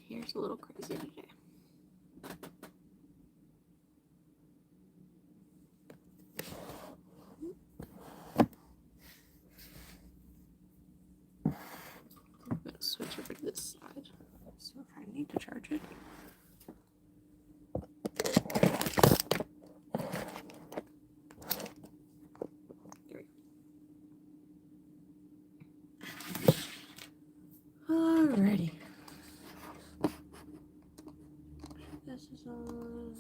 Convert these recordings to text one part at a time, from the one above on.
Hair's a little crazy today. I'm going to switch over to this side. So if I need to charge it. There we go. Alrighty. This is on.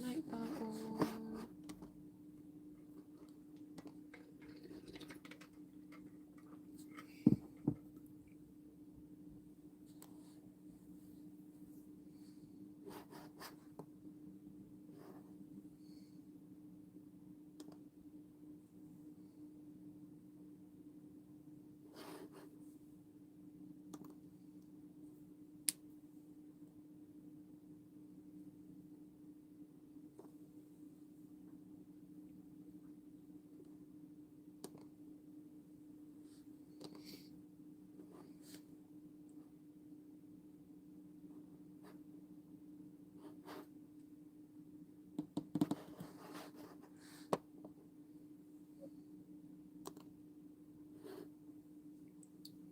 Night bottle.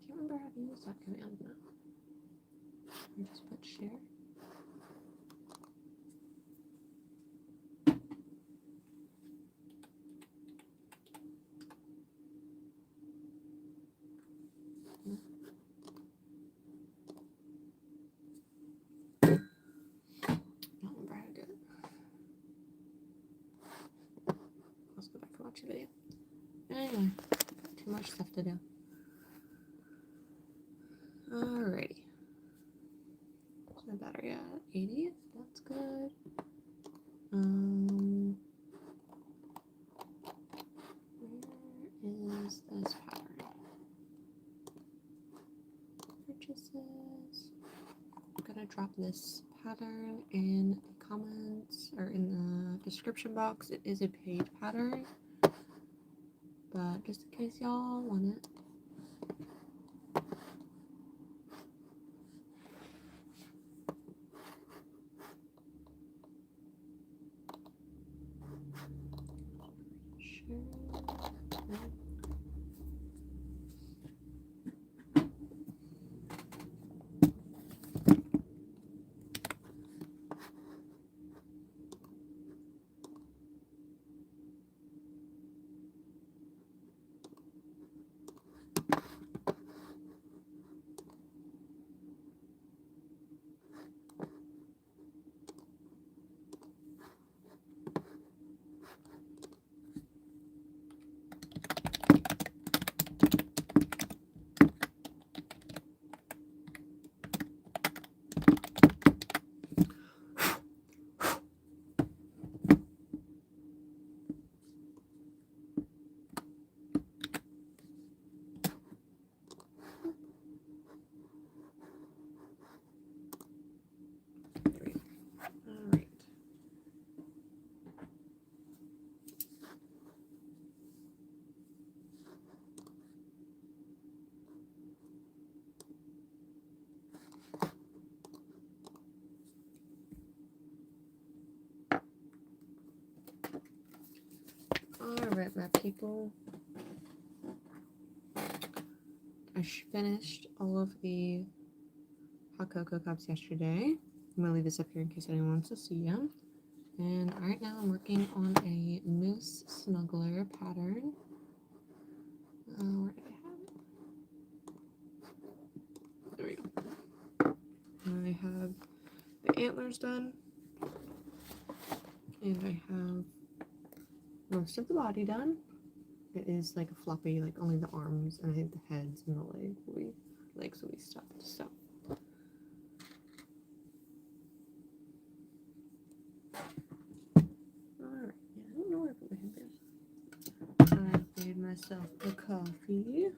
Can't remember how to use that command now. I just put share. Don't remember how to do it. Let's go back and watch the video. Anyway, too much stuff to do. Alrighty. Where's my battery at? 80? That's good. Where is this pattern? Purchases. I'm gonna drop this pattern in the comments or in the description box. It is a paid pattern, but just in case y'all want it. Alright, my people. I finished all of the hot cocoa cups yesterday. I'm going to leave this up here in case anyone wants to see them. And right now I'm working on a moose snuggler pattern. Where did I have it? There we go. I have the antlers done. And I have most of the body done. It is like a floppy, like only the arms and I think the heads and the legs will be stuffed. So alright, yeah, I don't know where I put my headband. I made myself a coffee.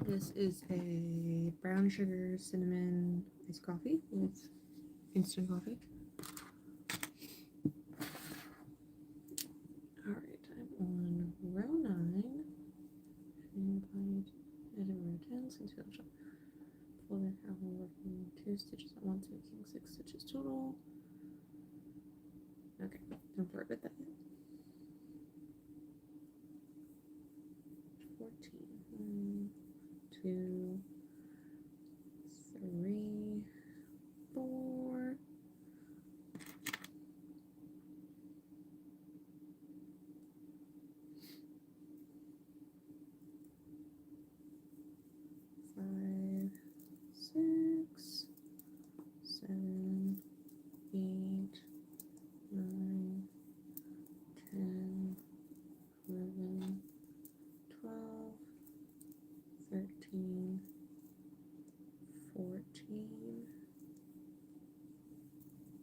This is a brown sugar, cinnamon, iced coffee with instant coffee. Alright, I'm on row 9 and applied at row 10 since we have folder how we're working 2 stitches at once, making 6 stitches total. Okay, don't worry about that yet. 14, 1, 2, 3, 4. 5, 6, 7, 8, 9, 10, 11, 12, 13, 14,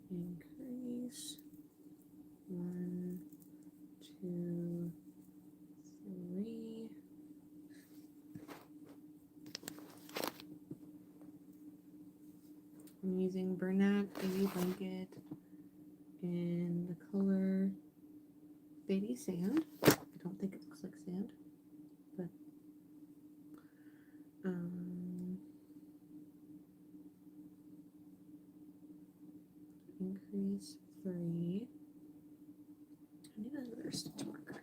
increase, 1, 2, 3, I'm using Bernat Baby Blanket in the color Baby Sand. I don't think it looks like sand, but increase 3. I need another stitch marker.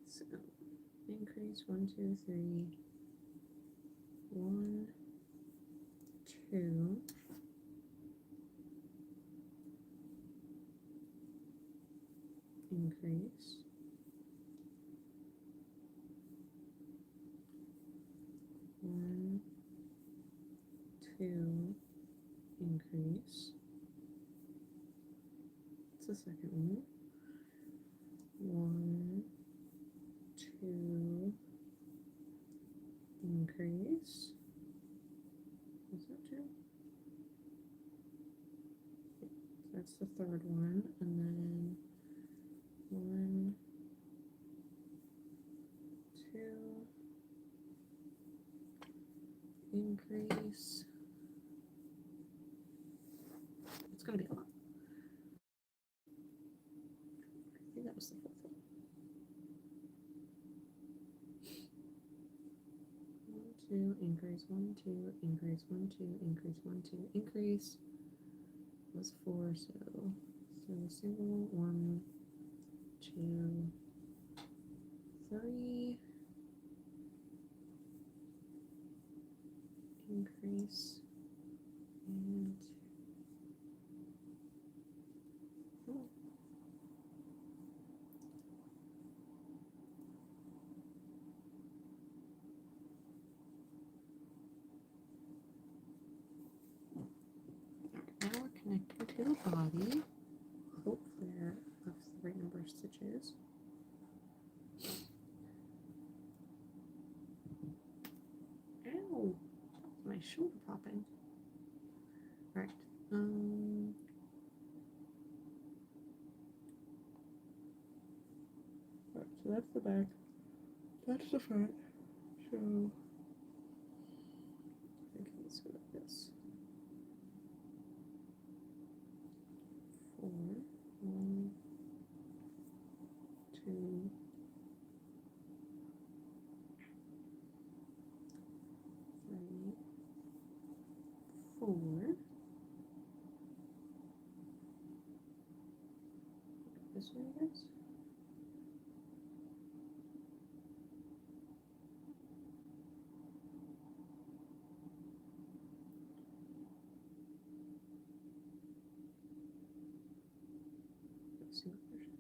So increase 1, 2, 3, 1, 2, increase, 1, 2, increase. It's the second one. 1, 2, increase. Is that 2? That's the third one, and then 1, 2, increase. It's gonna be a lot. I think that was the fourth one. 1, 2, increase, 1, 2, increase, 1, 2, increase, 1, 2, increase. Was 4, so a single 1, 2, 3, increase, and oh. Now we're connecting to the body. Hopefully that's the right number of stitches. Ow! That's my shoulder popping. Alright. Alright, so that's the back. That's the front. So I think let's go like this. 4, 1, 2, 3, 4. This way, I guess. Single crochet.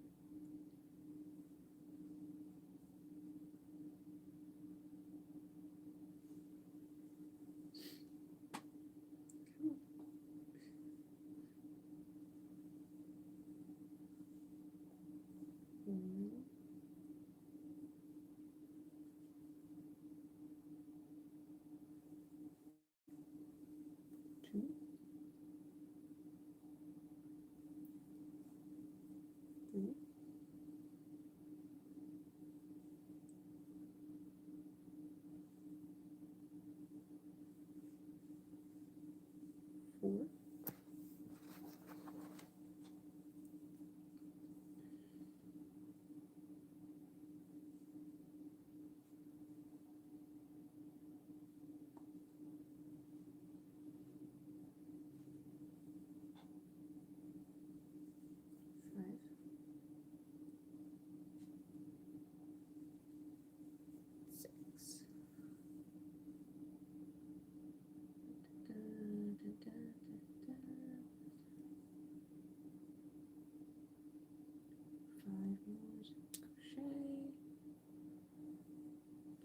crochet,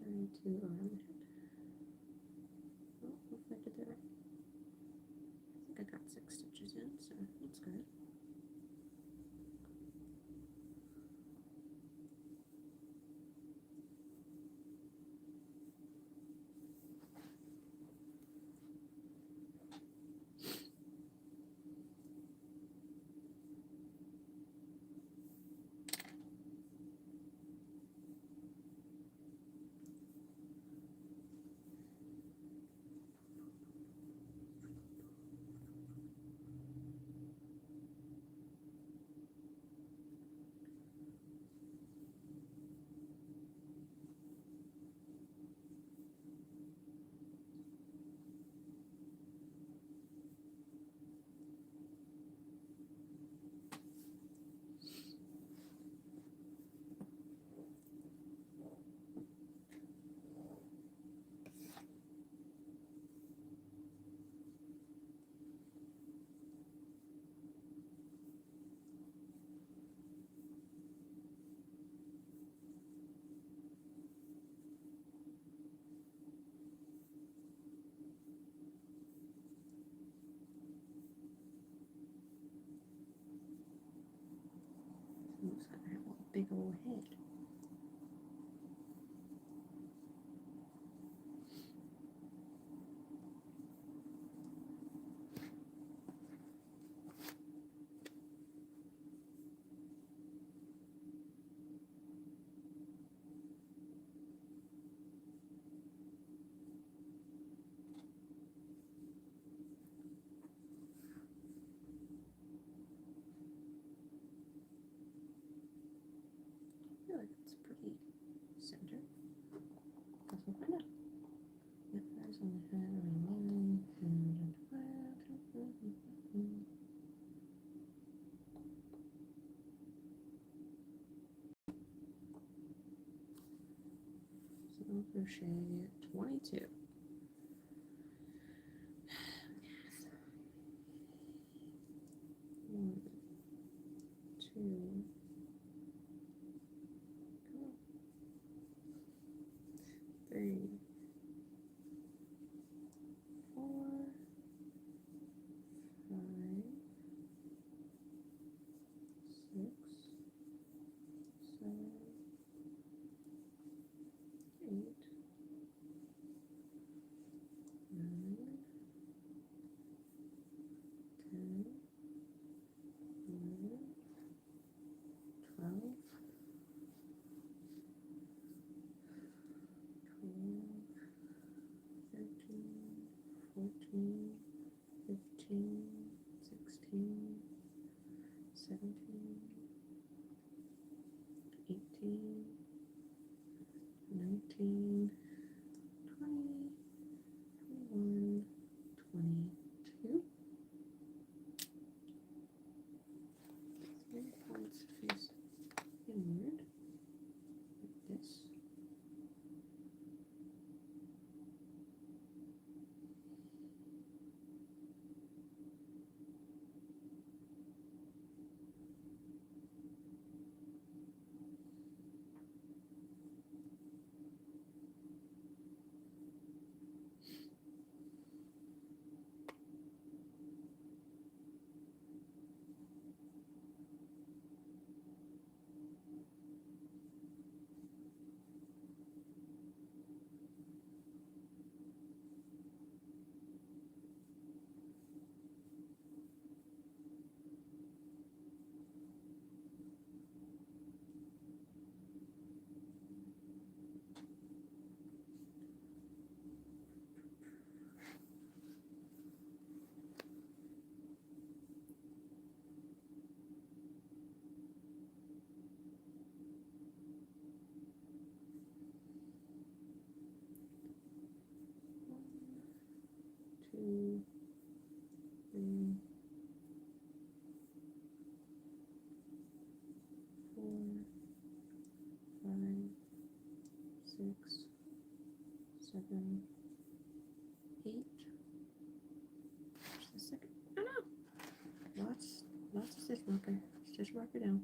32 around the head. Oh, hopefully I did that right. I think I got 6 stitches in, so that's good. Looks like I have a big old head. I feel like it's pretty center. Guess we'll find out. Yep, there's on the head around there. And single crochet 22. One, two, come on. 3, 4, 5, 6, 7, 8, 9, 10, 11, 12, 13, 14, 15, 16, 17, 18, 19, 20, 21, 22. 3 points face inward, like this. Two, 3, 4, 5, 6, 7, 8. Just a second. Oh no! Lots of stitch marker. Stitch marker down.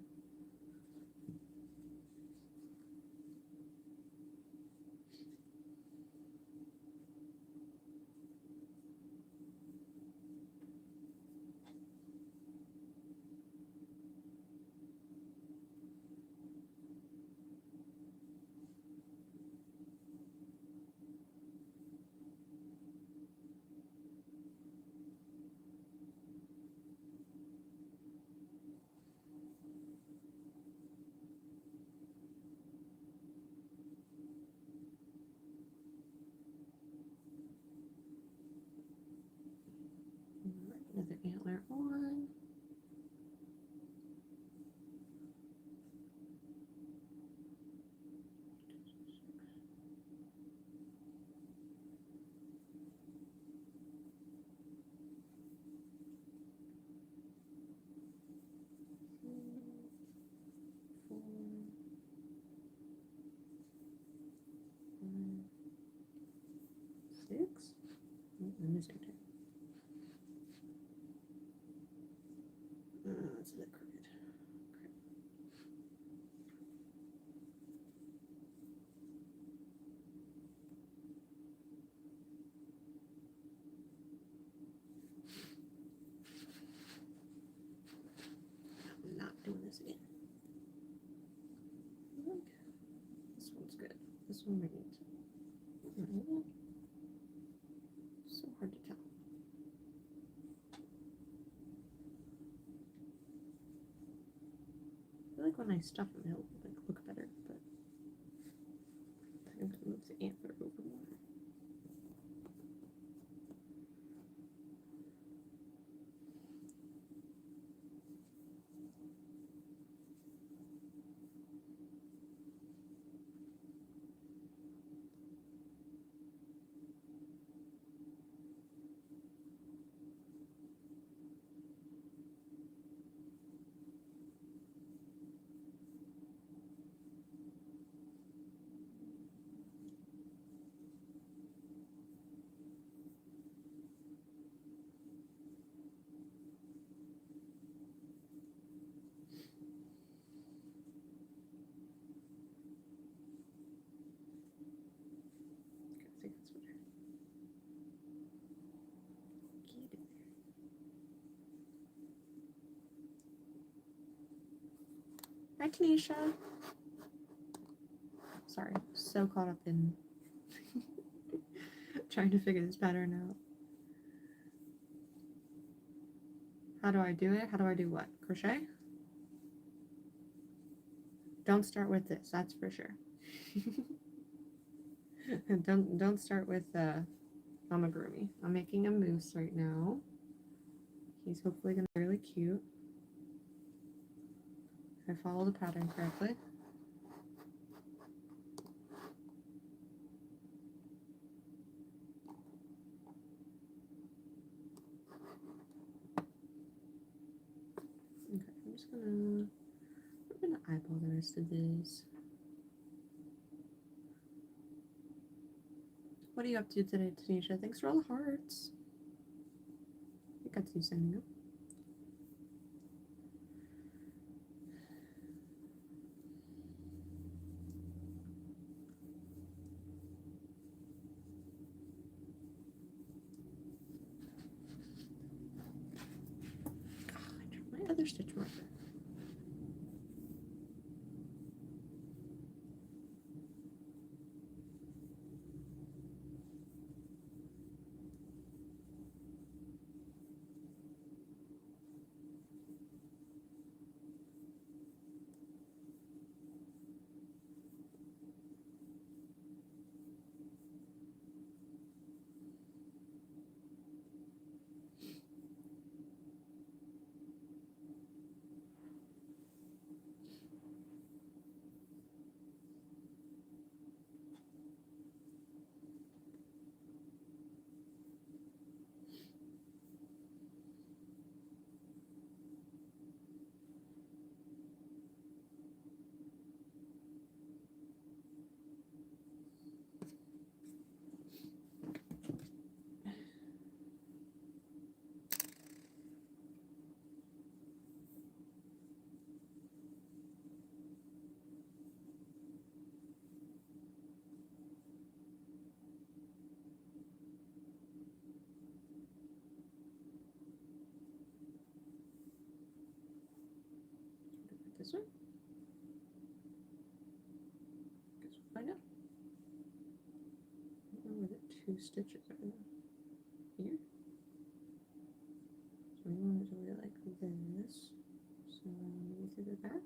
the same time. It's a bit crooked. Crap. I'm not doing this again. Look, this one's good. This one might need so hard to tell. I feel like when I stuff them, it'll like look better, but I'm gonna move the antler over more. I think that's better. Get it there. Hi, Tanisha. Sorry, so caught up in trying to figure this pattern out. How do I do it? How do I do what? Crochet? Don't start with this, that's for sure. don't start with amigurumi. I'm making a moose right now. He's hopefully gonna be really cute. If I follow the pattern correctly. Okay, I'm gonna eyeball the rest of this. What are you up to today, Tanisha? Thanks for all the hearts. I got you sending them. I dropped my other stitch marker. This one? Guess we'll find out. I don't know where the two stitches are now. Here? So we want it to be like this. So maybe through the back.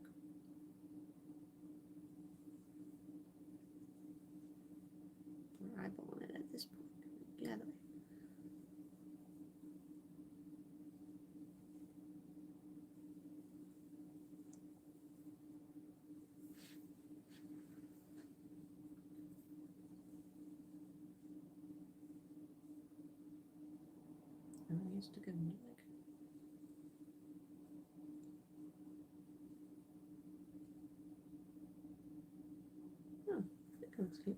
We're eyeballing it at this point. Get out of the way. I used to go into like oh, that looks cute.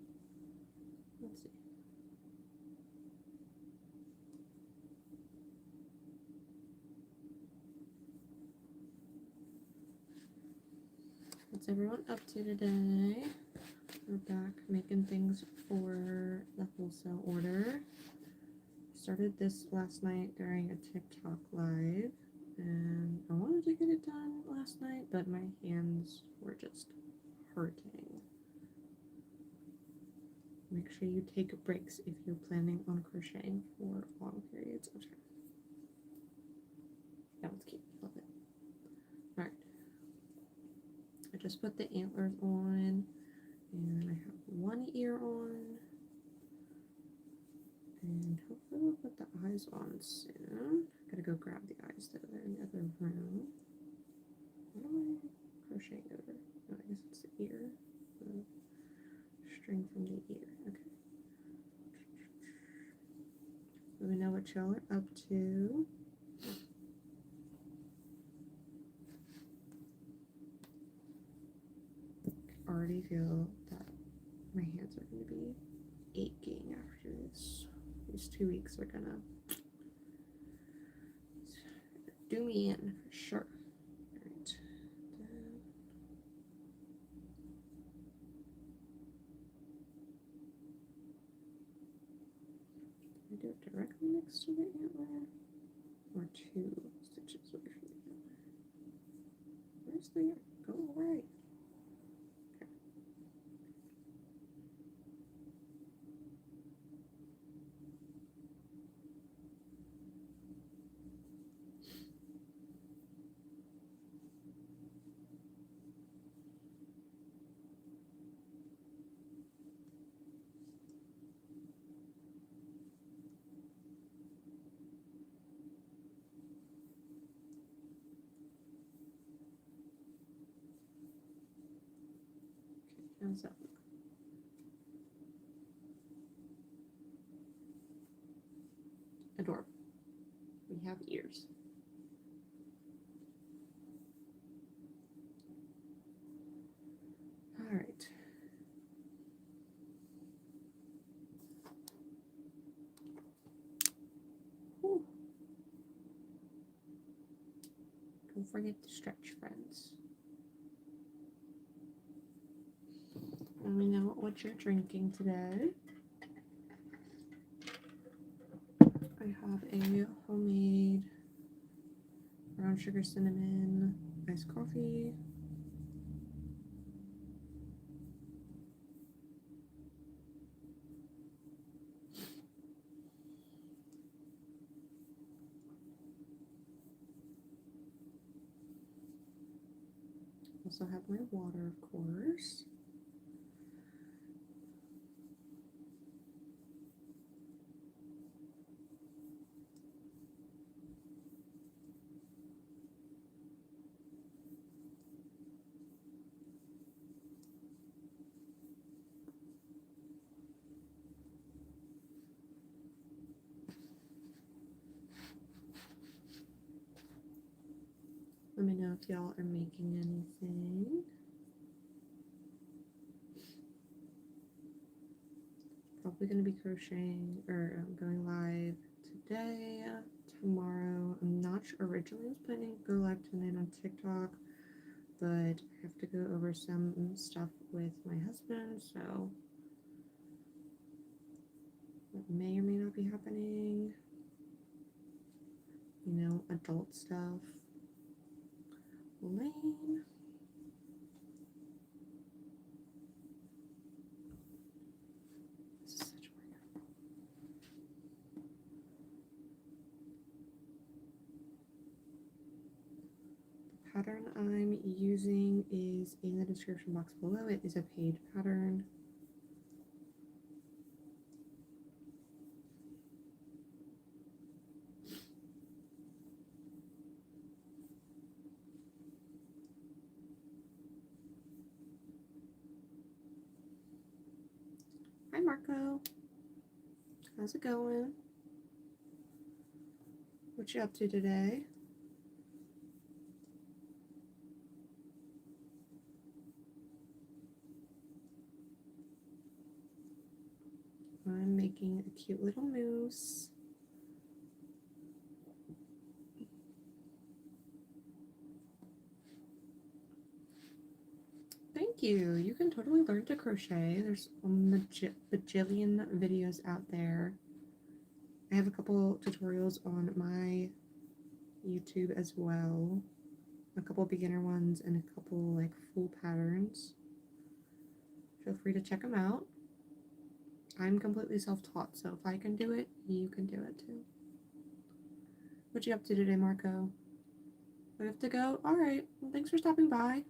Let's see. What's everyone up to today? We're back making things for the wholesale order. Started this last night during a TikTok live, and I wanted to get it done last night, but my hands were just hurting. Make sure you take breaks if you're planning on crocheting for long periods of time. That one's cute. Love it. Alright. I just put the antlers on, and I have one ear on, and hopefully we'll put the eyes on soon. Gotta go grab the eyes though, they're in the other room. What am I crocheting over? No, I guess it's the ear. The string from the ear. Okay. Let me know what y'all are up to. I already feel that my hands are going to be aching after this. These 2 weeks are gonna do me in for sure. Alright. I do it directly next to the antler or 2 stitches away from the antler? Where's the antler? Go away. Okay. How's that look? Adorable. We have ears. All right. Whew. Don't forget to stretch, friends. Let me know what you're drinking today. I have a homemade brown sugar cinnamon iced coffee. Also have my water, of course. Let me know if y'all are making anything. Probably going to be crocheting or going live today, tomorrow. I'm not sure. Originally I was planning to go live tonight on TikTok, but I have to go over some stuff with my husband, so that may or may not be happening. You know, adult stuff. Lame. This is such weird. The pattern I'm using is in the description box below. It is a paid pattern. Hi Marco, how's it going? What you up to today? I'm making a cute little moose. you. You can totally learn to crochet. There's a bajillion videos out there. I have a couple tutorials on my YouTube as well. A couple beginner ones and a couple like full patterns. Feel free to check them out. I'm completely self-taught, so if I can do it, you can do it too. What you up to today, Marco? We have to go? Alright, well, thanks for stopping by.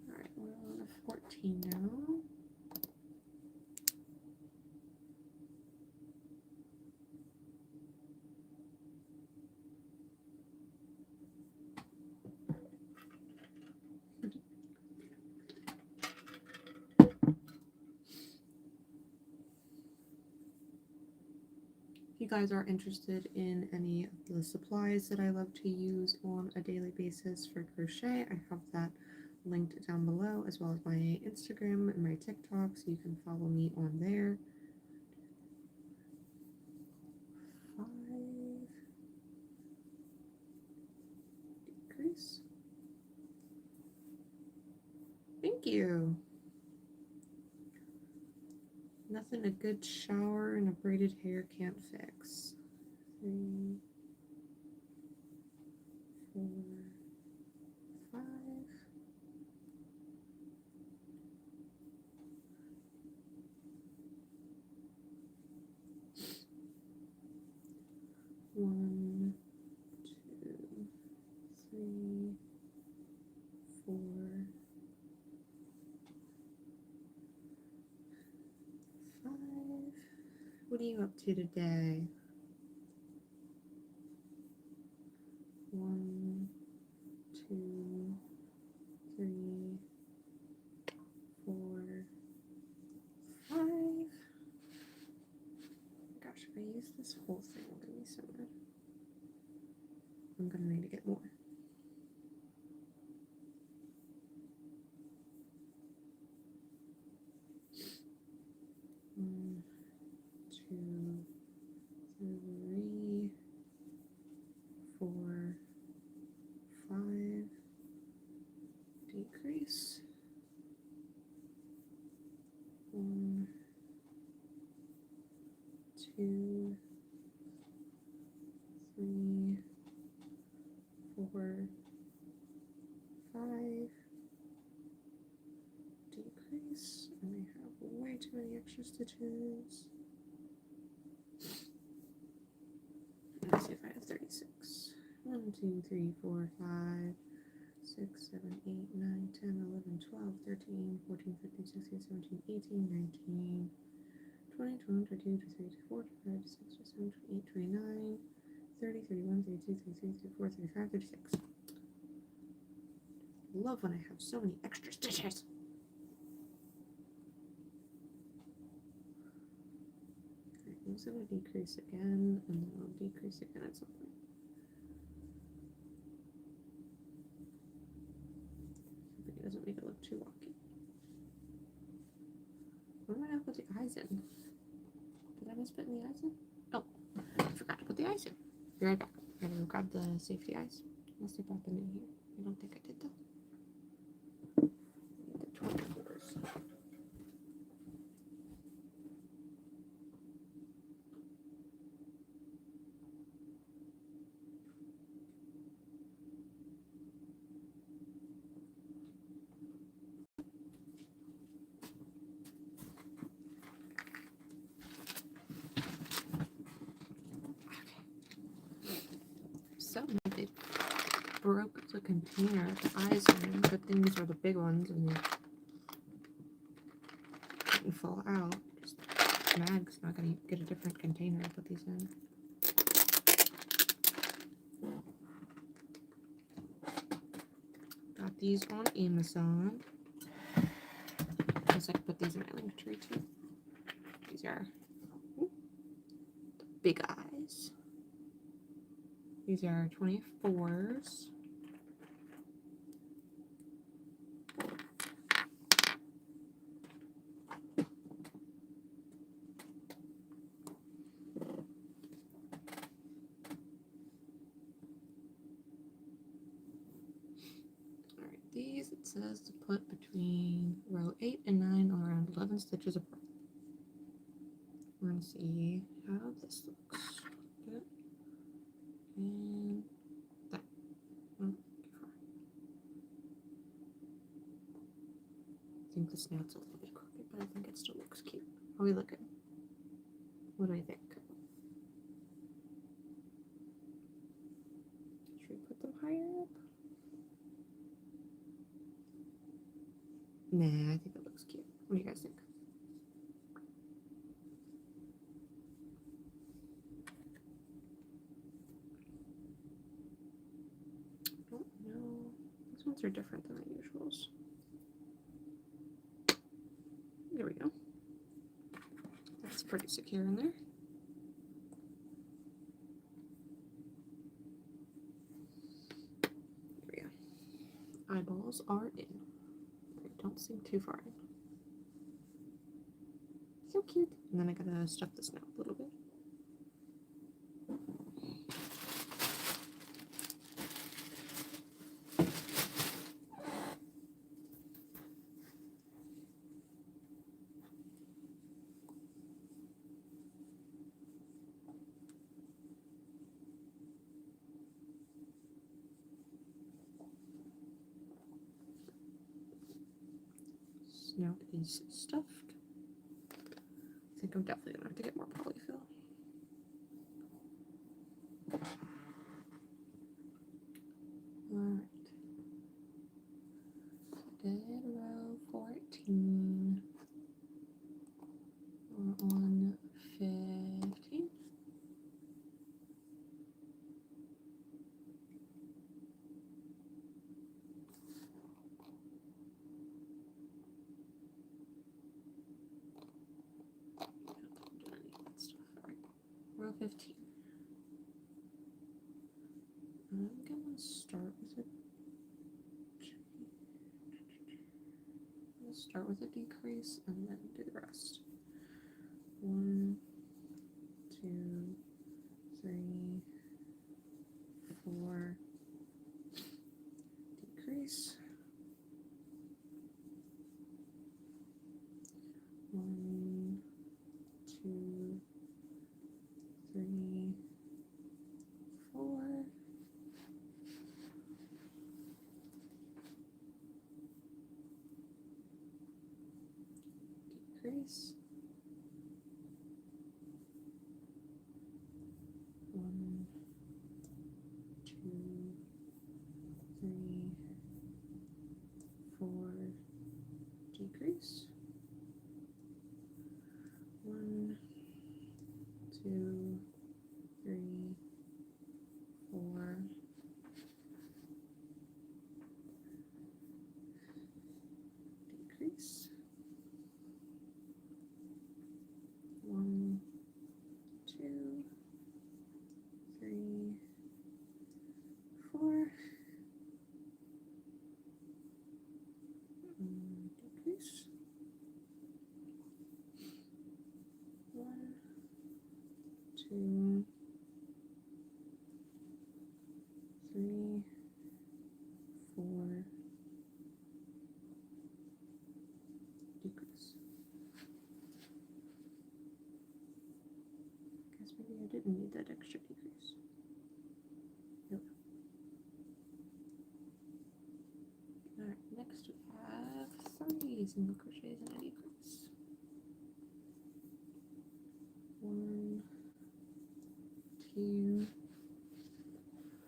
Alright, we're on a 14 now. If you guys are interested in any of the supplies that I love to use on a daily basis for crochet, I have that linked down below, as well as my Instagram and my TikTok, so you can follow me on there. 5 decrease. Thank you. Nothing a good shower and a braided hair can't fix. 3, 4, 5. 1, 2, 3, 4, 5. What are you up to today? 1, 2, 3, 4, 5. Gosh, if I use this whole thing, I'm gonna be so mad. I'm gonna need to get more. 1, 2, 3, 4, 5. Decrease. 1, 2, 3, 4, 5. Decrease. And I have way too many extra stitches. Let's see if I have 36. 1, 2, 3, 4, 5, 6, 7, 8, 9, 10, 11, 12, 13, 14, 15, 16, 17, 18, 19, 20, 21, 22, 23, 24, 25, 26, 27, 28, 29, 30, 31, 32, 33, 34, 35, 36. Love when I have so many extra stitches. Okay, I'm just going to decrease again, and then I'll decrease again at some point. Hopefully it doesn't make it look too wonky. What am I going to put the eyes in? Did I miss putting the eyes in? Oh, I forgot to put the eyes in. Be right back. I'm going to grab the safety eyes. Unless I brought them in here. I don't think I did though. The 24s. So they broke the container with the eyes in. Good thing these are the big ones and they didn't fall out. Just mad because I'm not going to get a different container to put these in. Got these on Amazon. Guess I could put these in my link tree too. These are the big eyes. These are 24s. Alright, these, let's says to put between row 8 and 9 on around 11 stitches apart. We're going to see how this looks. Good. And that. Oh, I think the snout's a little bit crooked, but I think it still looks cute. Are we looking? What do I think? Should we put them higher up? Nah, I think it looks cute. What do you guys think? I don't know. These ones are different than my usuals. There we go. That's pretty secure in there. There we go. Eyeballs are in. Don't seem too far in. So cute. And then I gotta stuff the snout a little bit. Snout is stuffed. I think I'm definitely gonna have to get more polyfill. Alright. Did row 14. We're on 15. Row 15. I'm gonna start with a decrease and then do the rest. 1, 2, 3, 4. Decrease. 1, 2, 3, 4. Decrease. 1, 2, 3, 4. Decrease. 1, 2, 3, 4. Decrease. 1, 2, 3, 4. Decrease. 1, 2, 3, 4. Decrease. Guess maybe I didn't need that extra decrease. Nope. Alright, next we have 3 single crochets and a decrease. 1, 2.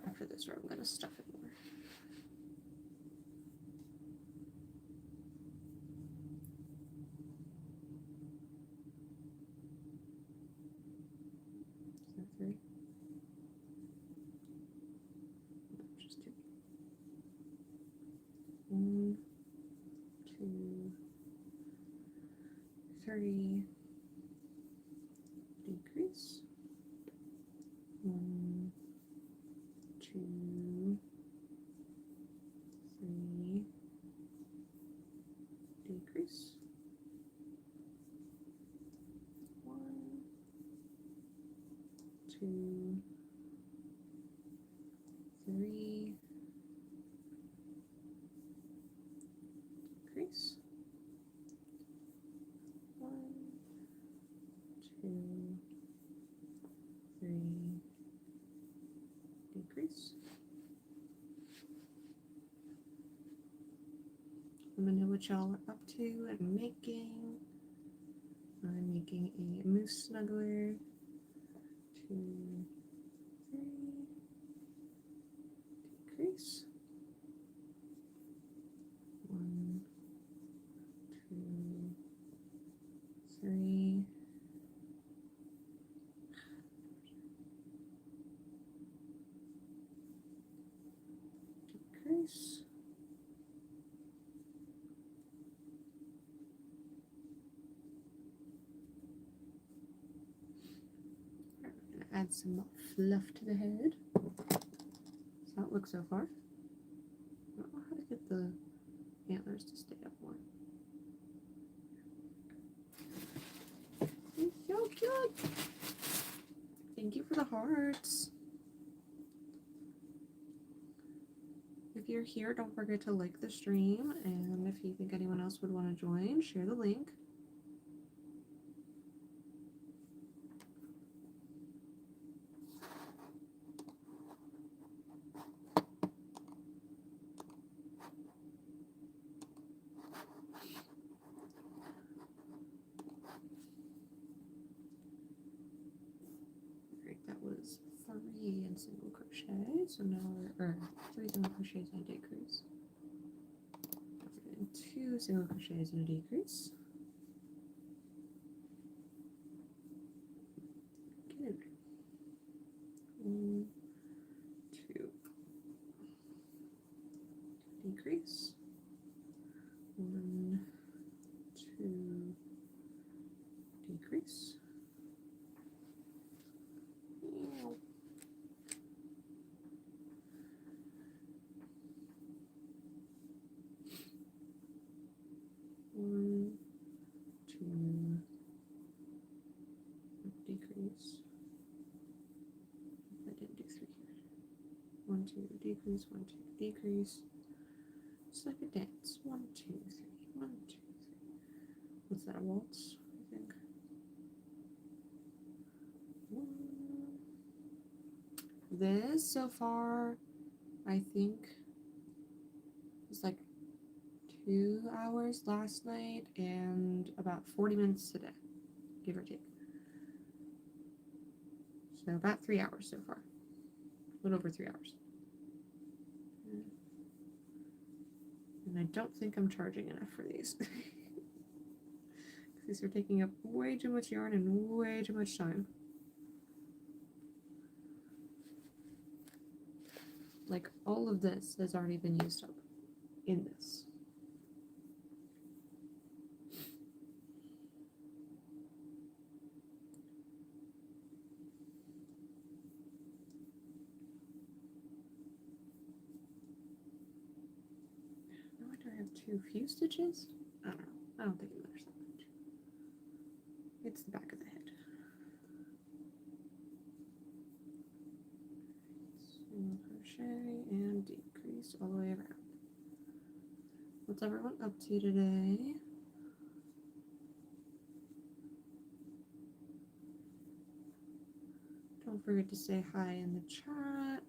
After this row, I'm going to stuff it more. Is that 3? Just 2. 1, 2, 3. Decrease. 1, 2, 3. Decrease. 1, 2, 3, Let me know what y'all are up to and making. I'm making a moose snuggler. 2, 3. Decrease. 1, 2, 3. Decrease. Add some fluff to the head. That's how it looks so far. I don't know how to get the antlers to stay up more. It's so cute! Thank you for the hearts. If you're here, don't forget to like the stream, and if you think anyone else would want to join, share the link. That was 3 in single crochet, so now we're 3 single crochets and a decrease. And 2 single crochets and a decrease. Get in there. 1, 2. Decrease. 1, 2. Decrease. 1, 2, decrease. I didn't do 3 here. 1, 2, decrease, 1, 2, decrease. It's like a dance. 1, 2, 3, 1, 2, 3. What's that, a waltz? I think. 1. This so far, I think, is like 2 hours last night and about 40 minutes today, give or take. So about 3 hours so far. A little over 3 hours. And I don't think I'm charging enough for these. These are taking up way too much yarn and way too much time. Like, all of this has already been used up in this. No wonder I have too few stitches. I don't know. I don't think it matters that much. It's the back of the head. Single crochet and decrease all the way around. What's everyone up to today? Don't forget to say hi in the chat.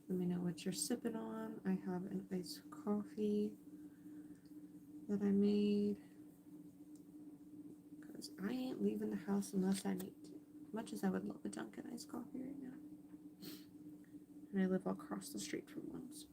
Let me know what you're sipping on. I have an iced coffee that I made because I ain't leaving the house unless I need to. Much as I would love a Dunkin' iced coffee right now. And I live across the street from one. So.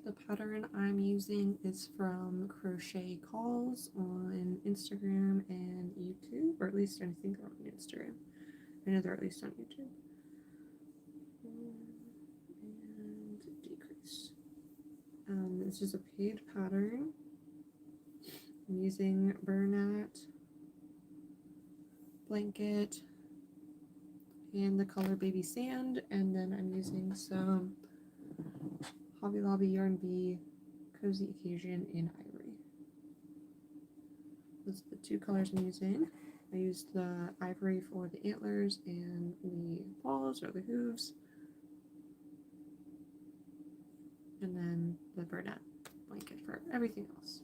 The pattern I'm using is from Crochet Calls on Instagram and YouTube, or at least I think they're on Instagram. I know they're at least on YouTube. And decrease. This is a paid pattern. I'm using Bernat blanket and the color Baby Sand, and then I'm using some Hobby Lobby Yarn Bee Cozy Occasion in Ivory. Those are the 2 colors I'm using. I used the ivory for the antlers and the paws or the hooves, and then the Bernat blanket for everything else.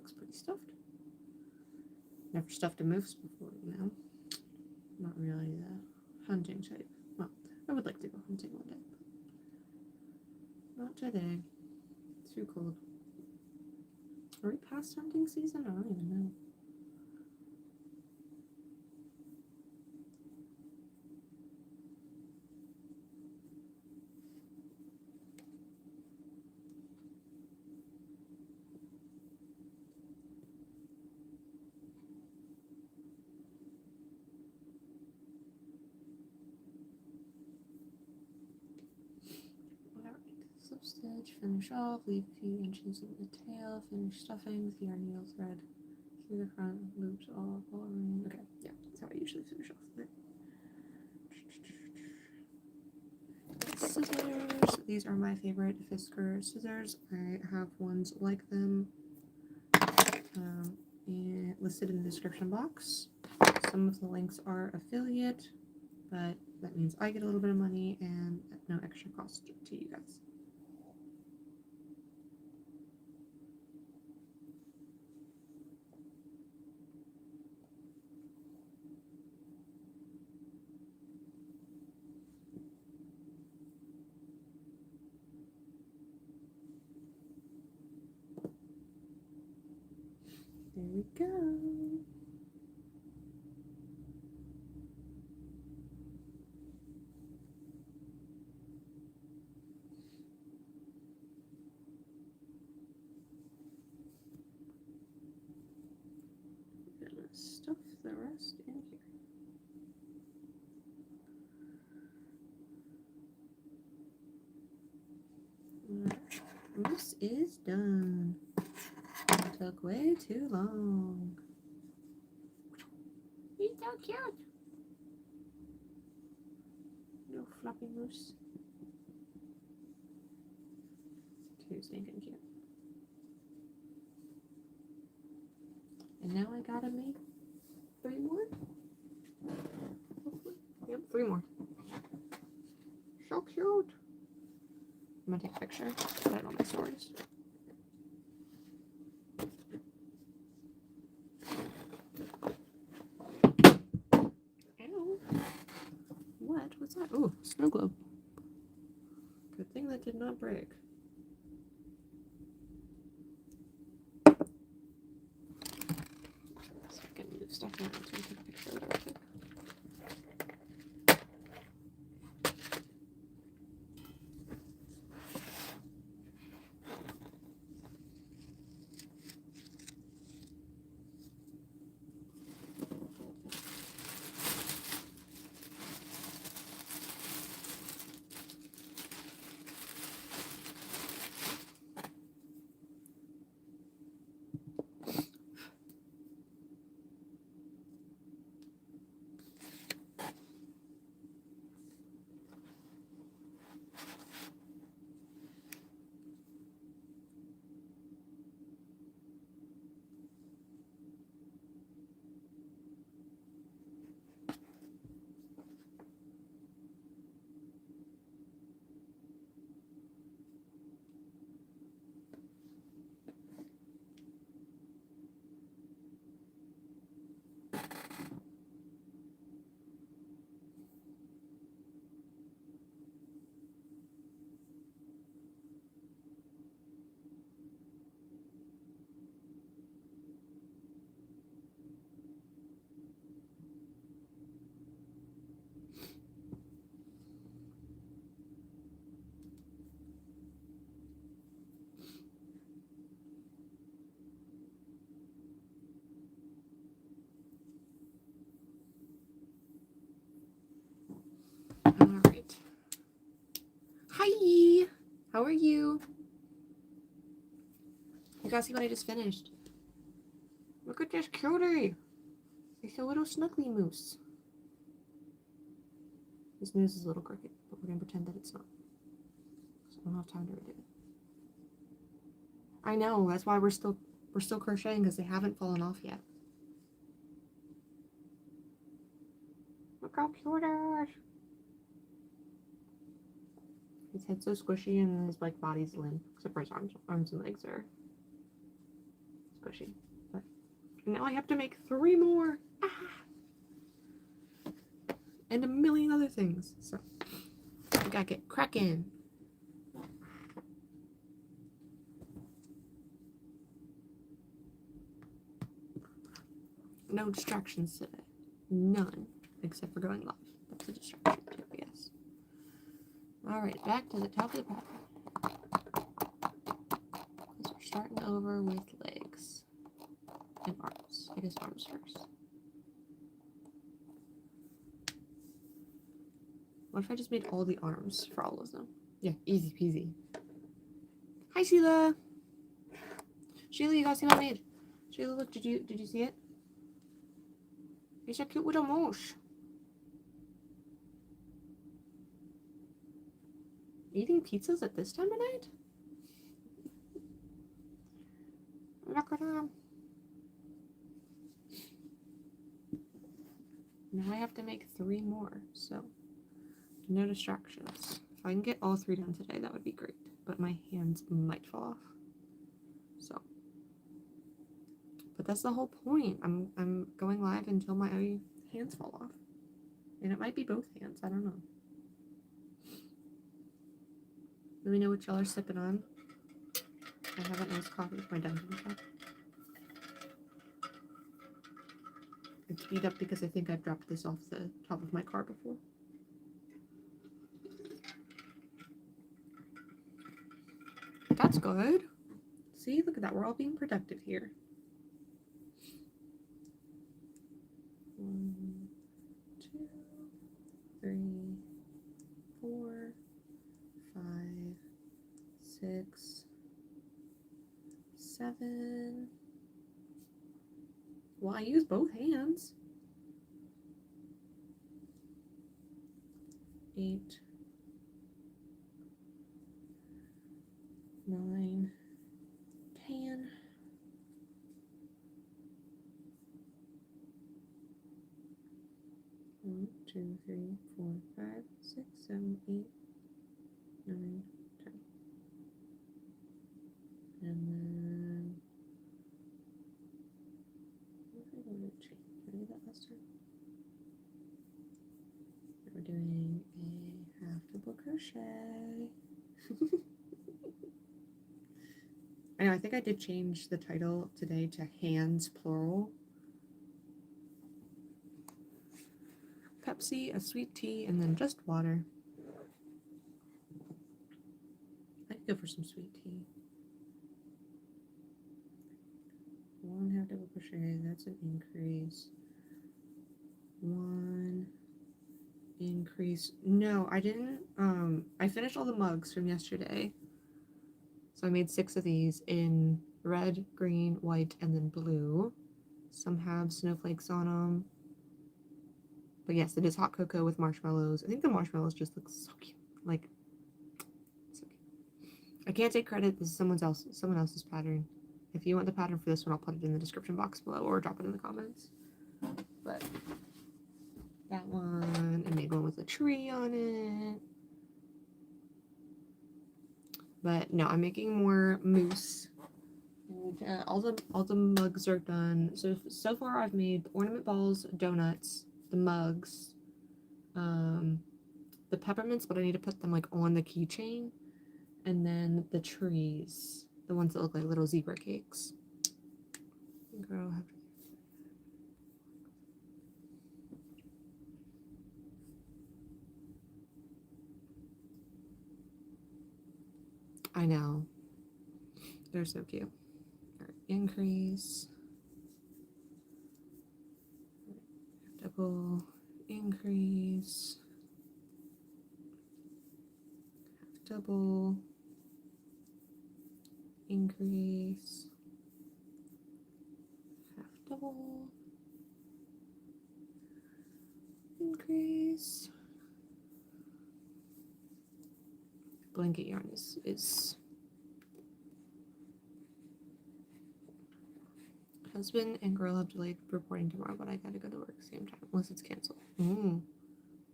looks pretty stuffed. Never stuffed a moose before, you know. Not really the hunting type. Well, I would like to go hunting one day. Not today. Too cold. Are we past hunting season? I don't even know. Slip stitch, finish off, leave a few inches in the tail, finish stuffing with yarn needle thread through the front loops all around. Okay, yeah, that's how I usually finish off with it. Scissors. These are my favorite Fisker scissors. I have ones like them and listed in the description box. Some of the links are affiliate, but that means I get a little bit of money and at no extra cost to you guys. There we go. I'm gonna stuff the rest in here. Alright, this is done. It took way too long. He's so cute. Little floppy moose. Too stinking cute. And now I gotta make 3 more. Hopefully. Yep, 3 more. So cute. I'm gonna take a picture. Put it on my stories. Ow. What was that? Oh, snow globe. Good thing that did not break. So I can move stuff around so I can take a picture of it real quick. Alright. Hi! How are you? You guys see what I just finished? Look at this cutie! It's a little snuggly moose. This moose is a little crooked, but we're gonna pretend that it's not. So I don't have time to redo it. I know, that's why we're still crocheting, because they haven't fallen off yet. Look how cute it is! His head's so squishy and his like body's limp, except for his arms and legs are squishy. But now I have to make 3 more. And a million other things. So I gotta get cracking. No distractions today. None. Except for going live. That's a distraction too, yes. Alright, back to the top of the pattern. Because we're starting over with legs. And arms. I guess arms first. What if I just made all the arms for all of them? Yeah, easy peasy. Hi, Sheila! Sheila, you guys see what I made? Sheila, look, did you see it? It's a cute little mouse. Eating pizzas at this time of night? Look at him. Now I have to make 3 more, so no distractions. If I can get all 3 done today, that would be great. But my hands might fall off. So, but that's the whole point. I'm going live until my hands fall off, and it might be both hands. I don't know. Let me know what y'all are sipping on. I have a nice coffee with my dungeon cup. It's beat up because I think I've dropped this off the top of my car before. That's good. See, look at that. We're all being productive here. 1, 2, 3, 4, 5, 6, 7. Well, I use both hands. 8, 9, 10. 1, 2, 3, 4, 5, 6, 7, 8, 9, 10. And then what if I go to chain? Did I do that last time? We're doing a half double crochet. I know, I think I did change the title today to hands plural. Pepsi, a sweet tea, and then just water. I could go for some sweet tea. 1 half double crochet, that's an increase. 1 increase. No, I didn't. I finished all the mugs from yesterday. So I made 6 of these in red, green, white, and then blue. Some have snowflakes on them. But yes, it is hot cocoa with marshmallows. I think the marshmallows just look so cute. Like, so cute. I can't take credit. This is someone else's pattern. If you want the pattern for this one, I'll put it in the description box below or drop it in the comments. But that one, I made one with a tree on it. But no, I'm making more mousse. And, all the mugs are done. So far I've made ornament balls, donuts, the mugs, the peppermints, but I need to put them like on the keychain, and then the trees, the ones that look like little zebra cakes. Girl, I know, they're so cute. All right, increase, double, increase, half double, increase, half double, increase. Blanket yarn is husband and girl have delayed reporting tomorrow, but I gotta go to work same time unless it's canceled.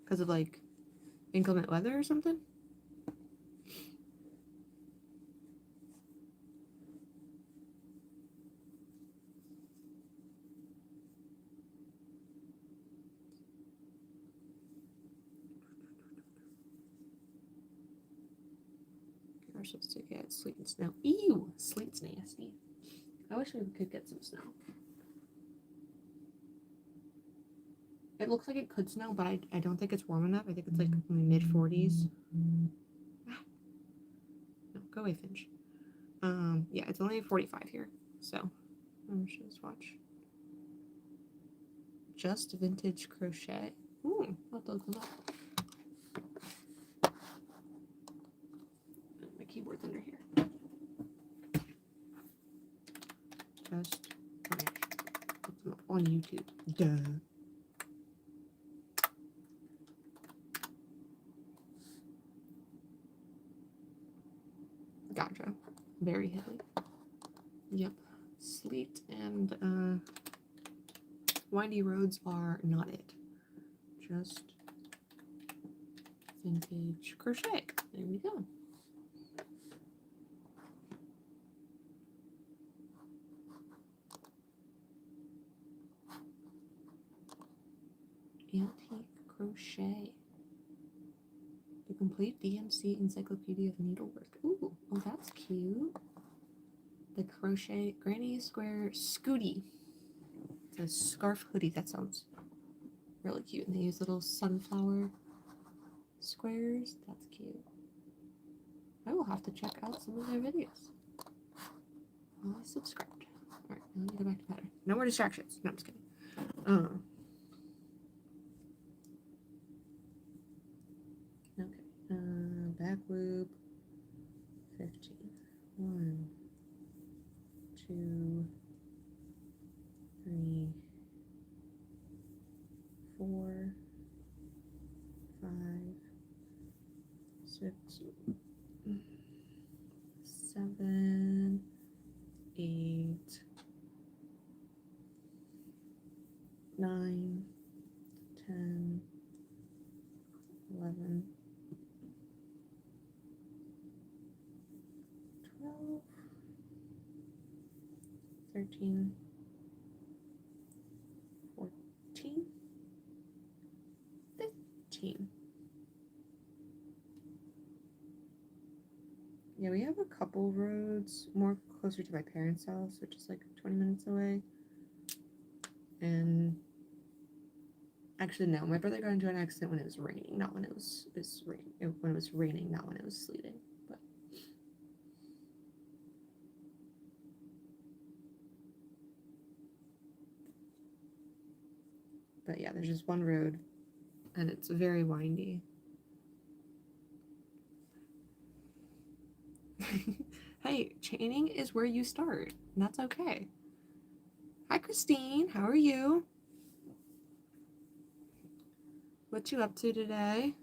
Because of like inclement weather or something. we're supposed to get sleet and snow. Ew! Sleet's nasty. I wish we could get some snow. It looks like it could snow, but I don't think it's warm enough. I think it's like mid-40s. No, go away, Finch. Yeah, it's only 45 here, so let's just watch. Just vintage crochet. Ooh, I'll have to look them up. My keyboard's under here. Just look them up on YouTube. Duh. Gotcha. Very heavy. Yep. Sleet and windy roads are not it. Just vintage crochet. There we go. Antique crochet. The complete DMC encyclopedia of needlework. Ooh, oh, that's cute. The crochet granny square scooty. It's a scarf hoodie. That sounds really cute. And they use little sunflower squares. That's cute. I will have to check out some of their videos. Well, I subscribed. Alright, now let me go back to pattern. No more distractions. No, I'm just kidding. Okay. Back loop 15. 1, 2, 3, 4, 5, 6, 7, 8, 9, 10, 11, 12, 13, 14, 15. Yeah, we have a couple roads more closer to my parents' house, which is like 20 minutes away. And actually, no, my brother got into an accident when it was raining, not when it was raining. When it was raining, not when it was sleeting. But yeah, there's just one road, and it's very windy. Hey, chaining is where you start, and that's okay. Hi, Christine. How are you? What you up to today?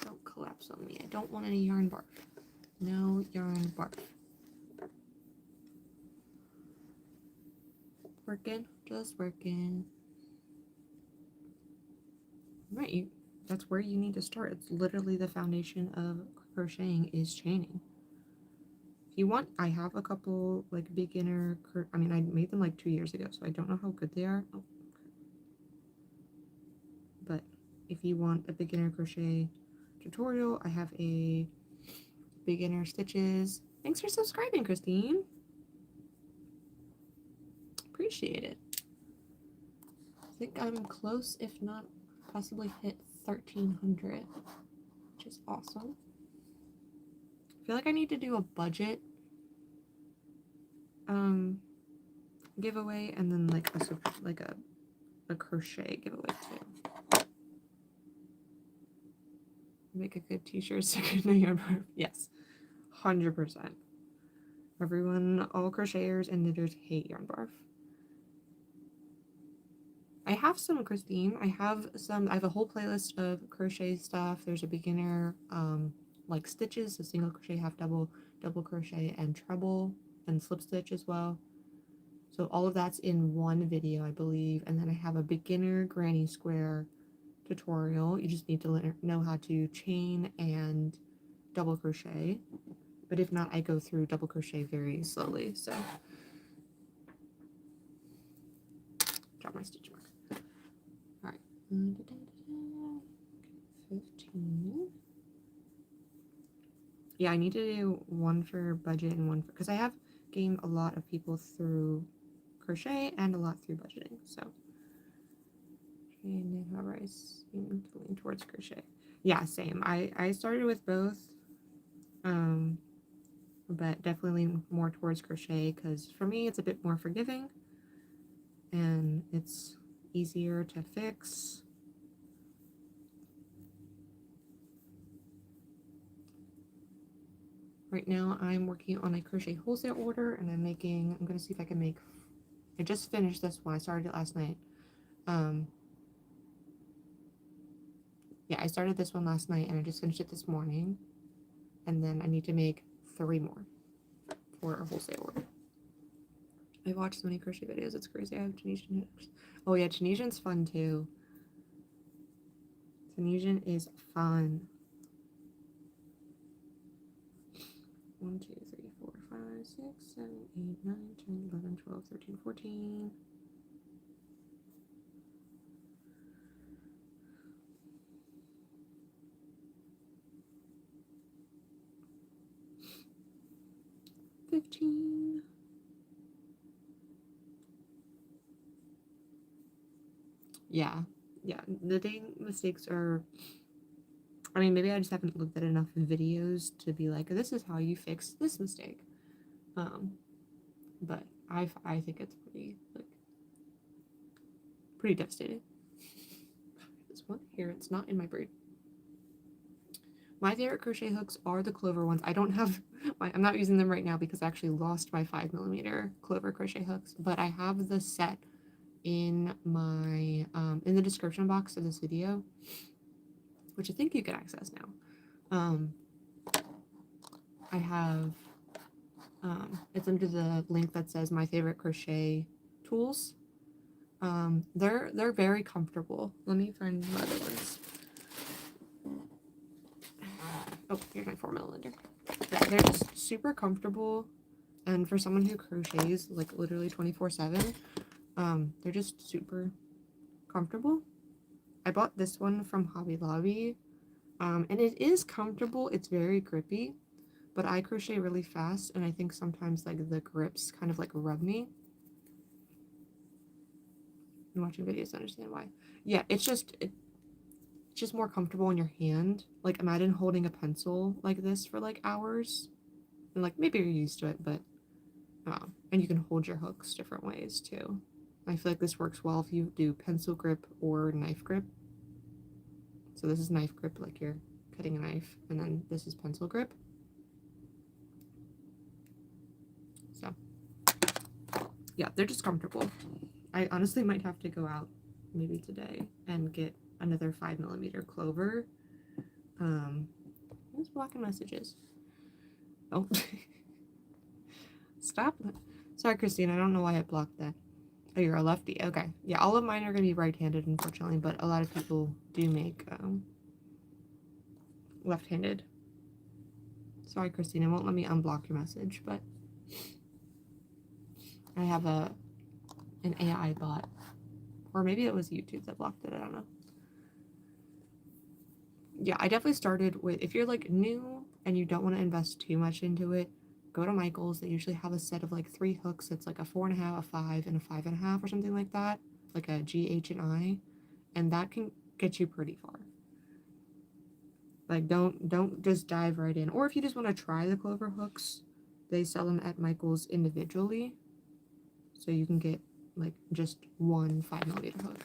Don't collapse on me. I don't want any yarn barf. No yarn barf. Working, just working. Right, that's where you need to start. It's literally the foundation of crocheting is chaining. If you want, I have a couple like beginner, I mean, I made them like 2 years ago, so I don't know how good they are. Oh. But if you want a beginner crochet tutorial, I have a beginner stitches. Thanks for subscribing, Christine. Appreciate it. I think I'm close, if not possibly hit 1,300, which is awesome. I feel like I need to do a budget giveaway and then like a crochet giveaway too. Make a good t-shirt, so good no yarn barf. Yes, 100%. Everyone, all crocheters and knitters hate yarn barf. I have some, Christine. I have a whole playlist of crochet stuff. There's a beginner like stitches, so single crochet, half double, double crochet, and treble, and slip stitch as well. So all of that's in one video, I believe. And then I have a beginner granny square tutorial. You just need to know how to chain and double crochet. But if not, I go through double crochet very slowly. So drop my stitch mark. 15. Yeah, I need to do one for budget and one for, because I have gained a lot of people through crochet and a lot through budgeting. So, and however I seem to lean towards crochet. Yeah, same. I started with both, but definitely lean more towards crochet because for me it's a bit more forgiving and it's easier to fix. Right now I'm working on a crochet wholesale order and I'm gonna see if I can make, I just finished this one, I started it last night. Yeah, I started this one last night and I just finished it this morning. And then I need to make 3 more for a wholesale order. I watched so many crochet videos, it's crazy. I have Tunisian hooks. Oh yeah, Tunisian's fun too. Tunisian is fun. 1, 2, 3, 4, 5, 6, 7, 8, 9, 10, 11, 12, 13, 14. Yeah, the dang mistakes are, I mean, maybe I just haven't looked at enough videos to be like, this is how you fix this mistake. But I think it's pretty devastating. This one here, it's not in my braid. My favorite crochet hooks are the clover ones. I don't have, I'm not using them right now because I actually lost my 5mm clover crochet hooks, but I have the set in my, in the description box of this video, which I think you can access now. I have, it's under the link that says my favorite crochet tools. They're very comfortable. Let me find my other ones. Oh, here's my 4mm. Yeah, they're just super comfortable, and for someone who crochets like literally 24/7, they're just super comfortable. I bought this one from Hobby Lobby, and it is comfortable. It's very grippy, but I crochet really fast, and I think sometimes like the grips kind of like rub me. I'm watching videos to understand why. Yeah, it's just more comfortable in your hand. Like imagine holding a pencil like this for like hours, and like maybe you're used to it, but and you can hold your hooks different ways too. I feel like this works well if you do pencil grip or knife grip. So this is knife grip, like you're cutting a knife, and then this is pencil grip. So yeah, they're just comfortable. I honestly might have to go out maybe today and get another 5mm clover. Who's blocking messages? Oh, stop. Sorry, Christine. I don't know why I blocked that. Oh, you're a lefty. Okay. Yeah, all of mine are going to be right-handed, unfortunately, but a lot of people do make left-handed. Sorry, Christine. It won't let me unblock your message, but I have an AI bot. Or maybe it was YouTube that blocked it. I don't know. Yeah, I definitely started with, if you're like new and you don't want to invest too much into it, go to Michael's. They usually have a set of like 3 hooks. It's like a 4.5, a 5, and a 5.5 or something like that. Like a G, H, and I. And that can get you pretty far. Like don't just dive right in. Or if you just want to try the clover hooks, they sell them at Michael's individually. So you can get like just one 5mm hook.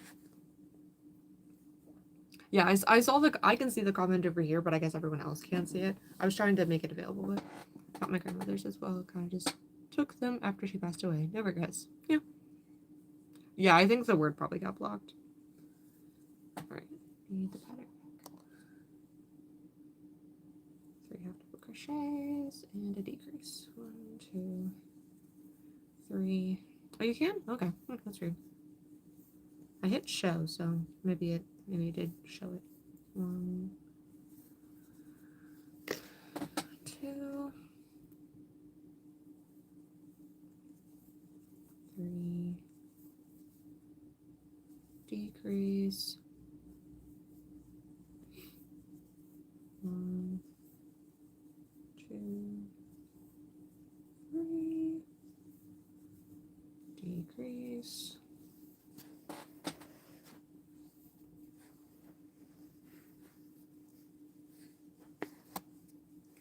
Yeah, I saw I can see the comment over here, but I guess everyone else can't see it. I was trying to make it available, but got my grandmother's as well. Kind of just took them after she passed away. No regrets. Yeah. Yeah, I think the word probably got blocked. Alright, need the pattern back. 3 half double crochets and a decrease. 1, 2, 3. Oh, you can? Okay, that's weird. I hit show, so maybe it did show it. 1, 2, 3, decrease, decrease.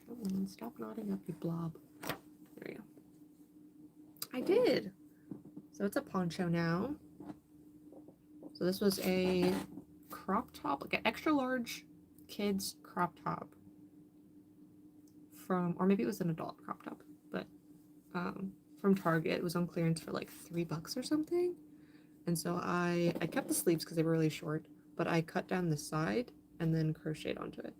Come on, stop knotting up, you blob. There we go. I did! So it's a poncho now. So this was a crop top, like an extra large kids crop top from, or maybe it was an adult crop top, but from Target. It was on clearance for like $3 or something. And so I kept the sleeves because they were really short, but I cut down the side and then crocheted onto it.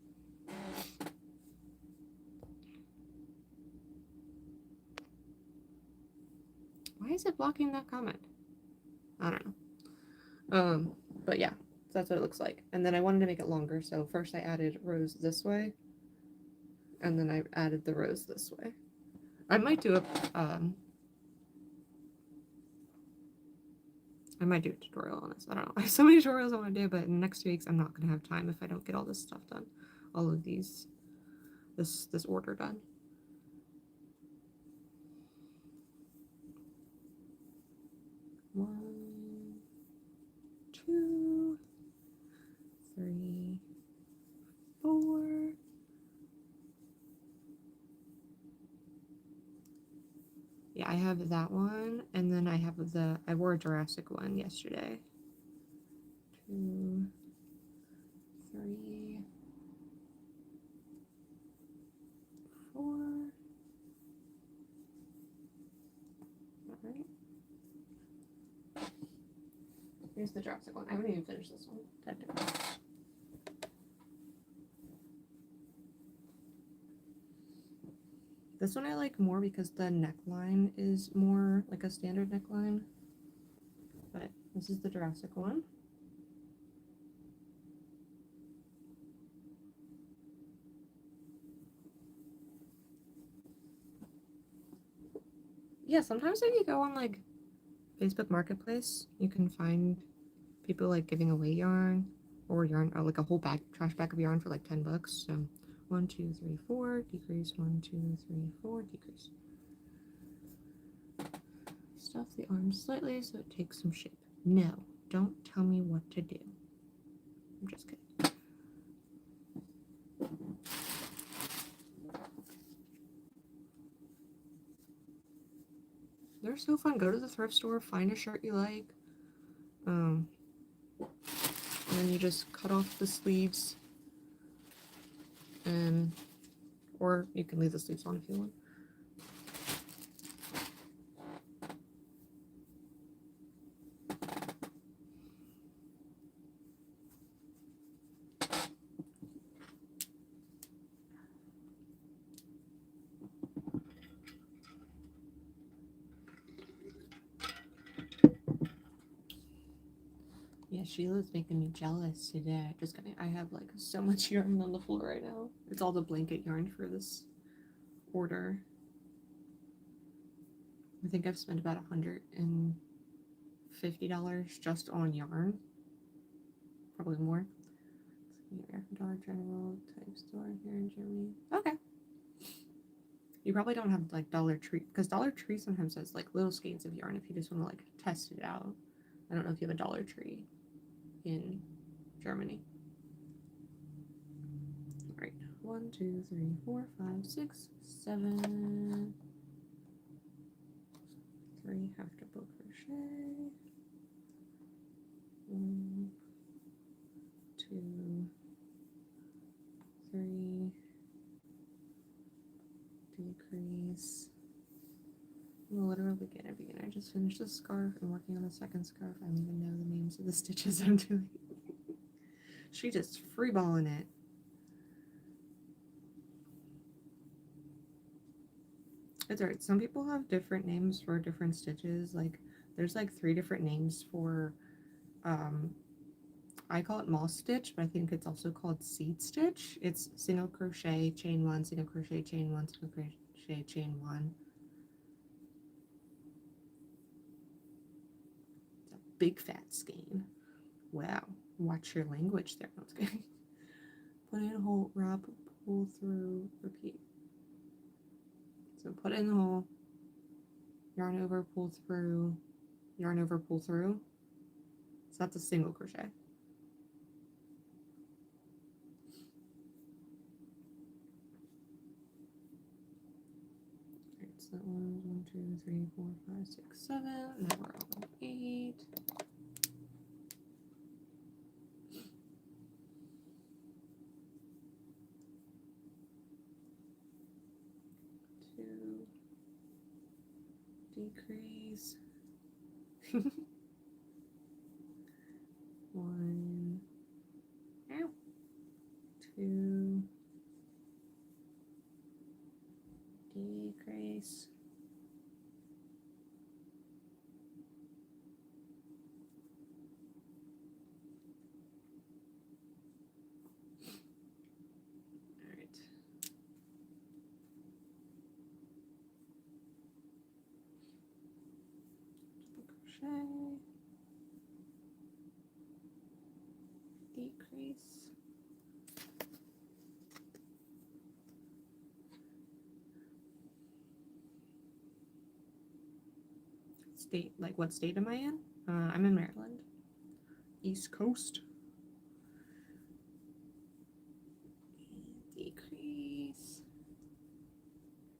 Why is it blocking that comment? I don't know. But yeah, so that's what it looks like. And then I wanted to make it longer, so first I added rows this way, and then I added the rows this way. I might do a tutorial on this. I don't know. I have so many tutorials I want to do, but in the next 2 weeks I'm not going to have time if I don't get all this stuff done. All of this order done. One, two, three, four. Yeah, I have that one, and then I have I wore a Jurassic one yesterday. 2, 3, 4. All right. Here's the Jurassic one. I haven't even finished this one, technically. This one I like more because the neckline is more like a standard neckline. But this is the Jurassic one. Yeah, sometimes if you go on like Facebook Marketplace, you can find people like giving away yarn or like a whole trash bag of yarn for like $10. So 1, 2, 3, 4, decrease, 1, 2, 3, 4, decrease. Stuff the arms slightly so it takes some shape. No, don't tell me what to do. I'm just kidding. They're so fun. Go to the thrift store, find a shirt you like, and then you just cut off the sleeves, or you can leave the sleeves on if you want. Yeah, Sheila's making me jealous today. Just kidding. I have like so much yarn on the floor right now. It's all the blanket yarn for this order. I think I've spent about $150 just on yarn. Probably more. Here, Dollar General type store here in Germany. Okay. You probably don't have like Dollar Tree, because Dollar Tree sometimes has like little skeins of yarn if you just want to like test it out. I don't know if you have a Dollar Tree in Germany. All right, 1, 2, 3, 4, 5, 6, 7. 3 half double crochet. 1, 2, 3. Decrease. I'm a literal beginner. I just finished the scarf. I'm working on the second scarf. I don't even know the names of the stitches I'm doing. She just freeballing it. It's alright. Some people have different names for different stitches. Like there's like 3 different names for I call it moss stitch, but I think it's also called seed stitch. It's single crochet, chain 1, single crochet, chain 1, single crochet, chain 1. It's a big fat skein. Wow. Watch your language there. No, I was kidding. Put in a hole, wrap, pull through, repeat. So put in the hole, yarn over, pull through, yarn over, pull through. So that's a single crochet. Alright, so that was 1, 2, 3, 4, 5, 6, 7. Now we're on 8. Decrease. 1, ow, 2, decrease, decrease. State, like what state am I in? I'm in Maryland. East Coast. Decrease.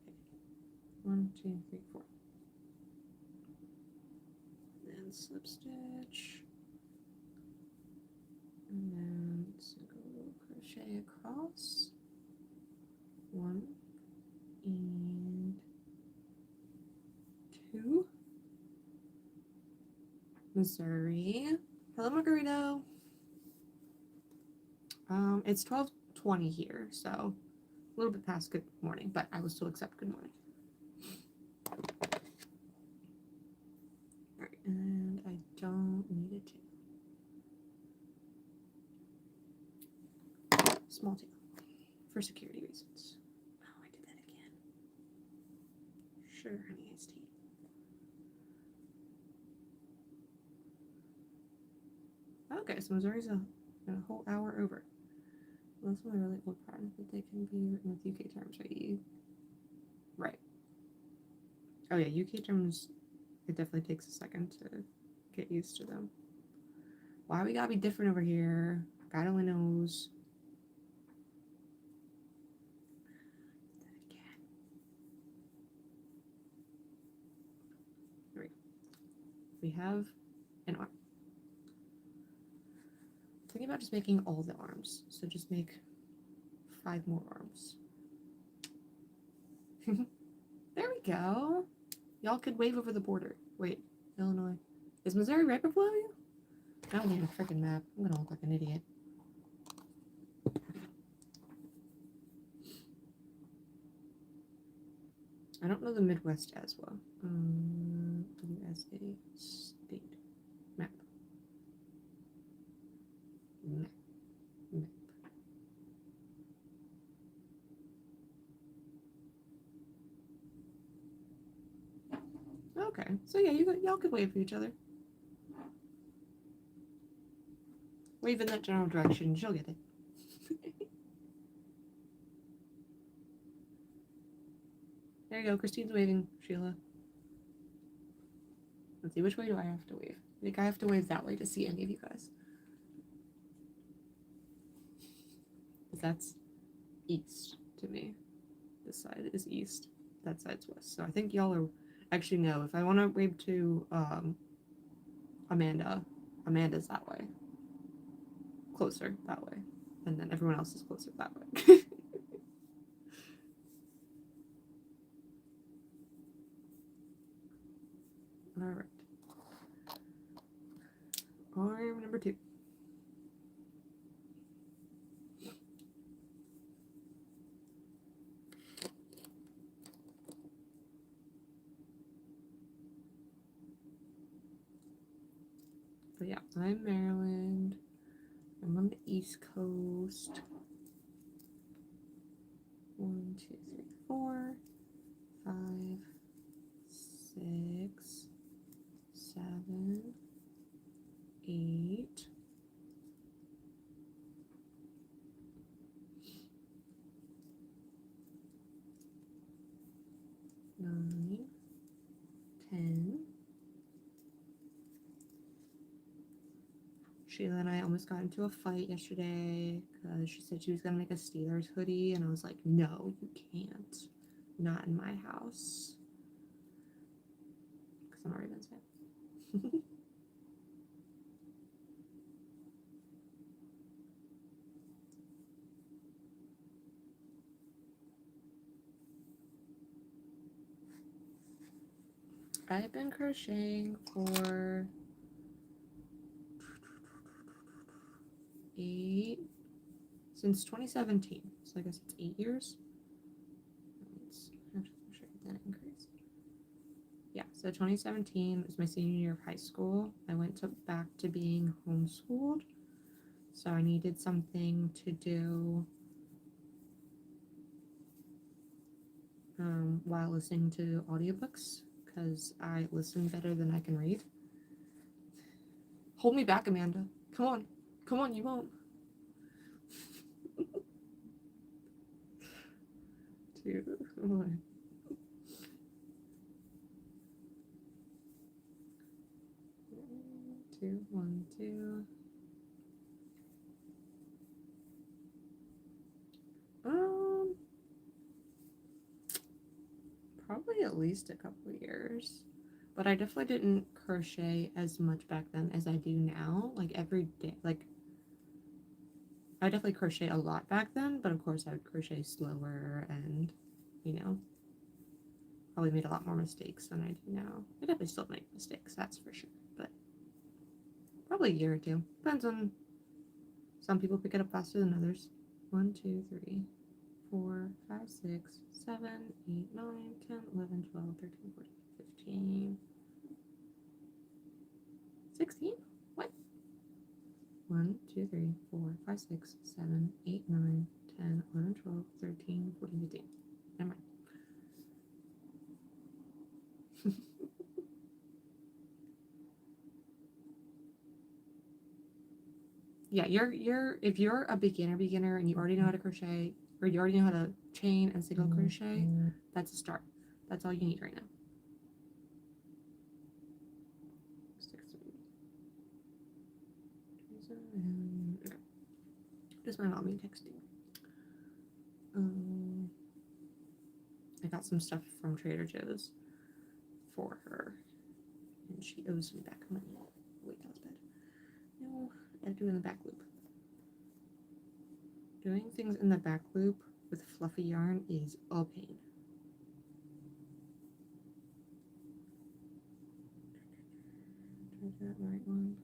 Okay. 1, 2, 3, 4. Then slip stitch. And then single crochet across. 1 and 2. Missouri. Hello, Margarito. It's 12:20 here, so a little bit past good morning, but I will still accept good morning. Alright, and I don't need a tail. Small tail for security reasons. Oh, I did that again. Sugar honey iced tea. Okay, so Missouri's a whole hour over. Well, that's one of the really old patterns, but they can be written with UK terms, right? Oh yeah, UK terms, it definitely takes a second to get used to them. Why we gotta be different over here? God only knows. Here we go. We have an arm. Thinking about just making all the arms. So just make 5 more arms. There we go. Y'all could wave over the border. Wait, Illinois. Is Missouri right below you? I don't need a freaking map. I'm gonna look like an idiot. I don't know the Midwest as well. USA state map. Map. Okay, so yeah, y'all could wave for each other. Wave in that general direction, she'll get it. There you go, Christine's waving, Sheila. Let's see, which way do I have to wave? I think I have to wave that way to see any of you guys. Because that's east to me. This side is east, that side's west. So I think y'all are, actually no, if I want to wave to Amanda's that way. Closer that way. And then everyone else is closer that way. Alright. Arm number 2. But yeah, I'm Maryland. I'm on the East Coast. 1, 2, 3, 4, 5, 6, 7, 8. 9, 10, Sheila and I almost got into a fight yesterday because she said she was going to make a Steelers hoodie, and I was like, no, you can't. Not in my house. Because I'm a Ravens fan. I've been crocheting for since 2017, so I guess it's 8 years. That increased. Yeah, so 2017 was my senior year of high school. I went back to being homeschooled, so I needed something to do while listening to audiobooks, because I listen better than I can read. Hold me back, Amanda. Come on. Come on, you won't. 2, 1. 2, 1, 2. Probably at least a couple years. But I definitely didn't crochet as much back then as I do now. Like every day. Like, I definitely crochet a lot back then, but of course I would crochet slower and, you know, probably made a lot more mistakes than I do now. I definitely still make mistakes, that's for sure. But probably a year or two. Depends on, some people pick it up faster than others. 1, 2, 3, 4, 5, 6, 7, 8, 9, 10, 11, 12, 13, 14, 15, 16? What? 1, 2, 3, 4, 5, 6, 7, 8, 9, 10, 11, 12, 13, 14, 15. Never mind. Yeah, if you're a beginner and you already know how to crochet, or you already know how to chain and single crochet, that's a start. That's all you need right now. 16. Okay. Just my mommy texting. I got some stuff from Trader Joe's for her, and she owes me back money. Wait, that was bad. No, I gotta do it in the back loop. Doing things in the back loop with fluffy yarn is a pain. Try that right one.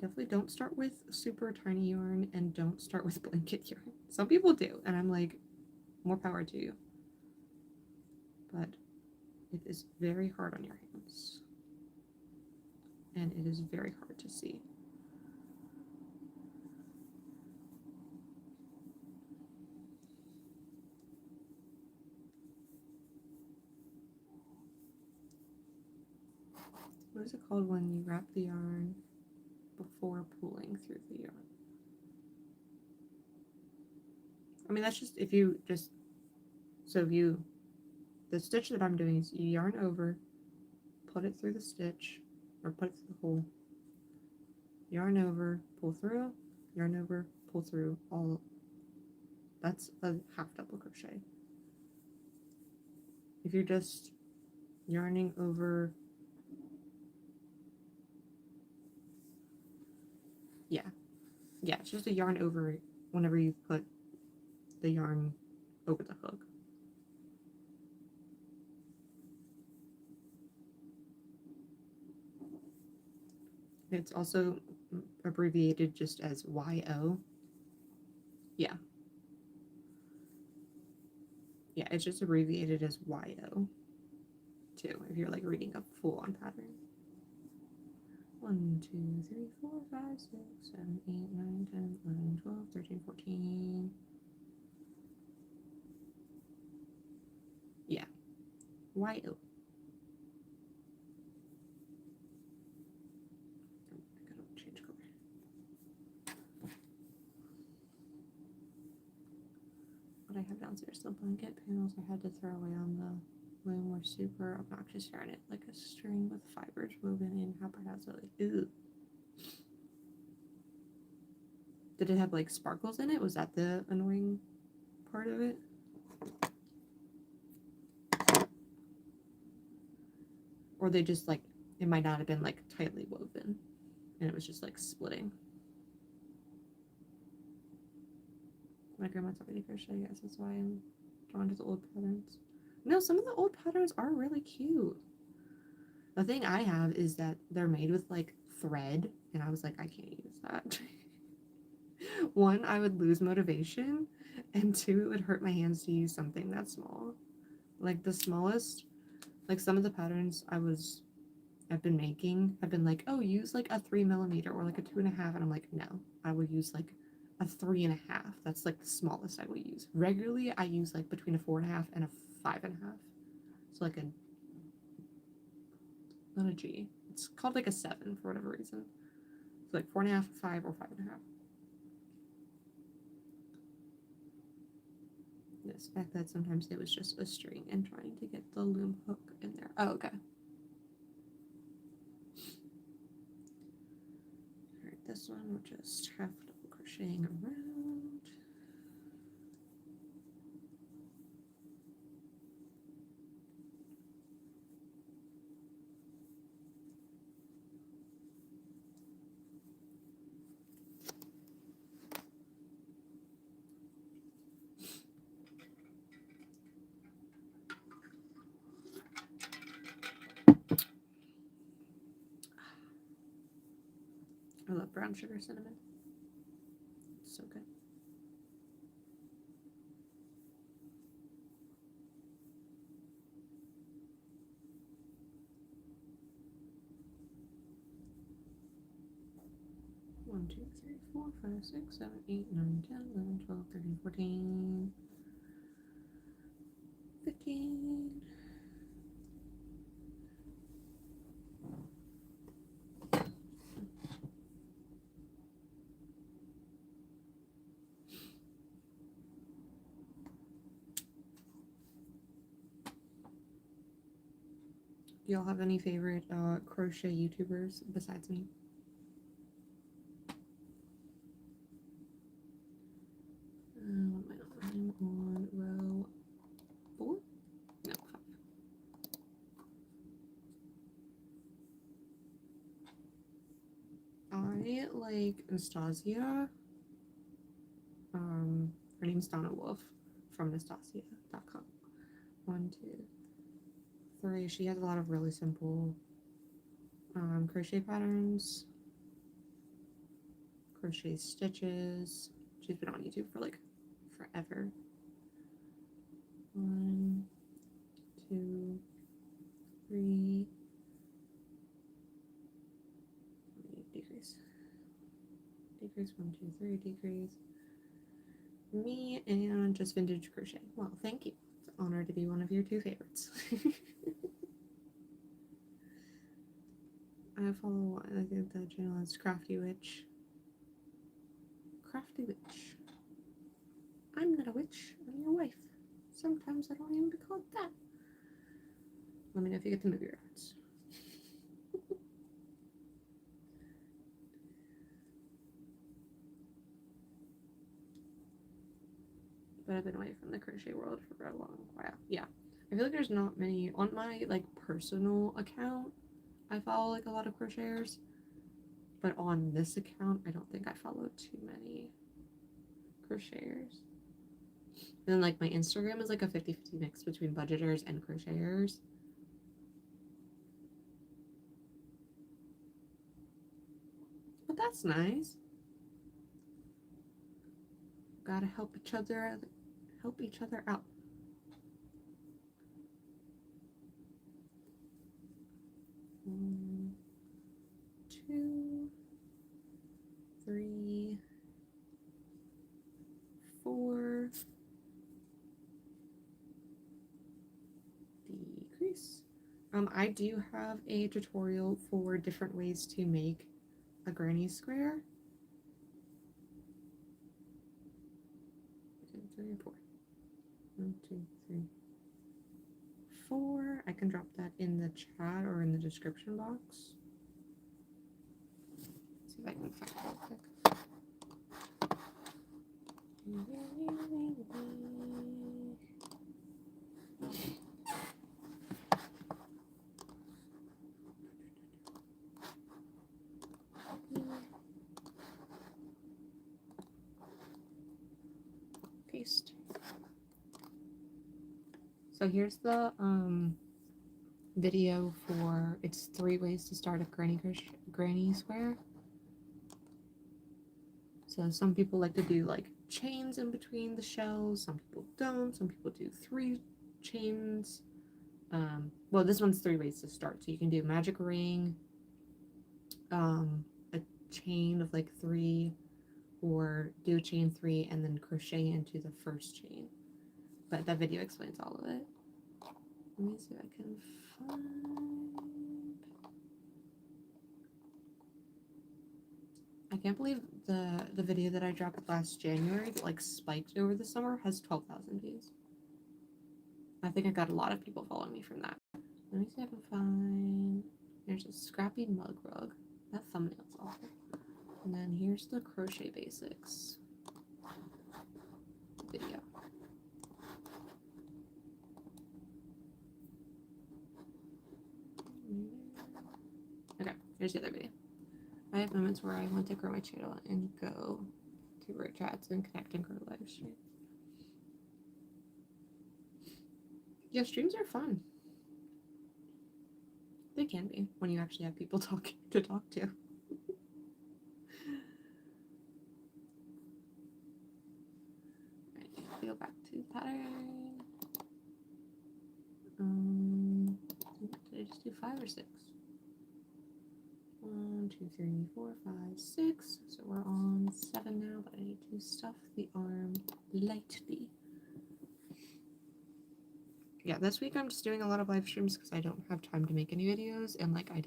Definitely don't start with super tiny yarn, and don't start with blanket yarn. Some people do, and I'm like, more power to you. But it is very hard on your hands. And it is very hard to see. What is it called when you wrap the yarn before pulling through the yarn? I mean, that's just if you just, so if you, the stitch that I'm doing is you yarn over, put it through the stitch, or put it through the hole, yarn over, pull through, yarn over, pull through, all, that's a half double crochet. If you're just yarning over, yeah, it's just a yarn over whenever you put the yarn over the hook. It's also abbreviated just as YO. Yeah. Yeah, it's just abbreviated as YO too, if you're like reading a full-on pattern. 1, 2, 3, 4, 5, 6, 7, 8, 9, 10, 11, 12, 13, 14. Yeah. YO. I gotta change color. what I have downstairs. The blanket panels I had to throw away on the loom were super obnoxious here, and it like a string with fibers woven in haphazardly. Ew. Did it have like sparkles in it? Was that the annoying part of it? Or they just like, it might not have been like tightly woven and it was just like splitting. My grandma taught me to crochet, I guess that's why I'm drawn to the old patterns. No, some of the old patterns are really cute. The thing I have is that they're made with like thread, and I was like, I can't use that. One, I would lose motivation, and two, it would hurt my hands to use something that small. Like the smallest, like some of the patterns I've been making have been like, oh, use like a 3mm or like a 2.5, and I'm like, no, I will use like a 3.5. That's like the smallest I will use. Regularly, I use like between a 4.5 and a 5.5. So like a, not a G. It's called like a 7 for whatever reason. So like 4.5, 5, or 5.5. Yes, back then sometimes it was just a string and trying to get the loom hook in there. Oh, okay. Alright, this one we'll just half double crocheting around. I love brown sugar cinnamon. It's so good. One, 2, 3, 4, 5, 6, 7, 8, 9, 10, 11, 12, 13, 14, 15. Do y'all have any favorite crochet YouTubers besides me? What am I on? I'm on row 4? No, 5. I like Nastasia. Her name's Donna Wolf from Nastasia.com. 1, 2, 3. She has a lot of really simple crochet patterns, crochet stitches. She's been on YouTube for like forever. 1, 2, 3. Decrease. Decrease. 1, 2, 3. Decrease. Me and just vintage crochet. Well, thank you. It's an honor to be one of your 2 favorites. I follow, I think the channel is Crafty Witch. Crafty Witch. I'm not a witch, I'm your wife. Sometimes I don't even be called that. Let me know if you get the movie reference. But I've been away from the crochet world for a long while. Yeah. I feel like there's not many on my like personal account. I follow like a lot of crocheters, but on this account I don't think I follow too many crocheters. And then like my Instagram is like a 50-50 mix between budgeters and crocheters. But that's nice. Gotta help each other out. One, 2, 3, 4. Decrease. I do have a tutorial for different ways to make a granny square. 2, 3, 4. 1, 2, 3, 4. I can drop that in the chat or in the description box. Let's see if I can find it real quick. Paste. So here's the video for it's 3 ways to start a granny square. So some people like to do like chains in between the shells, some people don't, some people do 3 chains. Well, this one's 3 ways to start. So you can do magic ring, a chain of like 3, or do a chain 3 and then crochet into the first chain. But that video explains all of it. Let me see if I can find. I can't believe the video that I dropped last January that like spiked over the summer has 12,000 views. I think I got a lot of people following me from that. Let me see if I can find. There's a scrappy mug rug. That thumbnail's awful. And then here's the crochet basics video. Okay, here's the other video. I have moments where I want to grow my channel and go to root chats and connect and grow live stream. Yeah, streams are fun. They can be when you actually have people to talk to. Alright, go back to the pattern. Did I just do 5 or 6? 1, 2, 3, 4, 5, 6. So we're on 7 now, but I need to stuff the arm lightly. Yeah, this week I'm just doing a lot of live streams because I don't have time to make any videos, and like I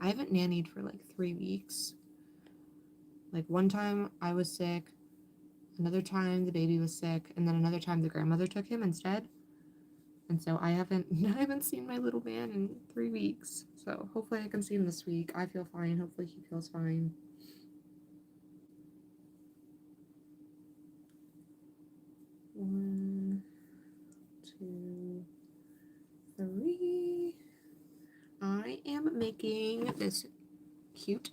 haven't nannied for like 3 weeks. Like one time I was sick, another time the baby was sick, and then another time the grandmother took him instead. And so I haven't seen my little man in 3 weeks. So hopefully I can see him this week. I feel fine. Hopefully he feels fine. One, 2, 3. I am making this cute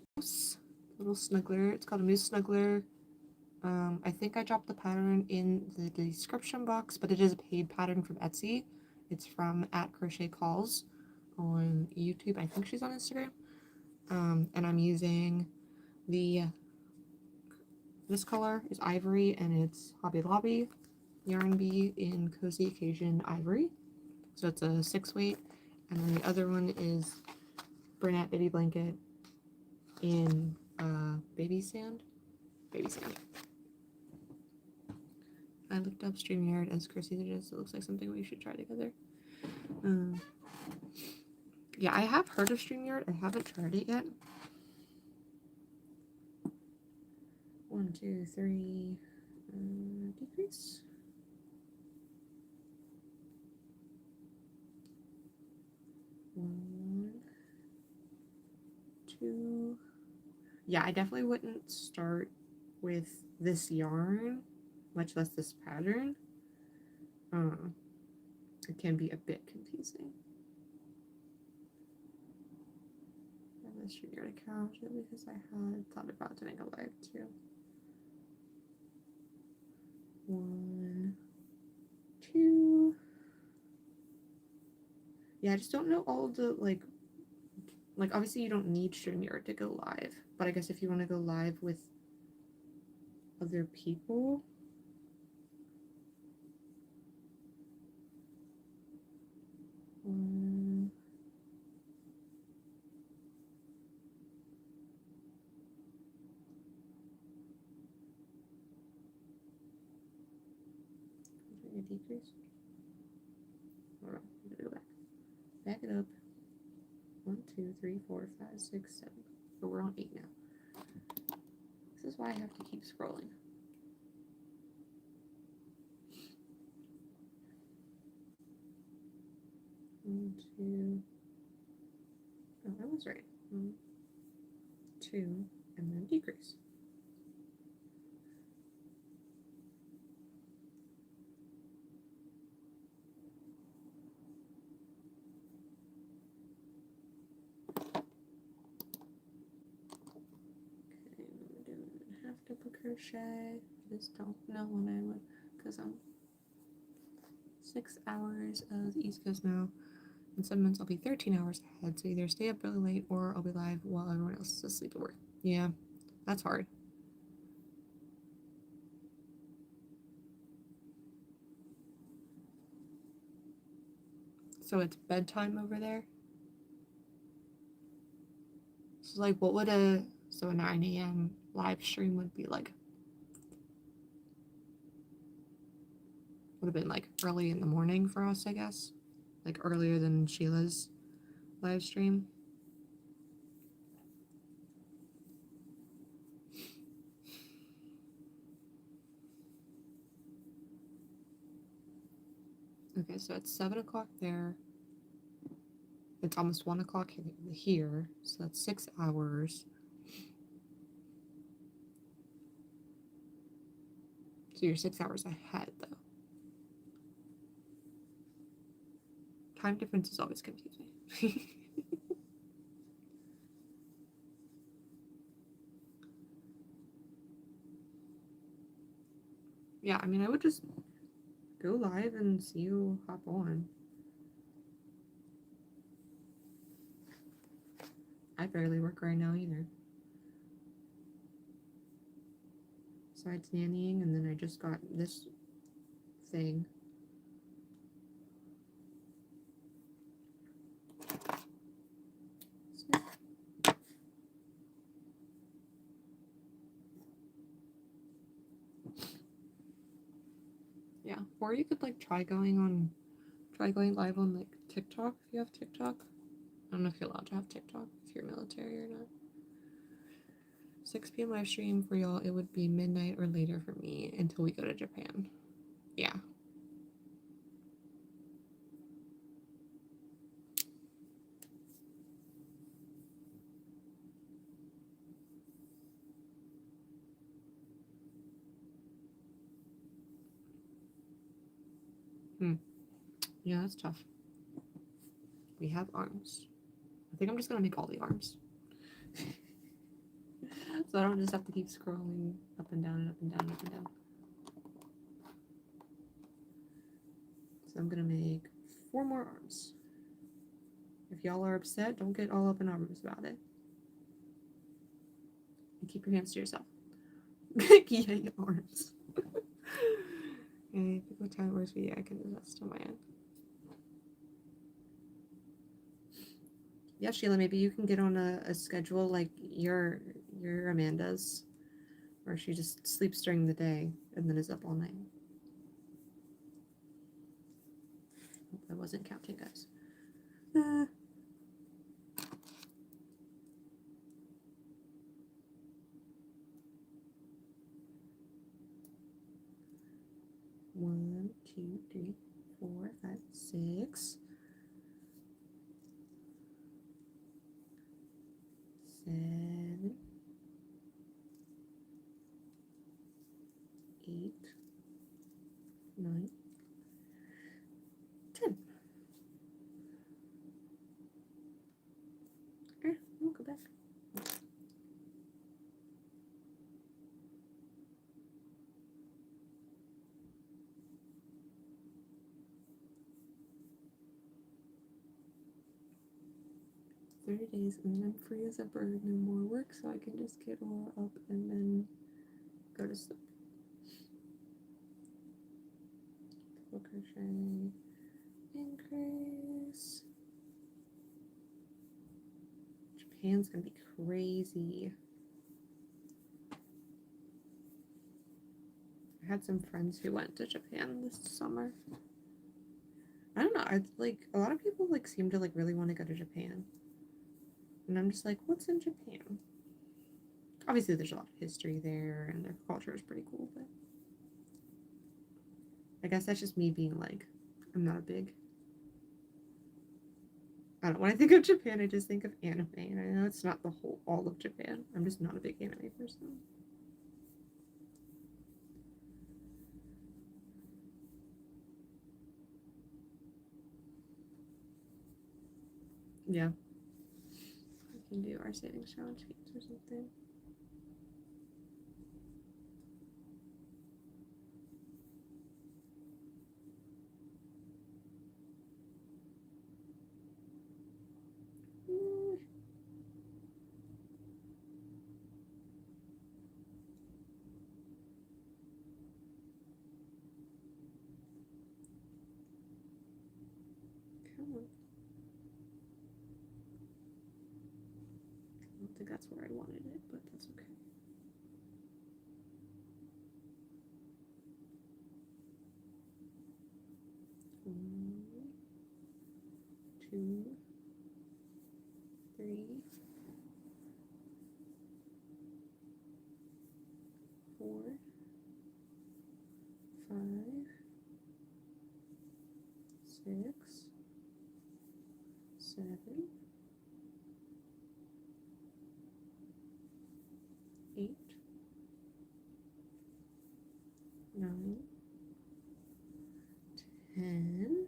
little snuggler. It's called a moose snuggler. I think I dropped the pattern in the description box, but it is a paid pattern from Etsy. It's from @crochetcalls on YouTube. I think she's on Instagram. And I'm using this color is ivory, and it's Hobby Lobby Yarn Bee in Cozy Occasion Ivory. So it's a 6 weight. And then the other one is Bernat Baby Blanket in Baby Sand. I looked up StreamYard as Chrissy suggests. It looks like something we should try together. Yeah, I have heard of StreamYard. I haven't tried it yet. 1, 2, 3. Decrease. 1, 2. Yeah, I definitely wouldn't start with this yarn, much less this pattern. It can be a bit confusing. I have this StreamYard account because I had thought about doing a live too. 1, 2. Yeah, I just don't know all the like obviously you don't need StreamYard to go live, but I guess if you want to go live with other people. Decrease. Hold on, I'm gonna go back. Back it up. 1, 2, 3, 4, 5, 6, 7. So we're on 8 now. This is why I have to keep scrolling. 1, 2. Oh, I was right. 1, 2, and then decrease. Okay, we're doing half double crochet. Just don't know when I would, because I'm 6 hours of the East Coast now. In 7 months, I'll be 13 hours ahead, so either stay up really late or I'll be live while everyone else is asleep at work. Yeah, that's hard. So it's bedtime over there? So, like, what would a 9 a.m. live stream would be like? Would have been like early in the morning for us, I guess. Like earlier than Sheila's live stream. Okay, so it's 7 o'clock there. It's almost 1 o'clock here, so that's 6 hours. So you're 6 hours ahead, though. Time differences always confuse me. Yeah, I mean, I would just go live and see you hop on. I barely work right now either. Besides nannying, and then I just got this thing. Yeah, or you could like try going live on like TikTok if you have TikTok. I don't know if you're allowed to have TikTok if you're military or not. 6 p.m. live stream for y'all. It would be midnight or later for me until we go to Japan. Yeah. Yeah, that's tough. We have arms. I think I'm just gonna make all the arms. So I don't just have to keep scrolling up and down and up and down and up and down. So I'm gonna make 4 more arms. If y'all are upset, don't get all up in arms about it. And keep your hands to yourself. Yay, arms. And pick what time it works for you. I can adjust on my end. Yeah, Sheila, maybe you can get on a schedule like your Amanda's, where she just sleeps during the day and then is up all night. I wasn't counting, guys. 1, 2, 3, 4, 5, 6, 7, 8, 9, 10. Okay, we'll go back. Days and then I'm free as a bird, no more work, so I can just get all up and then go to sleep. Double crochet, increase. Japan's gonna be crazy. I had some friends who went to Japan this summer. I don't know, I like a lot of people like seem to like really want to go to Japan. And I'm just like, what's in Japan? Obviously, there's a lot of history there, and their culture is pretty cool, but I guess that's just me being like, I'm not a big I don't know, when I think of Japan, I just think of anime, and I know it's not all of Japan. I'm just not a big anime person. Yeah. We can do our savings challenge games or something. Come on. I don't think that's where I wanted it, but that's okay. One, two, three, four, 5, 6, 7, 8, 9, 10.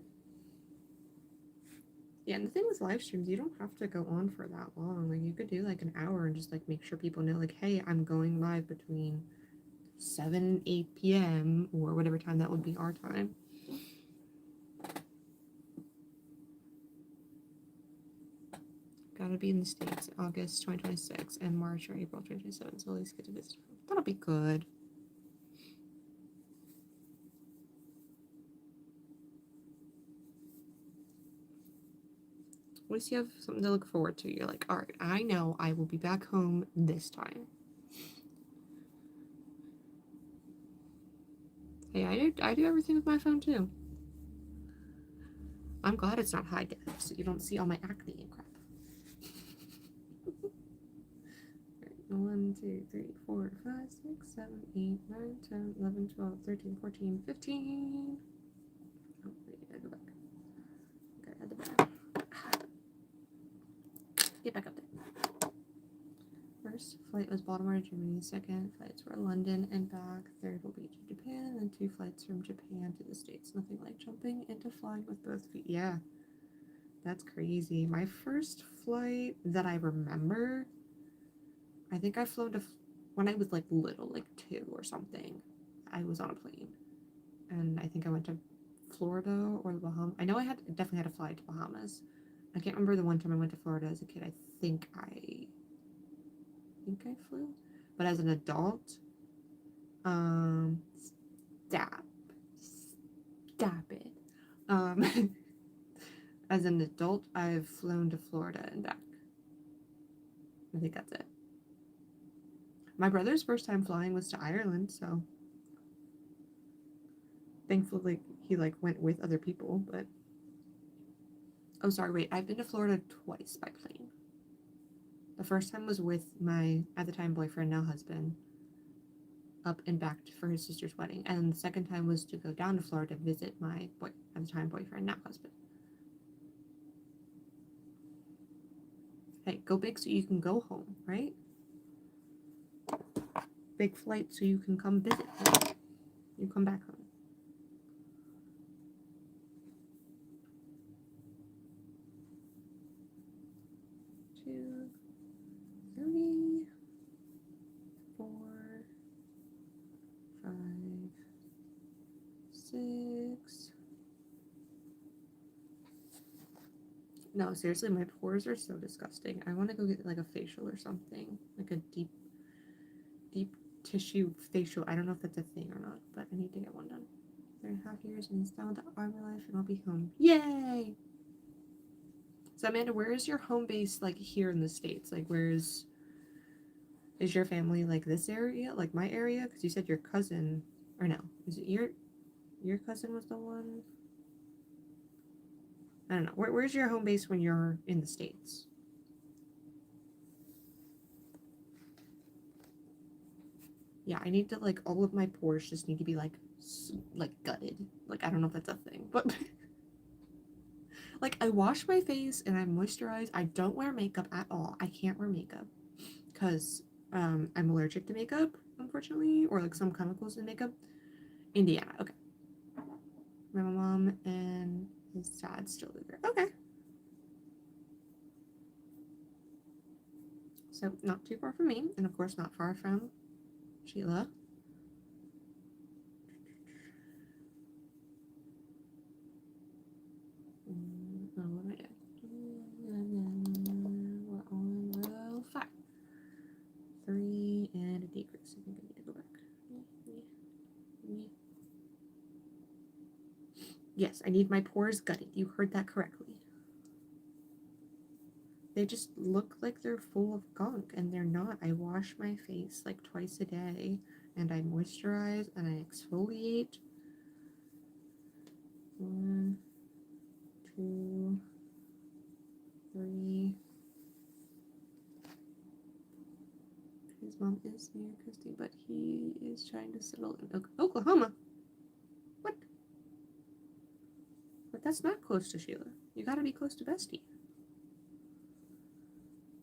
Yeah, and the thing with live streams, you don't have to go on for that long. Like, you could do like an hour and just like make sure people know, like, hey, I'm going live between 7 and 8 p.m. or whatever time that would be our time. Gotta be in the States August 2026 and March or April 2027, so at least get to visit. That'll be good. At least you have something to look forward to. You're like, all right, I know I will be back home this time. Hey, I do everything with my phone too. I'm glad it's not high def, so you don't see all my acne and crap. 1, 2, 3, 4, 5, 6, 7, 8, 9, 10, 11, 12, 13, 14, 15. Oh, wait, I gotta go back. Okay, add the back. Get back up there. First flight was Baltimore to Germany. Second flights were London and back. Third will be to Japan, and then 2 flights from Japan to the States. Nothing like jumping into flying with both feet. Yeah, that's crazy. My first flight that I remember, I think I flown to when I was like little, like 2 or something. I was on a plane, and I think I went to Florida or the Bahamas. I know I definitely had to fly to Bahamas. I can't remember the one time I went to Florida as a kid. I think I flew, but as an adult, stop it. As an adult, I've flown to Florida and back. I think that's it. My brother's first time flying was to Ireland, so thankfully he like went with other people. But oh, sorry, wait, I've been to Florida twice by plane. The first time was with my at the time boyfriend, now husband, up and back for his sister's wedding, and the second time was to go down to Florida to visit my at the time boyfriend, now husband. Hey, go big so you can go home, right? Big flight so you can come visit home. You come back home. 2, 3, 4, 5, 6. No, seriously, my pores are so disgusting. I want to go get like a facial or something, like a deep tissue facial. I don't know if that's a thing or not, but I need to get one done. 3.5 years and it's done with the army life, and I'll be home. Yay! So Amanda, where is your home base, like here in the States? Like, is your family like this area, like my area? Because you said your cousin, or no, is it your cousin was the one? I don't know. Where's your home base when you're in the States? Yeah, I need to like all of my pores just need to be like gutted. Like I don't know if that's a thing, but Like, I wash my face and I moisturize. I don't wear makeup at all. I can't wear makeup because I'm allergic to makeup, unfortunately, or like some chemicals in makeup. Indiana, okay. My mom and his dad still live there. Okay. So not too far from me, and of course not far from Sheila. What am I doing? We're on row 5. 3 and a decrease. I think I need to go back. Yes, I need my pores gutted. You heard that correctly. They just look like they're full of gunk, and they're not. I wash my face like twice a day, and I moisturize, and I exfoliate. 1, 2, 3. His mom is near Christy, but he is trying to settle in Oklahoma. What? But that's not close to Sheila. You gotta be close to Bestie.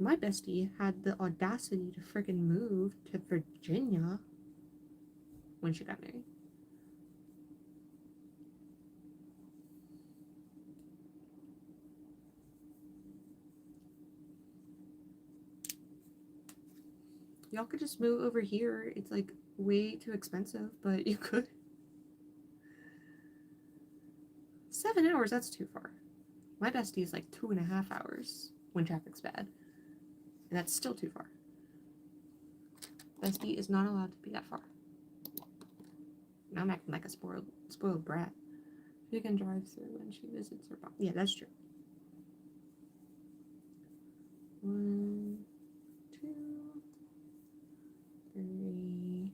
My bestie had the audacity to friggin' move to Virginia when she got married. Y'all could just move over here. It's like way too expensive, but you could. 7 hours, that's too far. My bestie is like 2.5 hours when traffic's bad. And that's still too far. Bestie is not allowed to be that far. Now I'm acting like a spoiled brat. She can drive through when she visits her mom. Yeah, that's true. 1, 2, 3,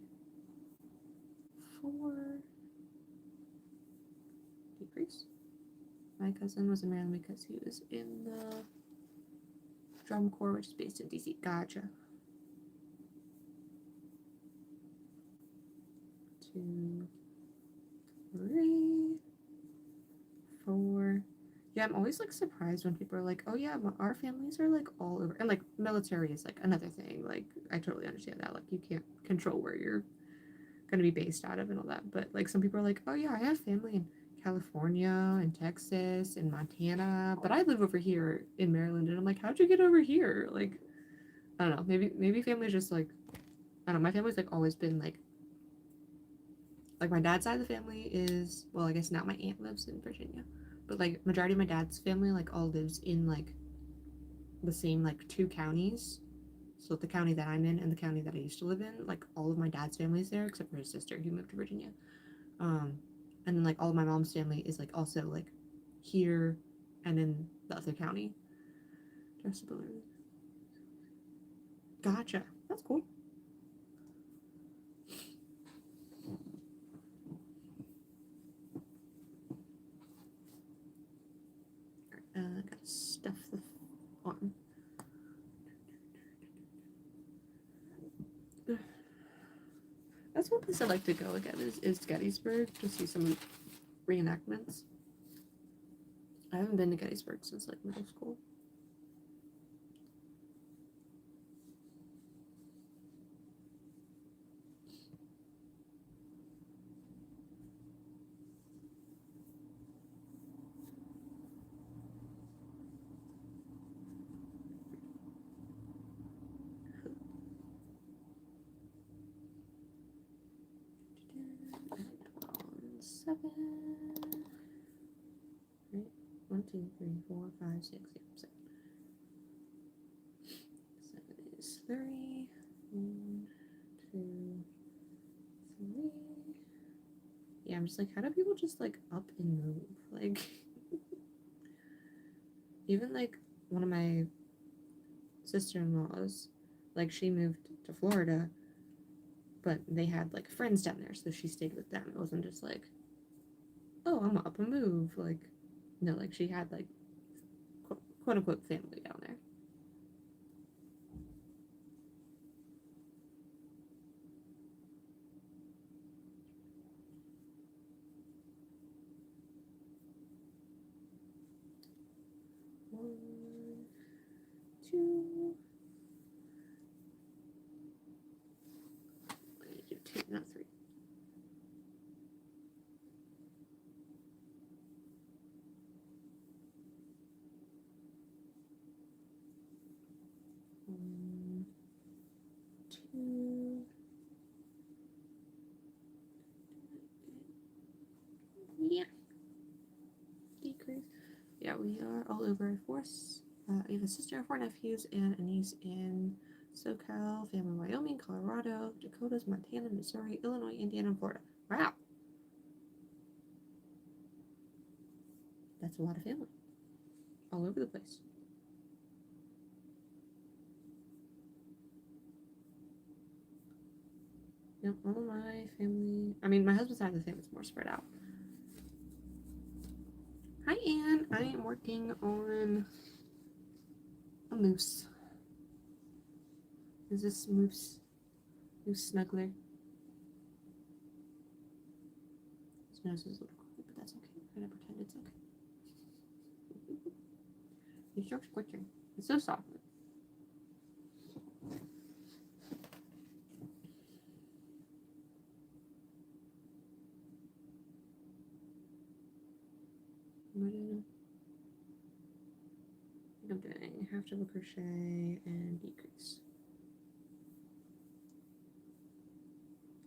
4. Decrease. My cousin was in Maryland because he was in the drum corps, which is based in DC. Gotcha. 2, 3, 4. Yeah, I'm always like surprised when people are like, oh yeah, our families are like all over, and like military is like another thing. Like I totally understand that. Like you can't control where you're gonna be based out of and all that. But like some people are like, oh yeah, I have family in California and Texas and Montana, but I live over here in Maryland. And I'm like, how'd you get over here? Like I don't know. Maybe family's just like, I don't know. My family's like always been like my dad's side of the family is, well, I guess now my aunt lives in Virginia, but like majority of my dad's family like all lives in like the same like 2 counties. So the county that I'm in and the county that I used to live in, like all of my dad's family's there except for his sister who moved to Virginia. And then like all of my mom's family is like also like here and in the other county. Gotcha. That's cool. Gotta stuff the arm. That's one place I like to go again is Gettysburg to see some reenactments. I haven't been to Gettysburg since like middle school. Seven. Right. 1, 2, 3, 4, 5, 6, 7. 7 is 3. 1, 2, 3. Yeah, I'm just like, how do people just like up and move? Like, even like one of my sister-in-laws, like she moved to Florida, but they had like friends down there, so she stayed with them. It wasn't just like, oh, I'm up and move. Like, no, like she had like quote unquote family down there. Yeah. Decrease. Yeah, we are all over. I have a sister and 4 nephews and a niece in SoCal, family in Wyoming, Colorado, Dakotas, Montana, Missouri, Illinois, Indiana, and Florida. Wow. That's a lot of family. All over the place. Yep, all of my family. I mean, my husband's side of the family is more spread out. Hi, Anne. I am working on a moose. Is this moose snuggler? His nose is a little crooked, but that's okay. I'm gonna pretend it's okay. He's so squishing. It's so soft. What do I'm doing half double crochet and decrease.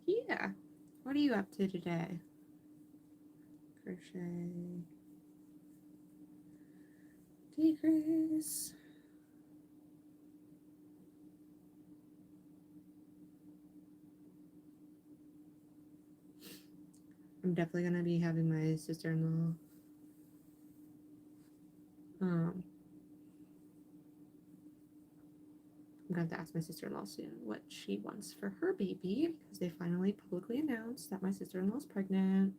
Yeah. What are you up to today? Crochet, decrease. I'm definitely gonna be having my sister-in-law. I'm going to have to ask my sister-in-law soon what she wants for her baby because they finally publicly announced that my sister-in-law is pregnant.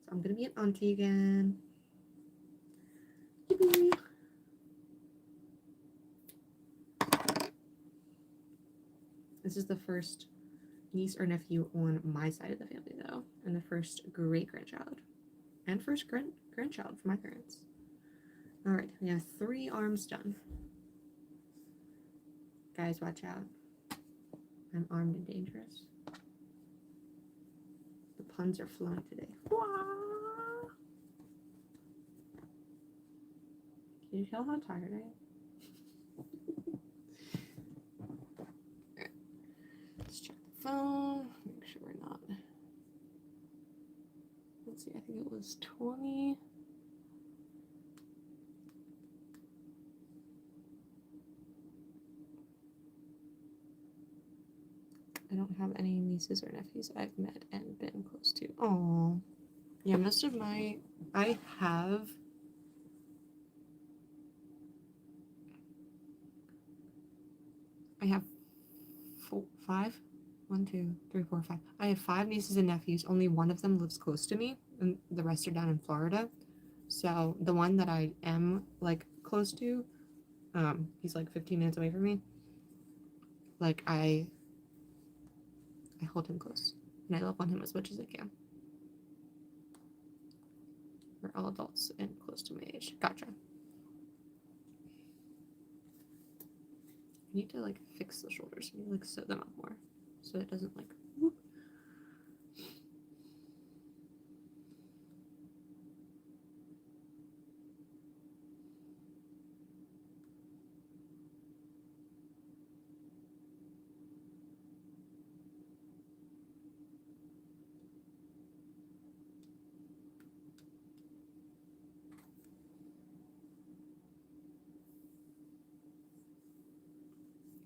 So I'm going to be an auntie again. Yippee. This is the first niece or nephew on my side of the family, though, and the first great-grandchild, and first grandchild for my parents. All right, we have 3 arms done. Guys, watch out. I'm armed and dangerous. The puns are flowing today. Can you tell how tired I am? Right. Let's check the phone. Make sure we're not. Let's see, I think it was 20. I don't have any nieces or nephews I've met and been close to. Oh, yeah, most of my, I have five. 1, 2, 3, 4, 5. I have 5 nieces and nephews. Only one of them lives close to me, and the rest are down in Florida. So the one that I am like close to, he's like 15 minutes away from me. Like I hold him close, and I love on him as much as I can. We're all adults and close to my age. Gotcha. I need to like fix the shoulders. I need to like sew them up more so it doesn't like whoop.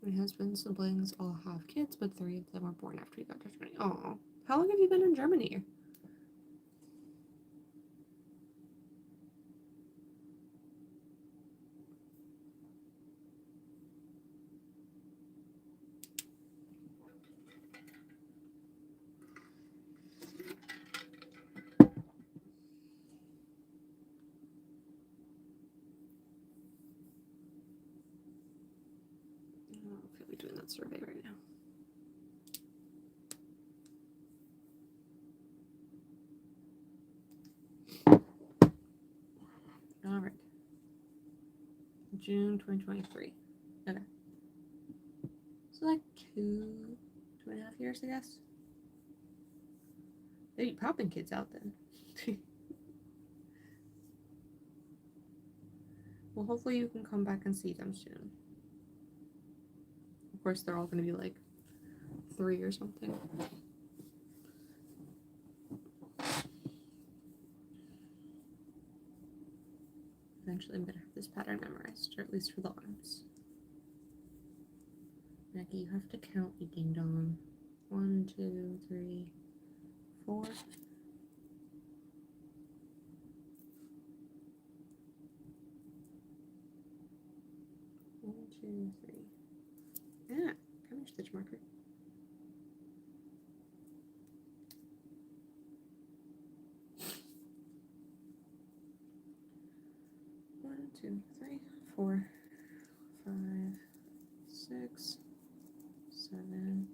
My husband's siblings all have kids, but 3 of them were born after he got to Germany. Oh, how long have you been in Germany? I feel like doing that survey right now. All right. June 2023. Okay. So like 2.5 years, I guess. They'd be popping kids out then. Well, hopefully you can come back and see them soon. Of course, they're all going to be like 3 or something. Eventually I'm going to have this pattern memorized, or at least for the arms. Maggie, you have to count, you ding dong. 1, 2, 3, 4. 1, 2, 3. Ah, come here, stitch marker. One, 2, 3, 4, 5, 6, 7,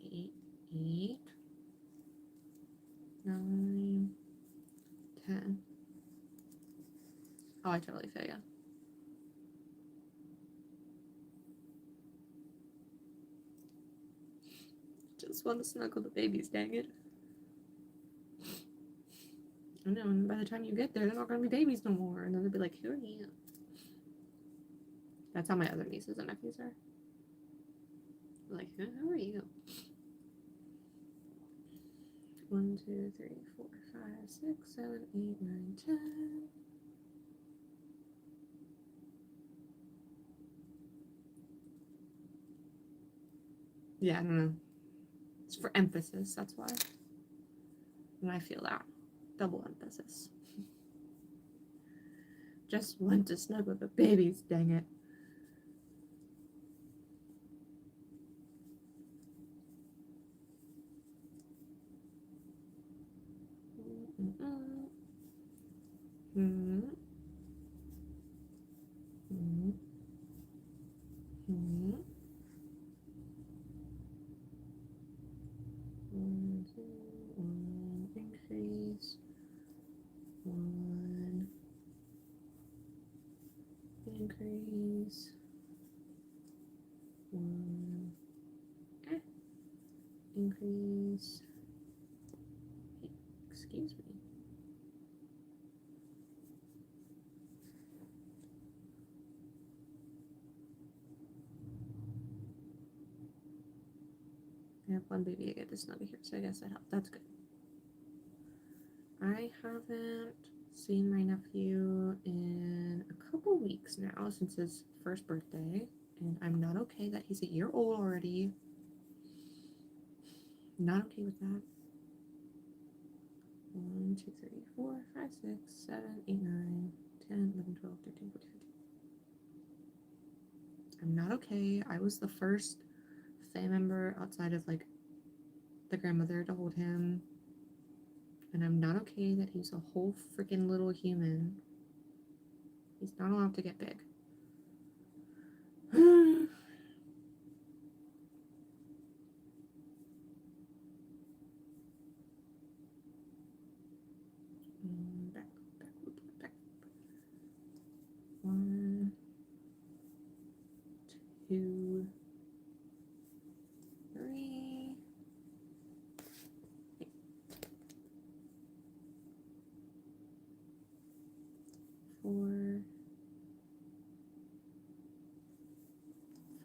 8, 9, 10. Oh, I totally failed. Yeah. Just want to snuggle the babies, dang it. I know, and by the time you get there, they're not going to be babies no more. And then they'll be like, who are you? That's how my other nieces and nephews are. They're like, who are you? 1, 2, 3, 4, 5, 6, 7, 8, 9, 10. Yeah, I don't know. It's for emphasis, that's why. And I feel that. Double emphasis. Just want to snuggle the babies, dang it. One, 2, 1, increase. 1, increase. 1, increase. Excuse me. I have one baby I get to snuggle here, so I guess that helped. That's good. I haven't seen my nephew in a couple weeks now since his first birthday, and I'm not okay that he's a year old already. Not okay with that. 1, 2, 3, 4, 5, 6, 7, 8, 9, 10, 11, 12, 13, 14, 15. I'm not okay. I was the first family member outside of like the grandmother to hold him, and I'm not okay that he's a whole freaking little human. He's not allowed to get big. Back. 1, 2, 3. 4,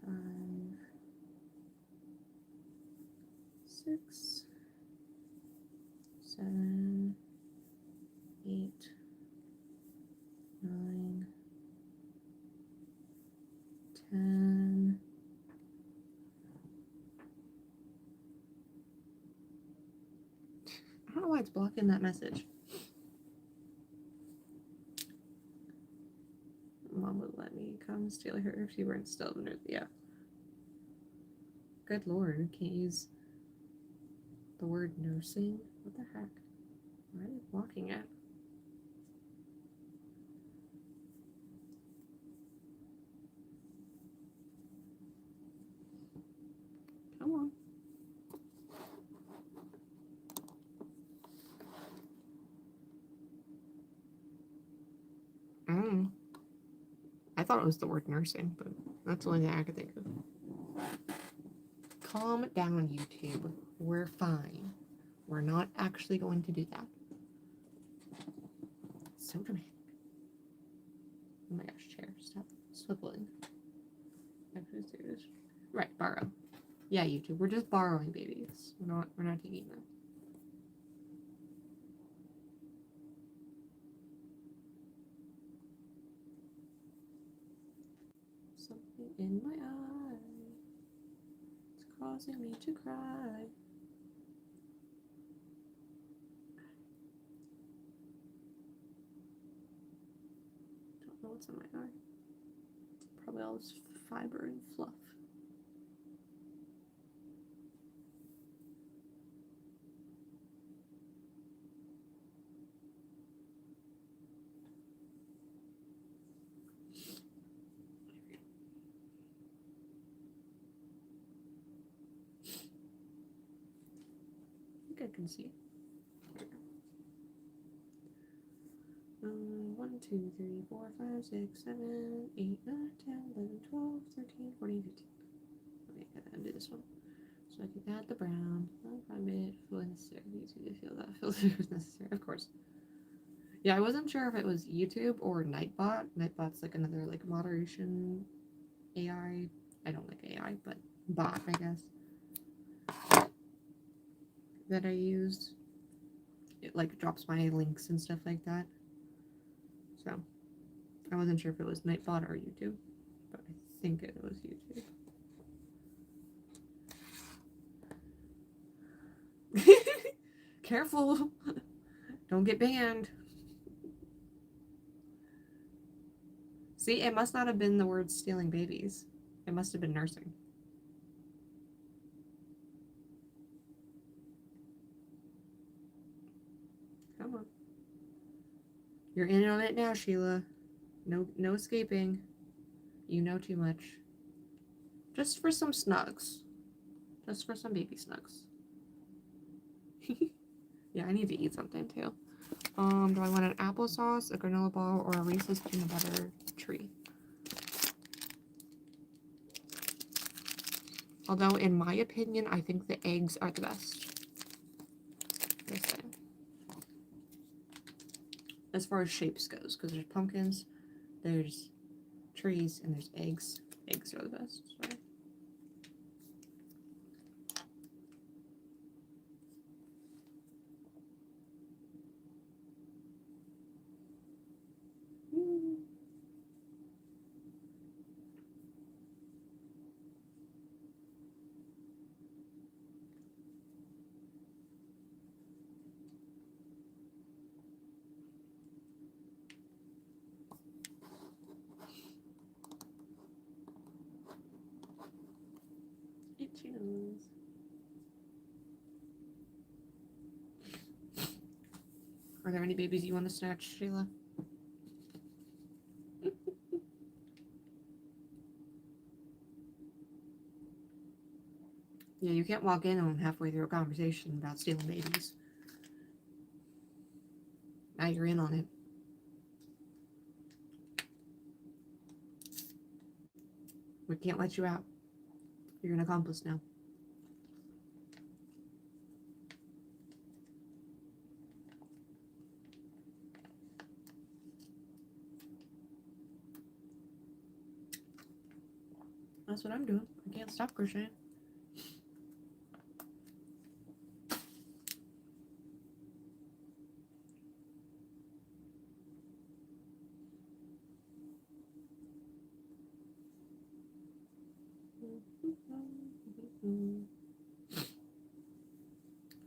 5, 6, 7, 8, 9, 10. I don't know why it's blocking that message. Mom would let me come steal her if she weren't still under the, yeah. Good lord, can't use the word nursing. What the heck? Why are they blocking it? Come on. I don't know. I thought it was the word nursing, but that's the only thing I could think of. Calm down, YouTube. We're fine. We're not actually going to do that. So dramatic. Oh my gosh, chair. Stop swiveling. Actually, serious. Right, borrow. Yeah, YouTube. We're just borrowing babies. We're not taking them. Something in my eye. It's causing me to cry. Don't know what's in my eye. Probably all this fiber and fluff. I can see. 1, 2, 3, 4, 5, 6, 7, 8, 9, 10, 11, 12, 13, 14, 15. Okay, I gotta undo this one. So I can add the brown. I'll probably feel necessary. Easy to feel that feels necessary, of course. Yeah, I wasn't sure if it was YouTube or Nightbot. Nightbot's like another like moderation AI. I don't like AI, but bot, I guess, that I used. It like drops my links and stuff like that. So I wasn't sure if it was Nightbot or YouTube, but I think it was YouTube. Careful! Don't get banned. See, it must not have been the word stealing babies. It must have been nursing. Come on. You're in on it now, Sheila. No escaping. You know too much. Just for some snugs. Just for some baby snugs. Yeah, I need to eat something too. Do I want an applesauce, a granola bar, or a Reese's peanut butter tree? Although, in my opinion, I think the eggs are the best. As far as shapes goes, because there's pumpkins, there's trees, and there's eggs. Eggs are the best. Sorry. Itchy nose. Are there any babies you want to snatch, Sheila? Yeah, you can't walk in on halfway through a conversation about stealing babies. Now you're in on it. We can't let you out. You're an accomplice now. That's what I'm doing. I can't stop crocheting.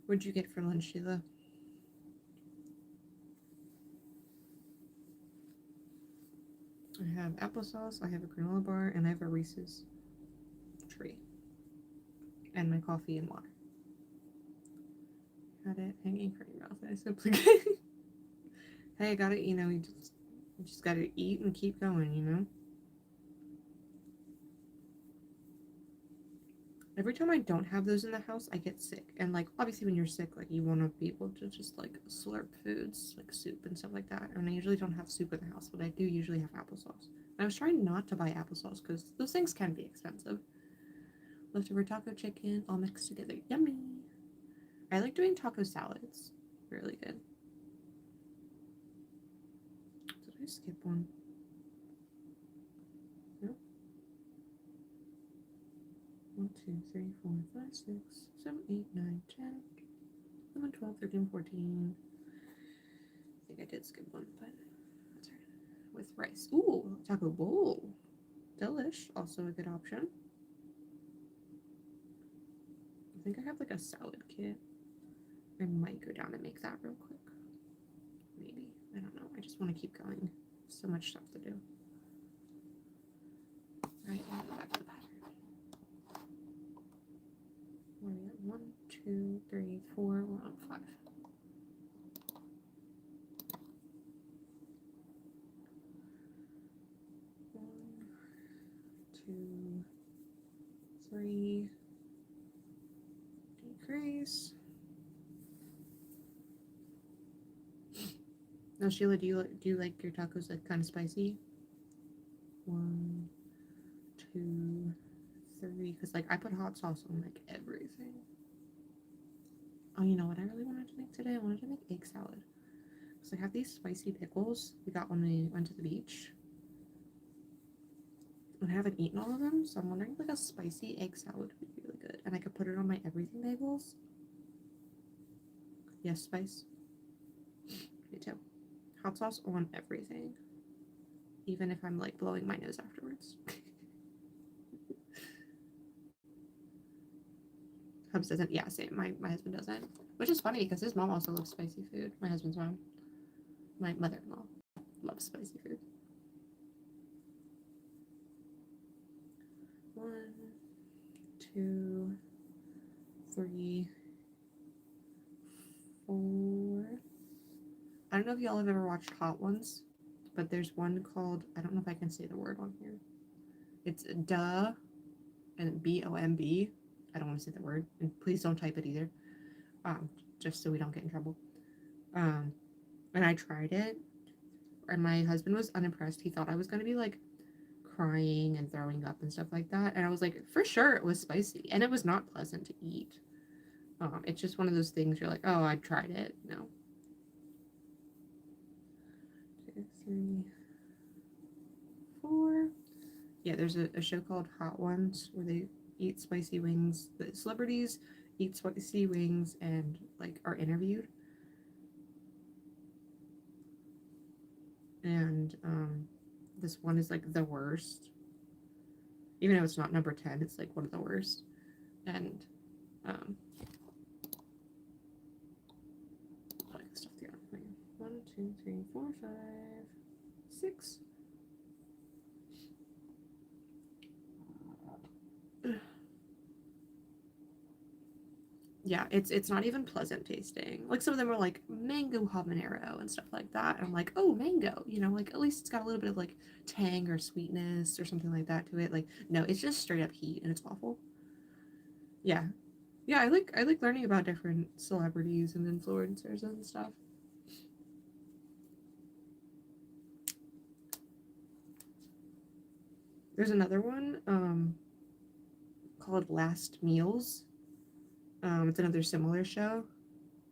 What'd you get for lunch, Sheila? I have applesauce, I have a granola bar, and I have a Reese's tree. And my coffee and water. Had it hanging from your mouth. I simply hey, I got it, you know, you just gotta eat and keep going, you know? Every time I don't have those in the house, I get sick. And, like, obviously when you're sick, like, you want to be able to just, like, slurp foods, like soup and stuff like that. And I usually don't have soup in the house, but I do usually have applesauce. And I was trying not to buy applesauce because those things can be expensive. Leftover taco chicken all mixed together. Yummy! I like doing taco salads. Really good. Did I skip one? 1, 2, 3, 4, 5, 6, 7, 8, 9, 10, 11, 12, 13, 14. I think I did skip one, but that's alright. With rice. Ooh, taco bowl. Delish, also a good option. I think I have like a salad kit. I might go down and make that real quick. Maybe. I don't know. I just want to keep going. So much stuff to do. Alright, now back to the pattern. Where are we at? 1, 2, 3, 4. We're on 5. 1, 2, 3. Decrease. Now, Sheila, do you like your tacos like kind of spicy? 1, 2, 3. Because like I put hot sauce on like everything. Oh, you know what I really wanted to make today? I wanted to make egg salad. So I have these spicy pickles we got when we went to the beach. And I haven't eaten all of them, so I'm wondering if like a spicy egg salad would be really good. And I could put it on my everything bagels. Yes, spice. Me too. Hot sauce on everything. Even if I'm like blowing my nose afterwards. Hubs doesn't. Yeah, same. My husband doesn't. Which is funny because his mom also loves spicy food. My husband's mom. My mother-in-law loves spicy food. 1, 2, 3, 4. I don't know if y'all have ever watched Hot Ones, but there's one called, I don't know if I can say the word on here. It's duh and B-O-M-B. I don't want to say the word, and please don't type it either, just so we don't get in trouble. And I tried it, and my husband was unimpressed. He thought I was going to be like crying and throwing up and stuff like that, and I was like, for sure it was spicy, and it was not pleasant to eat. It's just one of those things you're like, oh, I tried it. No. 2, 3, 4. Yeah, there's a show called Hot Ones where they eat spicy wings. The celebrities eat spicy wings and like are interviewed. And this one is like the worst. Even though it's not number 10, it's like one of the worst. And like stuff together. 1, 2, 3, 4, 5, 6. Yeah, it's not even pleasant tasting. Like some of them are like mango habanero and stuff like that. And I'm like, oh, mango, you know, like at least it's got a little bit of like tang or sweetness or something like that to it. Like, no, it's just straight up heat and it's awful. Yeah. Yeah, I like learning about different celebrities and influencers and stuff. There's another one called Last Meals. It's another similar show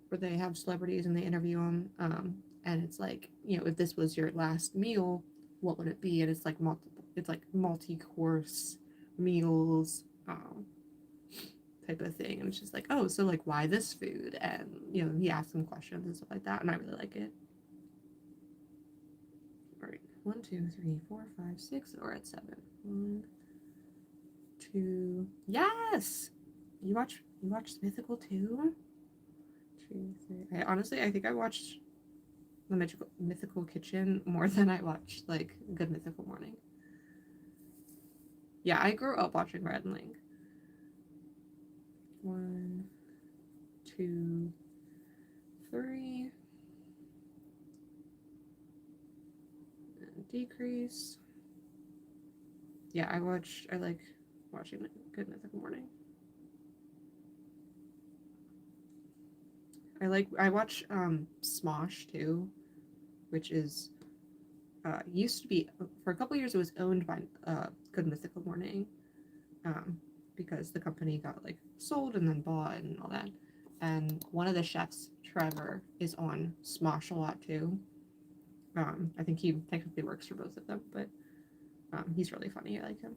where they have celebrities and they interview them. And it's like, you know, if this was your last meal, what would it be? And it's like multi-course meals type of thing. And it's just like, oh, so like why this food? And you know, he asks some questions and stuff like that, and I really like it. All right, 1, 2, 3, 4, 5, 6. Or at 7. 1, 2. Yes. You watch Mythical too? 2, 3. I think I watched the Mythical Kitchen more than I watched like Good Mythical Morning. Yeah, I grew up watching Red and Link. 1, 2, 3. And decrease. Yeah, I like watching Good Mythical Morning. I watch Smosh too, which is used to be, for a couple years it was owned by Good Mythical Morning, because the company got like sold and then bought and all that. And one of the chefs, Trevor, is on Smosh a lot too. I think he technically works for both of them, but he's really funny. I like him.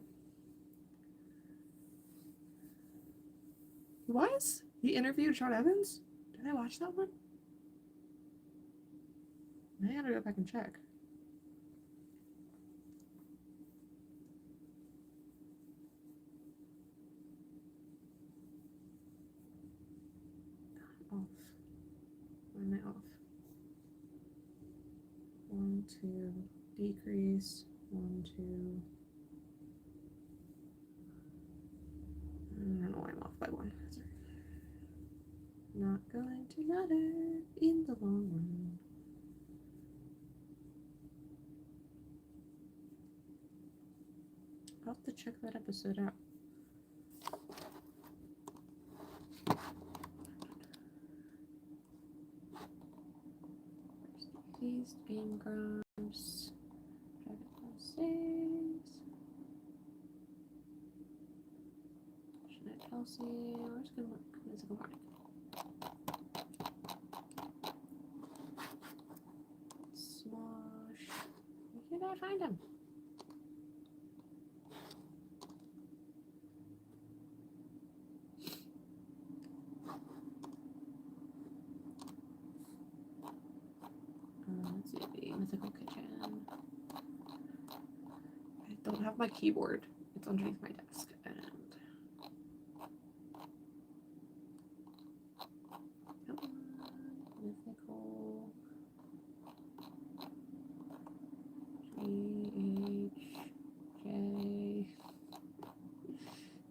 He was? He interviewed Sean Evans? Did I watch that one? I gotta go back and check. off. Why am I off? 1, 2, decrease, 1, 2. I don't know why I'm off by 1. Sorry. Not going to matter in the long run. I'll have to check that episode out. These engrams, Jeanette Kelsey, where's good luck? It's a good morning. Smosh. Where did I find him? Let's see, the Mythical Kitchen. I don't have my keyboard. It's underneath my desk. And come on, Mythical GHJ.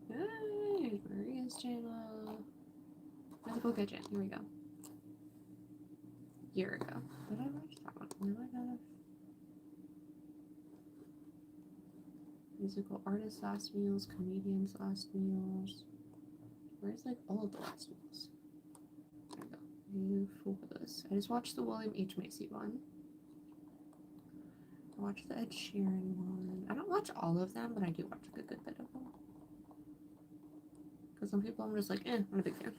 Hey, Maria's channel. Mythical Kitchen. Here we go. Year ago. Did I watch that one? No, I got musical artists last meals, comedians last meals. Where's like all of the last meals? There we go. Focus. I just watched the William H. Macy one. I watched the Ed Sheeran one. I don't watch all of them, but I do watch like a good bit of them. Because some people I'm just like, I'm not a big fan.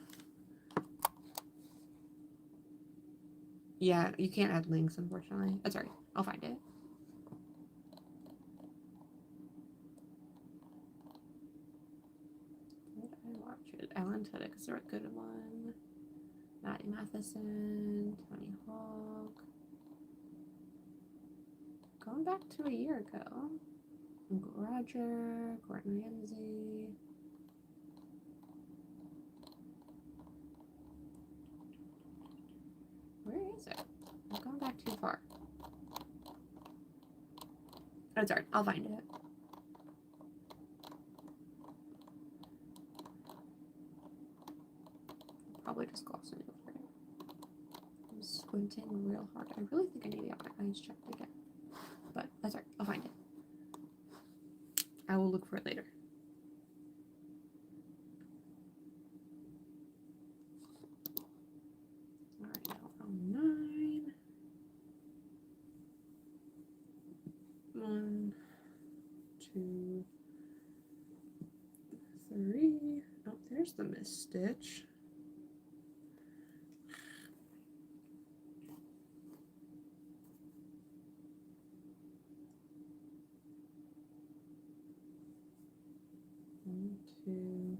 Yeah, you can't add links, unfortunately. Oh, sorry, I'll find it. What did I watch it? Ellen Tudyk is a good one. Maddie Matheson, Tony Hawk. Going back to a year ago. Uncle Roger, Gordon Ramsay. Where is it? I'm going back too far. Oh, sorry, I'll find it. Probably just glossing over it. I'm squinting real hard. I really think I need to get my eyes checked again. But that's alright, I'll find it. I will look for it later. Alright, now round 9. 1, 2, 3. Oh, there's the missed stitch. One, 2,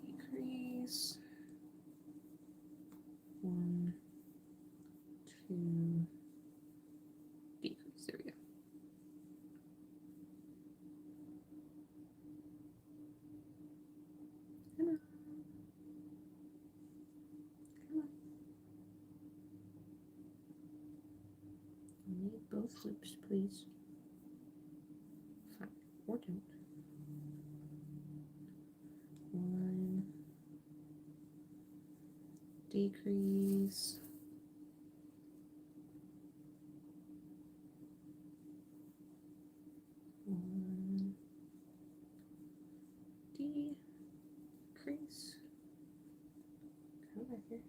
decrease. 1, 2, decrease. There we go. Come on. Come on. I need both loops, please. Fine. Or don't. 1, decrease. 1, decrease. Come back here.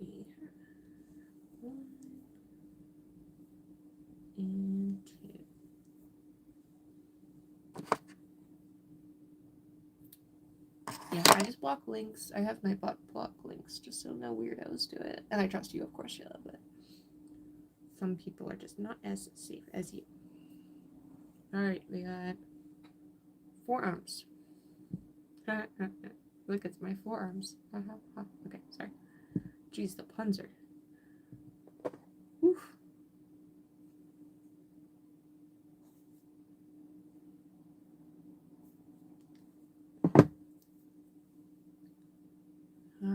We have 1 and 2. Yeah, I just block links. I have my block links just so no weirdos do it. And I trust you, of course, Sheila, but some people are just not as safe as you. Alright, we got forearms. Look, it's my forearms. Okay, sorry. Jeez, the puns are. Oof.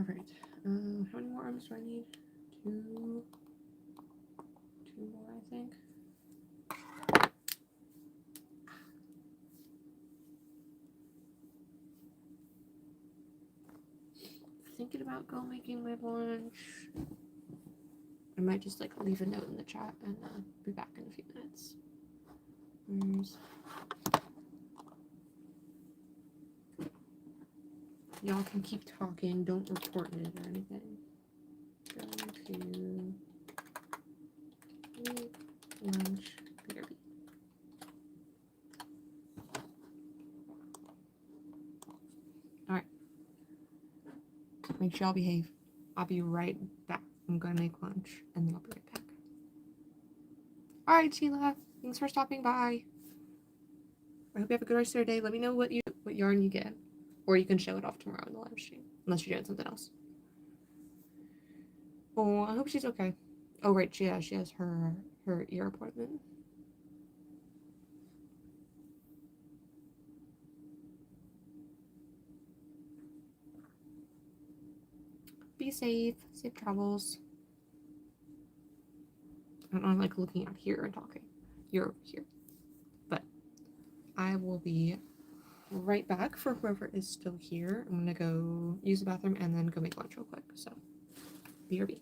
Alright. How many more arms do I need? Two more, I think. Thinking about making my lunch. I might just like leave a note in the chat and be back in a few minutes. Y'all can keep talking, don't report it or anything. Going to eat lunch, BRB. Alright. Make sure y'all behave. I'll be right back. I'm gonna make lunch and then I'll be right back. Alright, Sheila. Thanks for stopping by. I hope you have a good rest of your day. Let me know what yarn you get. Or you can show it off tomorrow in the live stream. Unless you're doing something else. Oh, I hope she's okay. Oh, right. She has her ear appointment. Be safe. Safe travels. I don't like looking up here and talking. You're over here. But I will be right back for whoever is still here. I'm gonna go use the bathroom and then go make lunch real quick. So, BRB.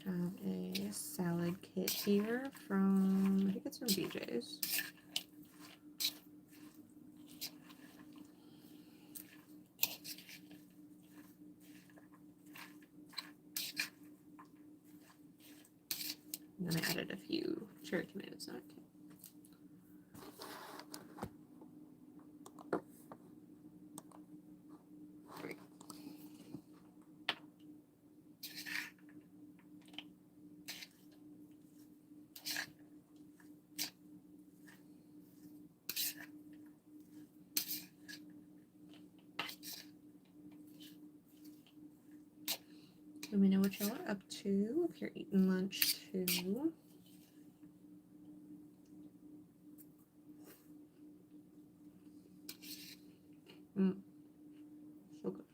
have a salad kit here from, I think it's from BJ's. And then I added a few cherry tomatoes in it too. Let me know what y'all are up to, if you're eating lunch too. So good.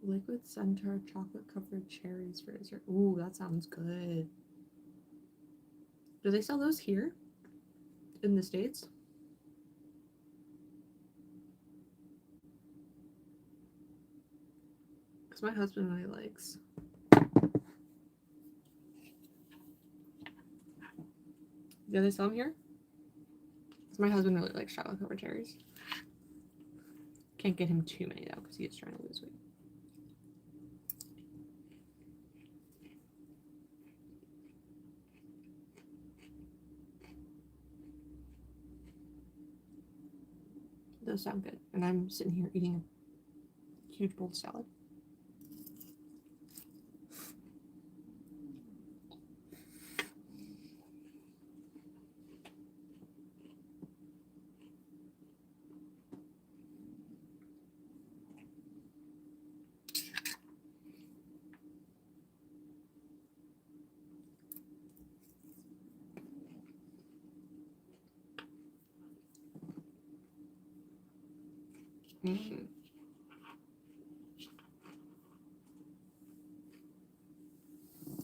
Liquid center chocolate covered cherries for dessert. Ooh, that sounds good. Do they sell those here in the States? Because my husband really likes. Do they sell them here? Because my husband really likes chocolate covered cherries. Can't get him too many though, because he is trying to lose weight. Those sound good. And I'm sitting here eating a huge bowl of salad.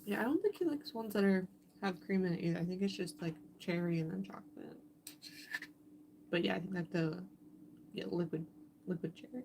Yeah, I don't think he likes ones that have cream in it either. I think it's just like cherry and then chocolate. But yeah, I think like the liquid cherry.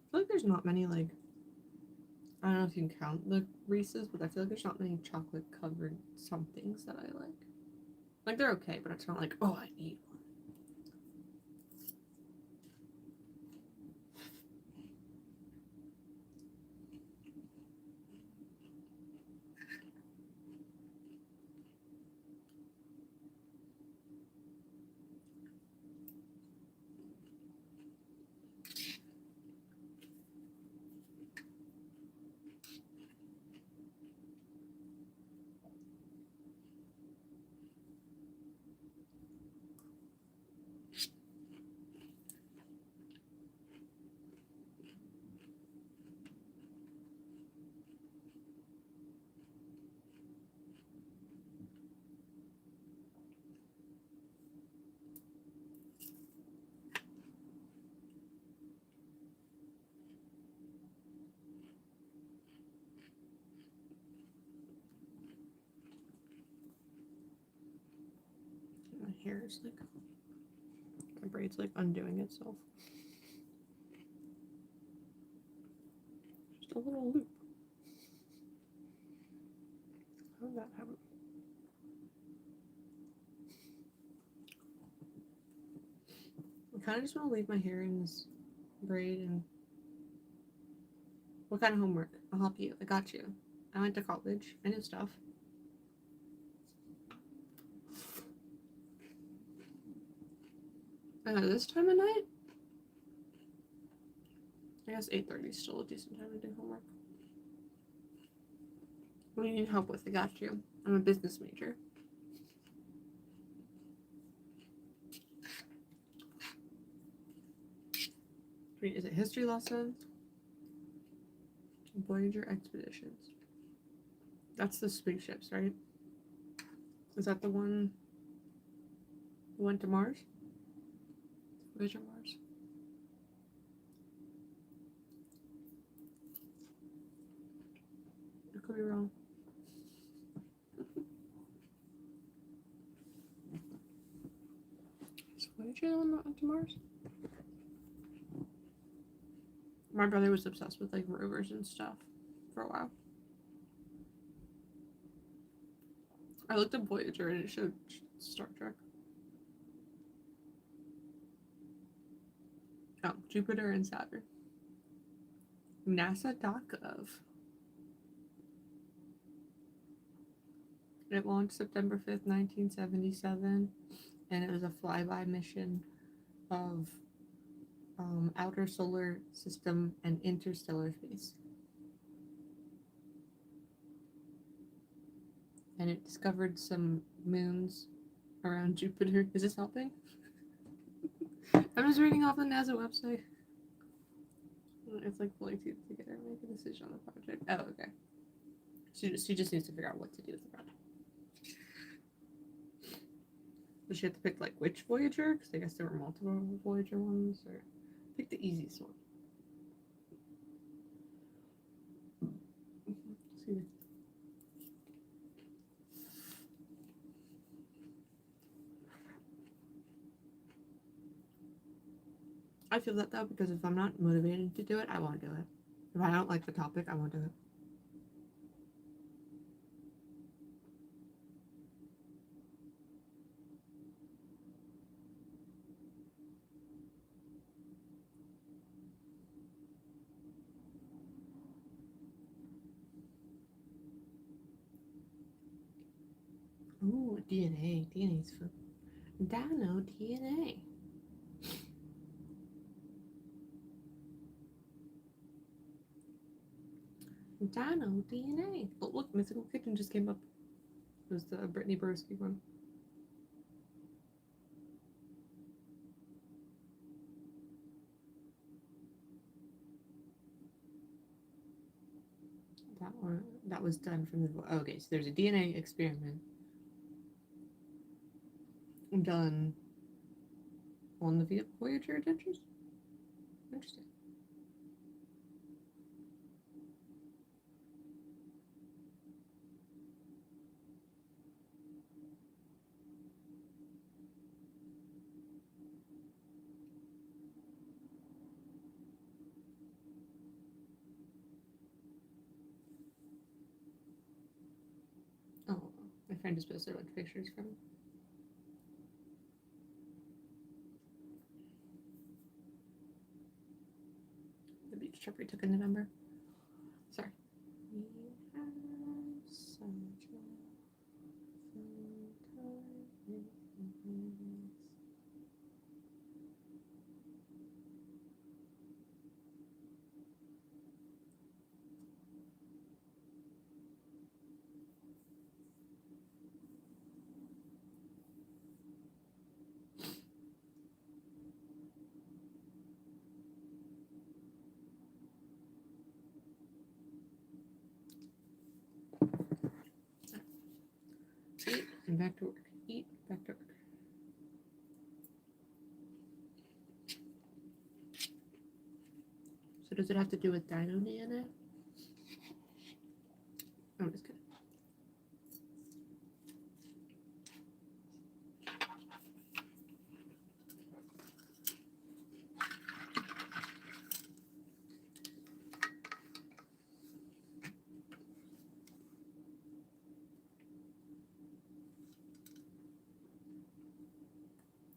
I feel like there's not many, like, I don't know if you can count the Reese's, but I feel like there's not many chocolate covered somethings that I like. Like, they're okay, but it's not like, oh, I need one. My hair is like, my braid's like undoing itself. Just a little loop. How did that happen? I kind of just want to leave my hair in this braid and what kind of homework? I'll help you. I got you. I went to college. I know stuff. This time of night? I guess 8:30 is still a decent time to do homework. What do you need help with? I got you. I'm a business major. Is it history lesson? Voyager expeditions. That's the spaceships, right? Is that the one who went to Mars? Voyager Mars. I could be wrong. Is Voyager the one that went to Mars? My brother was obsessed with like rovers and stuff for a while. I looked up Voyager and it showed Star Trek. Oh, Jupiter and Saturn. NASA.gov. It launched September 5th, 1977, and it was a flyby mission of outer solar system and interstellar space. And it discovered some moons around Jupiter. Is this helping? I'm just reading off the NASA website. It's like pulling teeth together and make a decision on the project. Oh, okay. She just needs to figure out what to do with the project. Does she have to pick like which Voyager? Because I guess there were multiple Voyager ones, or pick the easiest one. Excuse me. I feel that though, because if I'm not motivated to do it, I won't do it. If I don't like the topic, I won't do it. Ooh, DNA. DNA's for Dino DNA. Dino DNA. Oh, look, Mythical Kitchen just came up. It was the Brittany Broski one. That one, that was done from the. Oh, okay, so there's a DNA experiment done on the Voyager Adventures. Interesting. Oh, my friend just posted a bunch of pictures from the beach trip we took in November. Sorry. We had such a fun time. Eat and back to work. Eat, back to work. So does it have to do with dino DNA? I'm just kidding.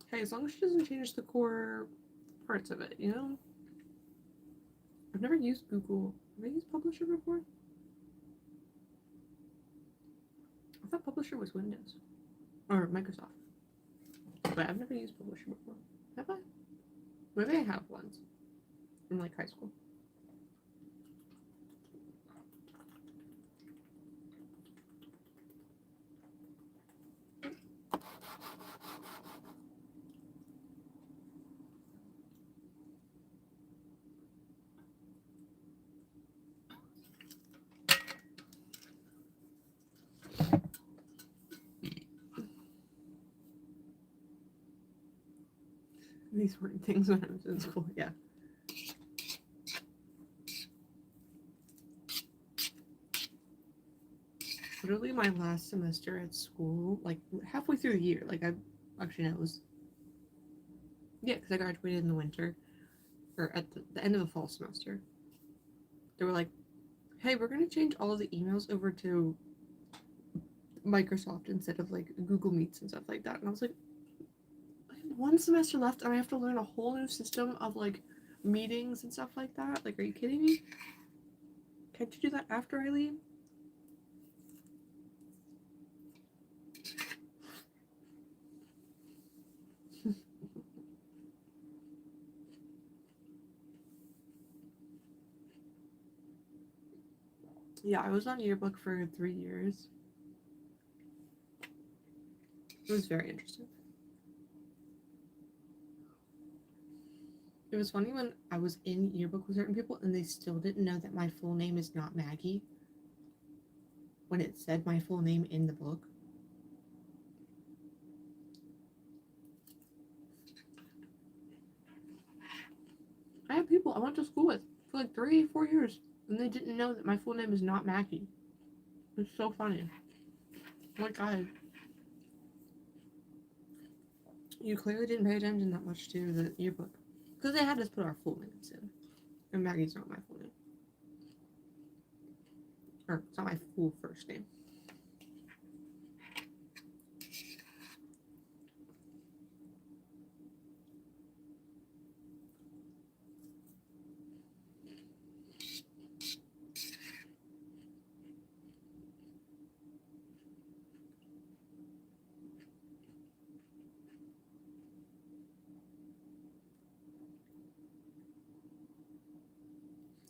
Hey, as long as she doesn't change the core parts of it, you know? I've never used Google. Have I used Publisher before? I thought Publisher was Windows. Or Microsoft. But I've never used Publisher before. Have I? Maybe I have once. In like high school. These weren't things when I was in school, yeah. Literally my last semester at school, like halfway through the year, like I actually know it was, yeah, because I graduated in the winter, or at the end of the fall semester. They were like, hey, we're going to change all of the emails over to Microsoft instead of like Google Meets and stuff like that. And I was like, I have one semester left and I have to learn a whole new system of like meetings and stuff like that. Like, are you kidding me? Can't you do that after I leave? Yeah, I was on yearbook for 3 years. It was very interesting. It was funny when I was in yearbook with certain people and they still didn't know that my full name is not Maggie when it said my full name in the book. I have people I went to school with for like 3-4 years and they didn't know that my full name is not Maggie. It's so funny. Oh my god. You clearly didn't pay attention that much to the yearbook. Because they had us put our full names in. And Maggie's not my full name. Or, it's not my full first name.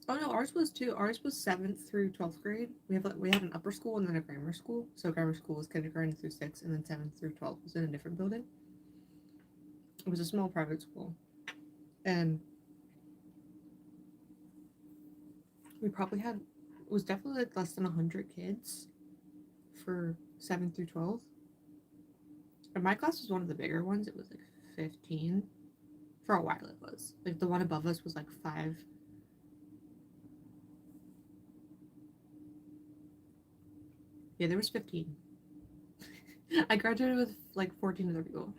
Oh no, ours was too. Ours was 7th through 12th grade. We had an upper school and then a grammar school. So grammar school was kindergarten through 6th, and then 7th through 12th was in a different building. It was a small private school, and we probably had, it was definitely like less than 100 kids for 7th through 12th. And my class was one of the bigger ones. It was like 15. For a while it was. Like the one above us was like 5. Yeah, there was 15. I graduated with like 14 other people.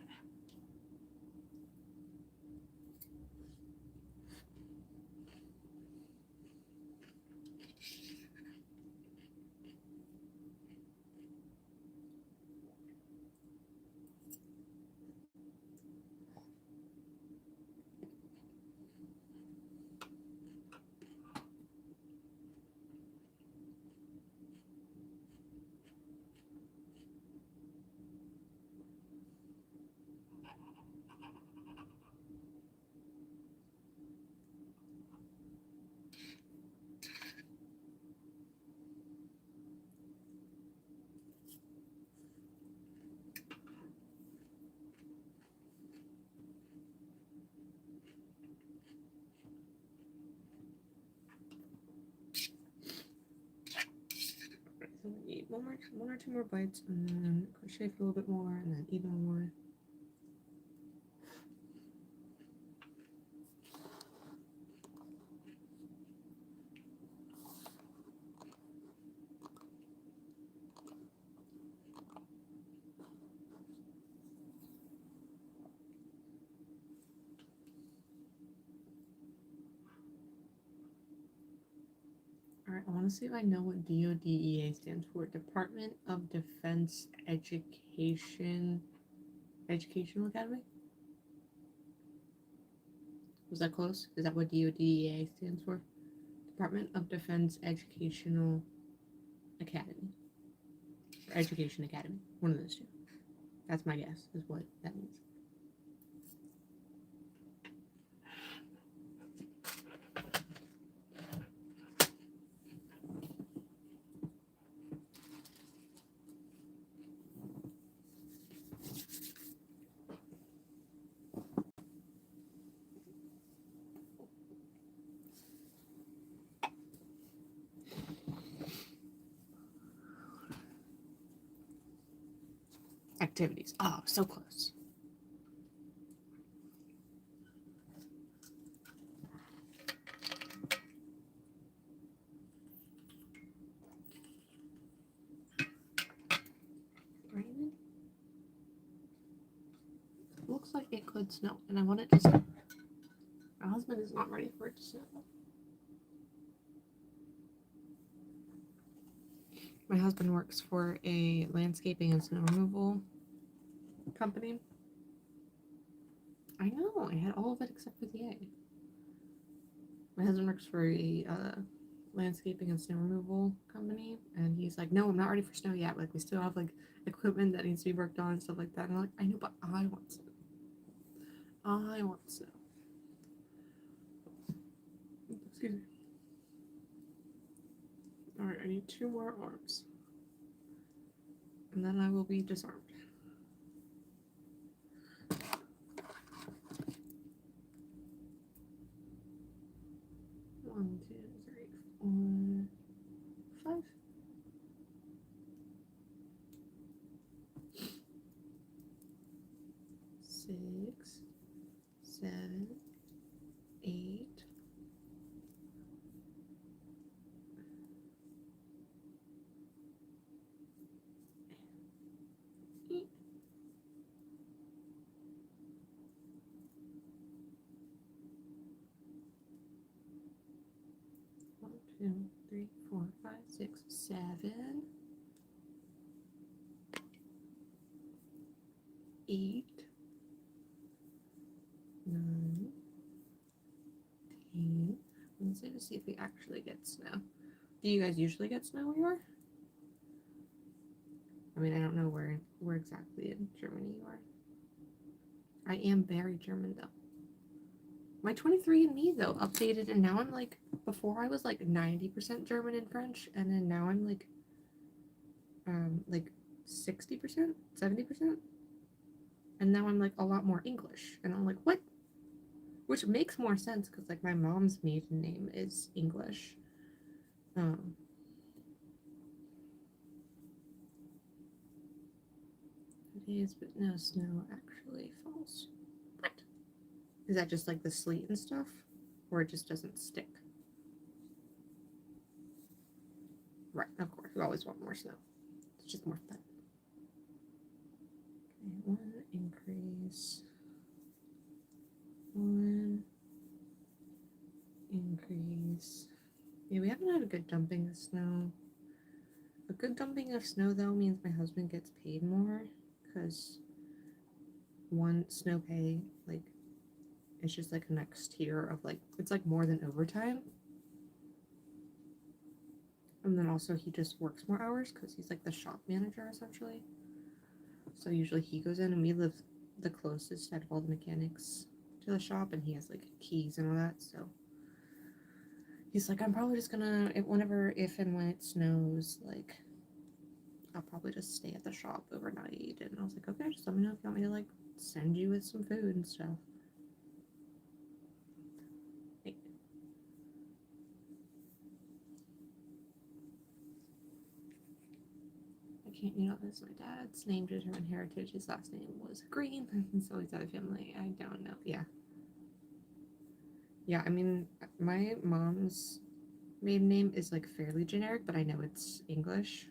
So we need one or two more bites, and then crochet for a little bit more, and then even more. Alright, I want to see if I know what DODEA stands for. Department of Defense Educational Academy? Was that close? Is that what DODEA stands for? Department of Defense Educational Academy. Or Education Academy. One of those two. That's my guess, is what that means. Activities. Oh, so close. Raining? Looks like it could snow, and I want it to snow. My husband is not ready for it to snow. My husband works for a landscaping and snow removal company. I know, I had all of it except for the A. My husband works for a landscaping and snow removal company, and he's like, no, I'm not ready for snow yet. Like, we still have like equipment that needs to be worked on and stuff like that. And I'm like, I know, but I want snow. I want snow. Excuse me. Alright, I need 2 more arms. And then I will be disarmed. 1, 2, 3, 4, 5. 6, 7, 8. 2, 3, 4, 5, 6, 7, 8, 9, 10. Let's see to see if we actually get snow. Do you guys usually get snow where you are? I mean, I don't know where exactly in Germany you are. I am very German though. My 23andMe though updated, and now I'm like, before I was like 90% German and French, and then now I'm like 60%, 70%, and now I'm like a lot more English, and I'm like, what? Which makes more sense because like my mom's maiden name is English. It is, but no snow actually falls. What? Is that just like the sleet and stuff? Or it just doesn't stick? Right, of course. We always want more snow. It's just more fun. Okay, 1 increase. 1 increase. Yeah, we haven't had a good dumping of snow. A good dumping of snow, though, means my husband gets paid more. Because one snow pay, like, it's just like the next tier of like, it's like more than overtime. And then also he just works more hours because he's like the shop manager essentially. So usually he goes in, and we live the closest out of all the mechanics to the shop, and he has like keys and all that. So he's like, I'm probably just gonna, if and when it snows, like, I'll probably just stay at the shop overnight. And I was like, okay, just let me know if you want me to like send you with some food and stuff. That's my dad's name determined heritage. His last name was Green, and so his other family, I don't know. Yeah, I mean, my mom's maiden name is like fairly generic, but I know it's English.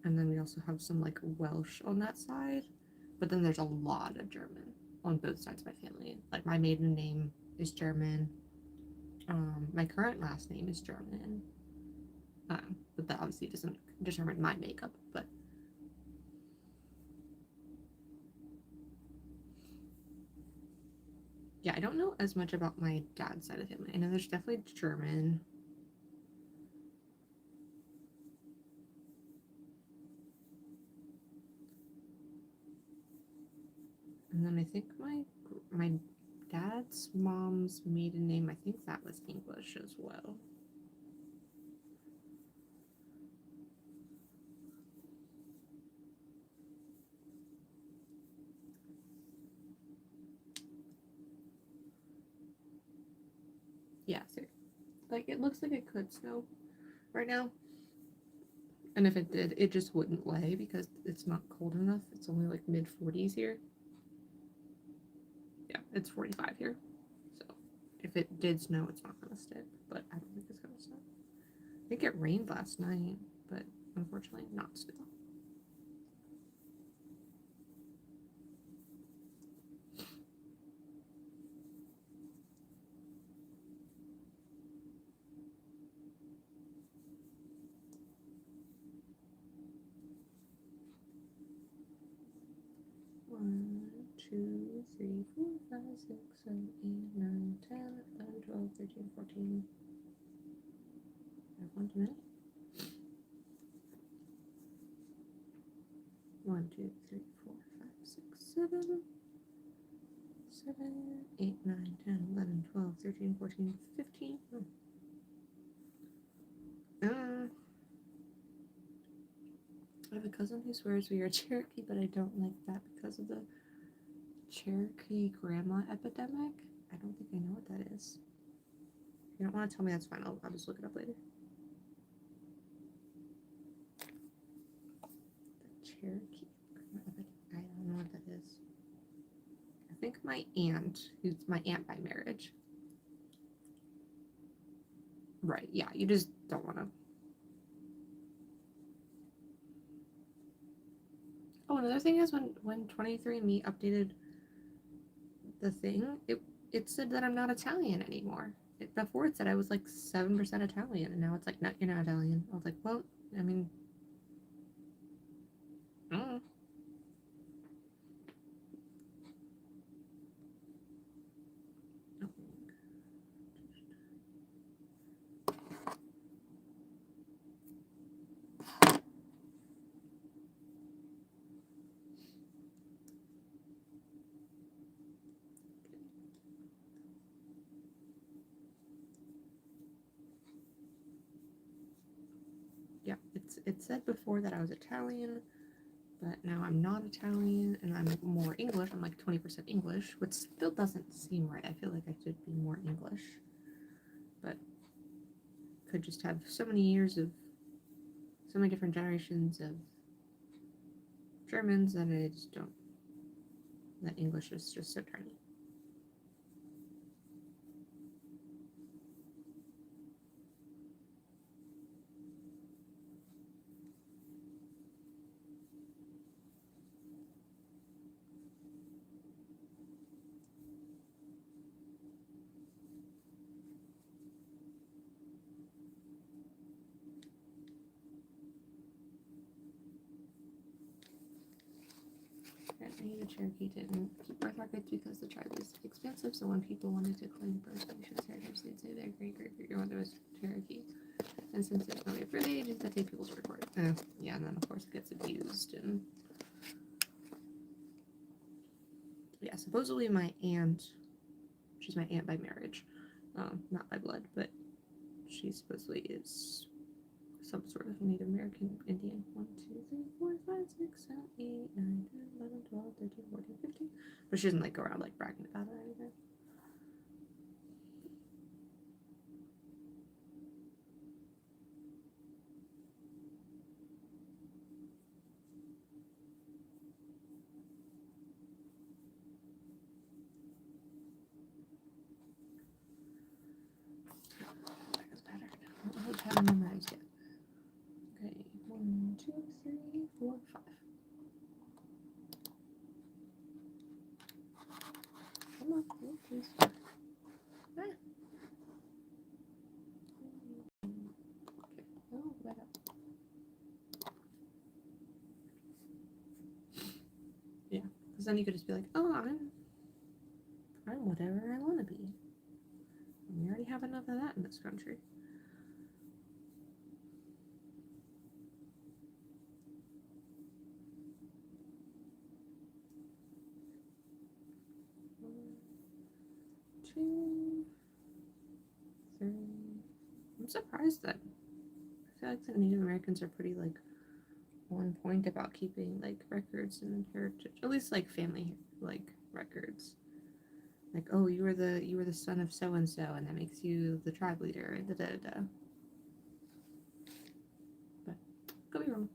And then we also have some like Welsh on that side, but then there's a lot of German on both sides of my family. Like my maiden name is German. My current last name is German. But that obviously doesn't determine my makeup, but yeah, I don't know as much about my dad's side of the family. I know there's definitely German. And then I think my dad's mom's maiden name, I think that was English as well. Yeah, so like it looks like it could snow right now. And if it did, it just wouldn't lay because it's not cold enough. It's only like mid 40s here. Yeah, it's 45 here. So if it did snow, it's not going to stick. But I don't think it's going to snow. I think it rained last night, but unfortunately not snow. One, 2, 3, 4, 5, 6, 7, 8, 9, 10, 11, 12, 13, 14. I have 1 too many. 1, 2, 3, 4, 5, 6, 7. 7, 8, 9, 10, 11, 12, 13, 14, 15. I have a cousin who swears we are Cherokee, but I don't like that because of the Cherokee grandma epidemic. I don't think I know what that is. If you don't want to tell me, that's fine. I'll just look it up later. The Cherokee grandma epidemic. I don't know what that is. I think my aunt, who's my aunt by marriage. Right, yeah, you just don't want to. Oh, another thing is when 23andMe updated the thing, it said that I'm not Italian anymore. Before it said I was like 7% Italian, and now it's like, no, you're not Italian. I was like, well, I mean, I don't know. Yeah, it said before that I was Italian, but now I'm not Italian, and I'm more English. I'm like 20% English, which still doesn't seem right. I feel like I should be more English, but could just have so many years of so many different generations of Germans that I just don't. That English is just so tiny. Apparently, the Cherokee didn't keep birth records because the tribe is expensive, so when people wanted to claim First Nations heritage, they'd say their great-great-great-grandmother was Cherokee. And since there's no way of proving it, that take people's word for it. Yeah, and then of course it gets abused. And yeah, supposedly my aunt, she's my aunt by marriage, not by blood, but she supposedly is some sort of Native American Indian. 1, 2, 3, 4, 5, 6, 7, 8, 9, 10, 11, 12, 13, 14, 15. But she doesn't like go around like bragging about it or anything. I haven't memorized yet. Okay, 1, 2, 3, 4, 5. Come on, please. Ah. Okay. Oh, right up. Yeah, because then you could just be like, oh, I'm I'm whatever I want to be. We already have enough of that in this country. Two, three. I'm surprised that I feel like the Native Americans are pretty like on point about keeping like records and heritage, at least like family like records. Like, oh, you were the son of so and so, and that makes you the tribe leader. Da da da. But could be wrong.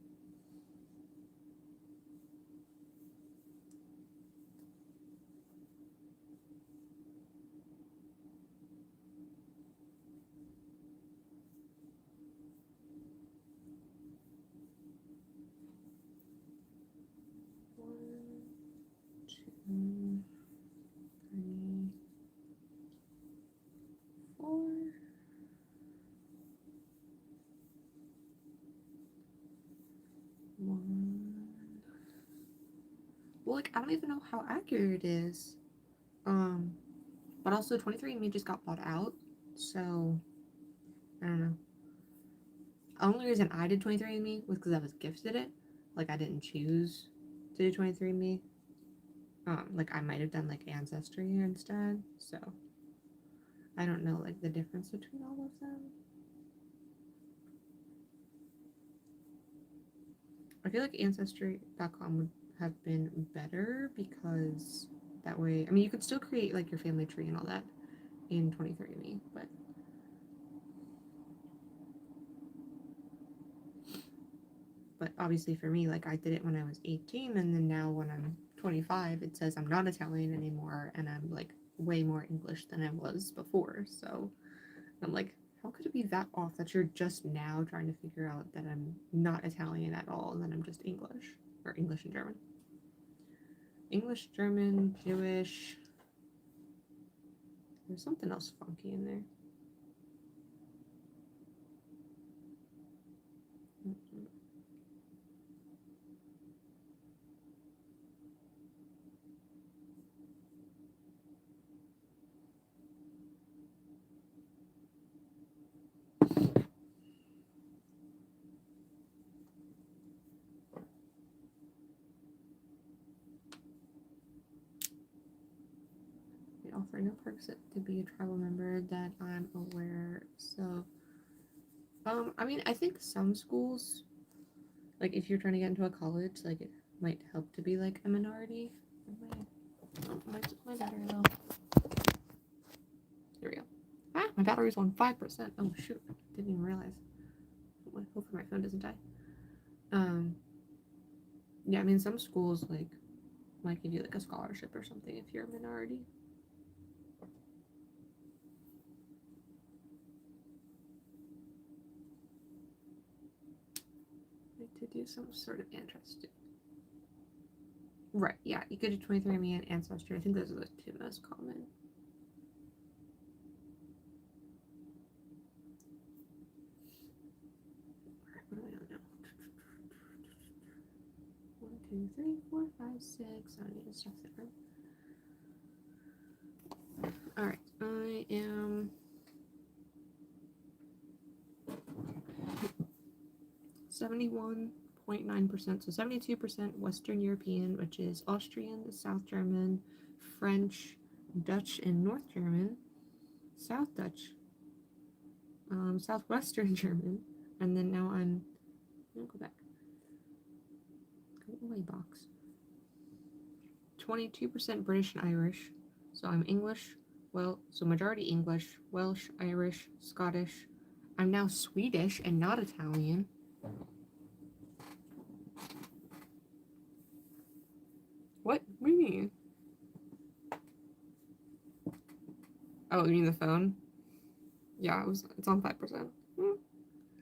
Well, like, I don't even know how accurate it is. But also 23andMe just got bought out, so I don't know. The only reason I did 23andMe was because I was gifted it. Like, I didn't choose to do 23andMe. Like, I might have done like Ancestry instead, so I don't know like the difference between all of them. I feel like Ancestry.com would have been better because that way, I mean, you could still create like your family tree and all that in 23andMe, but obviously for me, like I did it when I was 18, and then now when I'm 25, it says I'm not Italian anymore, and I'm like way more English than I was before. So I'm like, how could it be that off that you're just now trying to figure out that I'm not Italian at all, and that I'm just English, or English and German? English, German, Jewish. There's something else funky in there. They offer no perks to be a tribal member that I'm aware. So, I mean, I think some schools, like if you're trying to get into a college, like it might help to be like a minority. My battery low. There we go. Ah, my battery's on 5%. Oh shoot, didn't even realize. Hopefully my phone doesn't die. Yeah, I mean some schools like might give you like a scholarship or something if you're a minority. Like to do some sort of interesting. Right, yeah, you could do 23andMe and Ancestry. I think those are the two most common. What do I know? 1, 2, 3, 4, 5, 6. I don't need to stuff it. Alright, I am 71.9%, so 72% Western European, which is Austrian, South German, French, Dutch, and North German, South Dutch, Southwestern German, and then now I'm gonna go back. Go away, box. 22% British and Irish, so I'm English, well, so majority English, Welsh, Irish, Scottish. I'm now Swedish and not Italian. What do you mean? Oh, you mean the phone? Yeah, it's on 5%.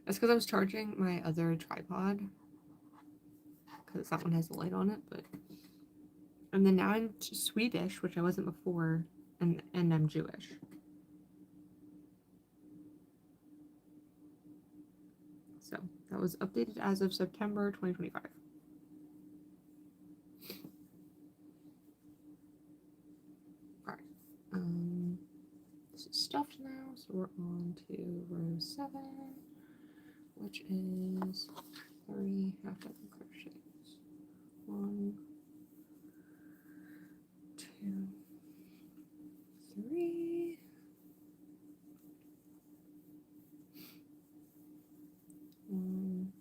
That's because I was charging my other tripod, because that one has the light on it, but... And then now I'm Swedish, which I wasn't before, and I'm Jewish. So, that was updated as of September 2025. Alright. So we're on to row 7, which is 3 half double crochets. 1, 2, 3. 1,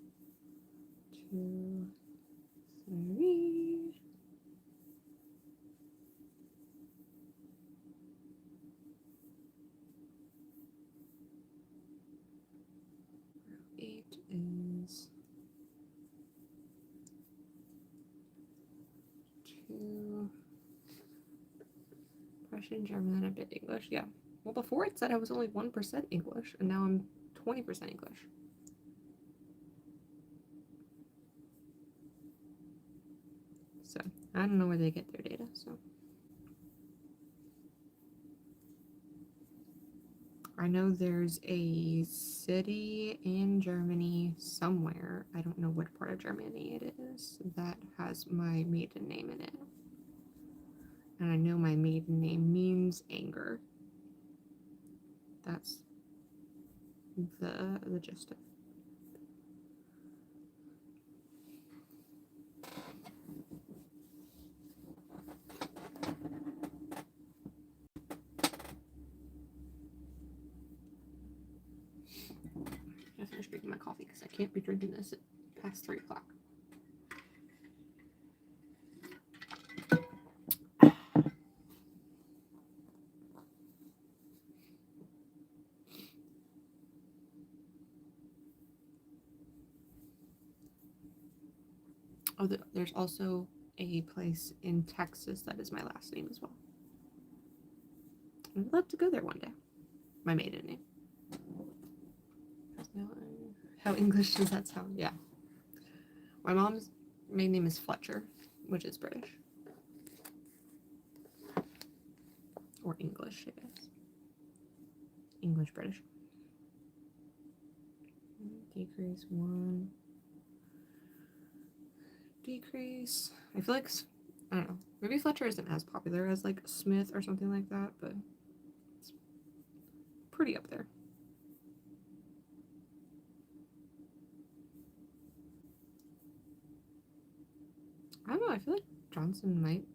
2, 3. Row 8 is 2 Russian, German, and a bit English. Yeah. Well, before it said I was only 1% English, and now I'm 20% English. So I don't know where they get their data. So I know there's a city in Germany somewhere, I don't know which part of Germany it is, that has my maiden name in it. And I know my maiden name means anger. That's the gist of it. I finished drinking my coffee because I can't be drinking this at past 3 o'clock. Oh, there's also a place in Texas that is my last name as well. I'd love to go there one day. My maiden name. How English does that sound? Yeah. My mom's maiden name is Fletcher, which is British. Or English, I guess. English, British. Decrease 1. Decrease. I feel like, I don't know, maybe Fletcher isn't as popular as like Smith or something like that, but it's pretty up there. I don't know, I feel like Johnson might,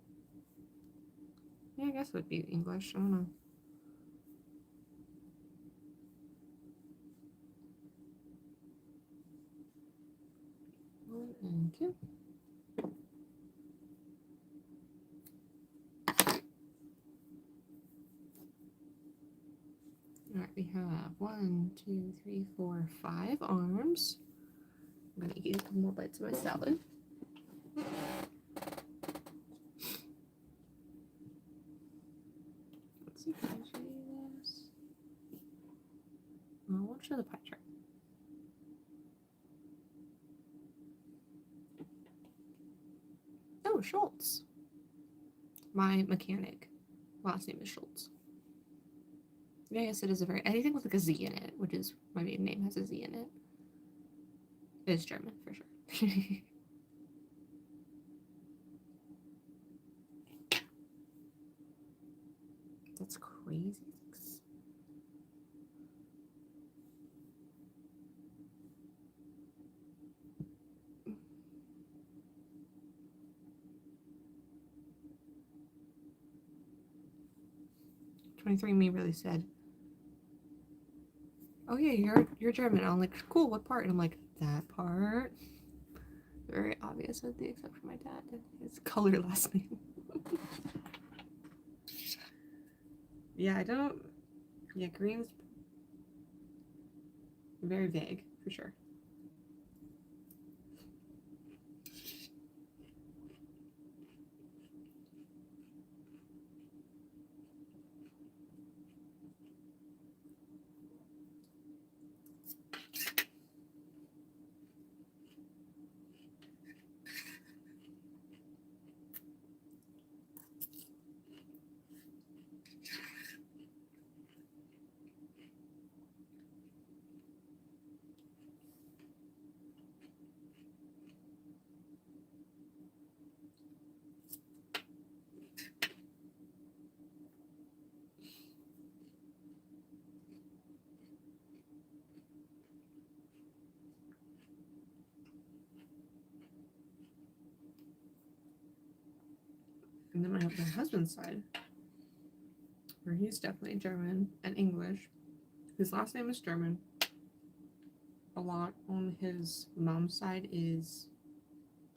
yeah, I guess it would be English, I don't know. One and 2. Alright, we have 1, 2, 3, 4, 5 arms. I'm gonna eat a couple more bites of my salad. Let's see, can I show you this? I won't show the pie chart. Oh, Schultz. My mechanic last name is Schultz. Yeah, I guess it is a very, anything with like a Z in it, which is my maiden name has a Z in it. It is German for sure. That's crazy. 23andMe really said, oh yeah, you're German. And I'm like, cool, what part? And I'm like, that part. Very obvious with the exception of my dad. His color last name. Yeah, I don't, yeah, green's very vague for sure. And then my husband's side, where he's definitely German and English. His last name is German. A lot on his mom's side is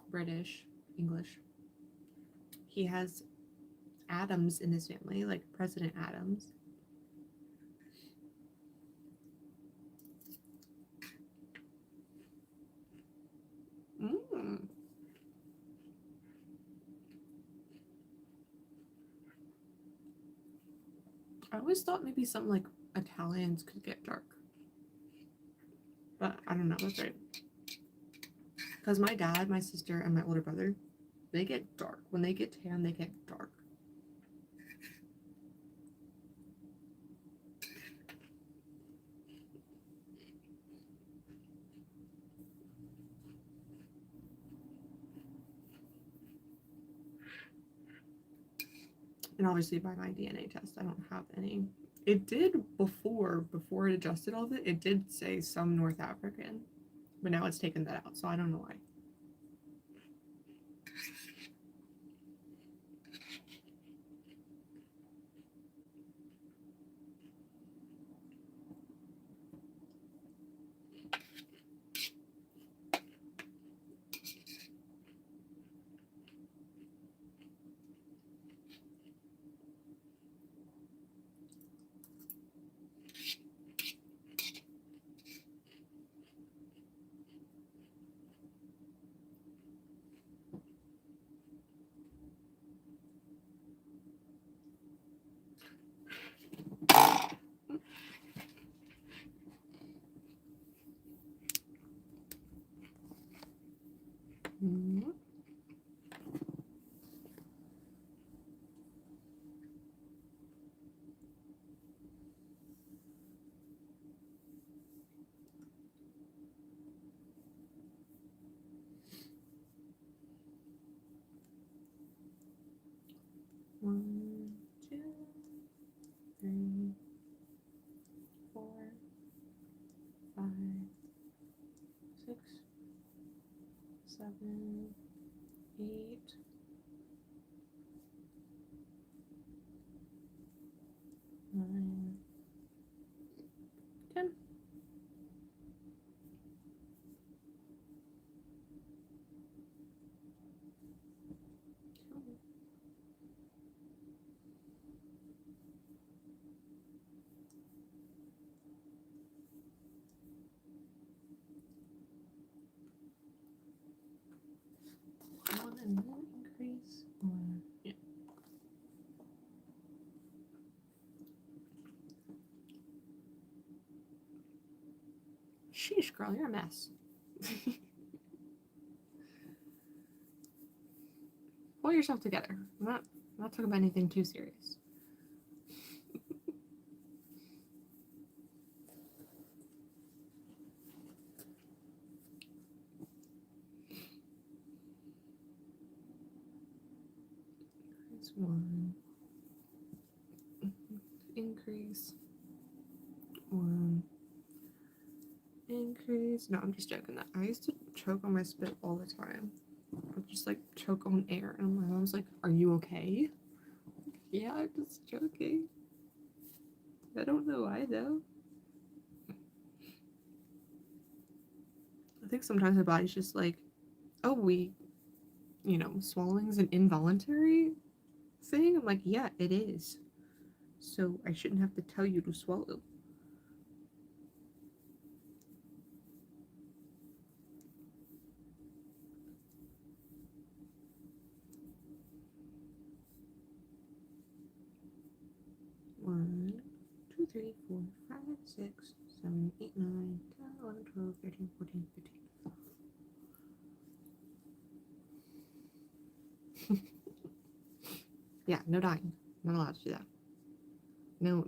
British, English. He has Adams in his family, like President Adams. I always thought maybe something like Italians could get dark. But I don't know, that's right. Because my dad, my sister, and my older brother, they get dark. When they get tan, they get dark. And obviously by my DNA test, I don't have any. It did before it adjusted all of it, it did say some North African. But now it's taken that out, so I don't know why. Mm-hmm. One, two, three, 4, 5, 6, 7, 8, 9, 10. One and then increase. One. Yeah. Sheesh, girl, you're a mess. Pull yourself together. I'm not talking about anything too serious. Increase 1. Increase 1. Increase. No, I'm just joking. That I used to choke on my spit all the time. I'd just like choke on air, and my mom's like, "Are you okay?" Yeah, I'm just joking. I don't know why though. I think sometimes my body's just like, "Oh, swallowing is an involuntary thing." I'm like, "Yeah, it is. So I shouldn't have to tell you to swallow." One, 2, 3, 4, 5, 6, 7, 8, 9, 10, 11, 12, 13, 14, 15. Yeah, no dying. Not allowed to do that. No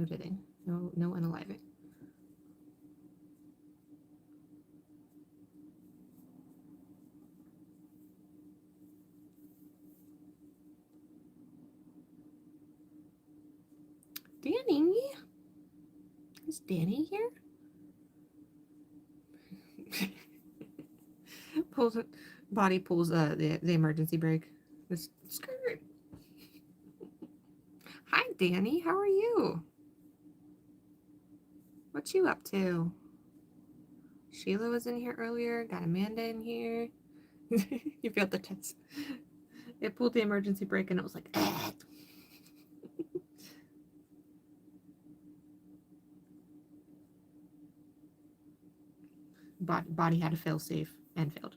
deading. No unaliving. Danny? Is Danny here? Body pulls the emergency brake. This skirt. Hi, Danny. How are you? What you up to? Sheila was in here earlier. Got Amanda in here. You failed the test. It pulled the emergency brake and it was like, ah. Body had a fail safe and failed.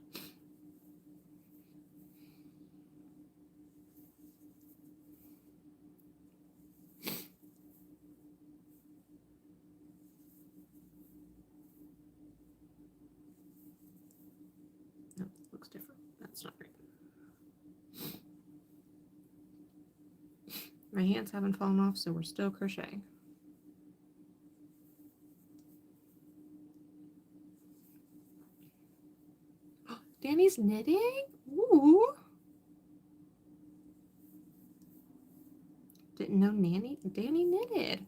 No, looks different. That's not right. My hands haven't fallen off, so we're still crocheting. Danny's knitting? Ooh. Didn't know Danny knitted.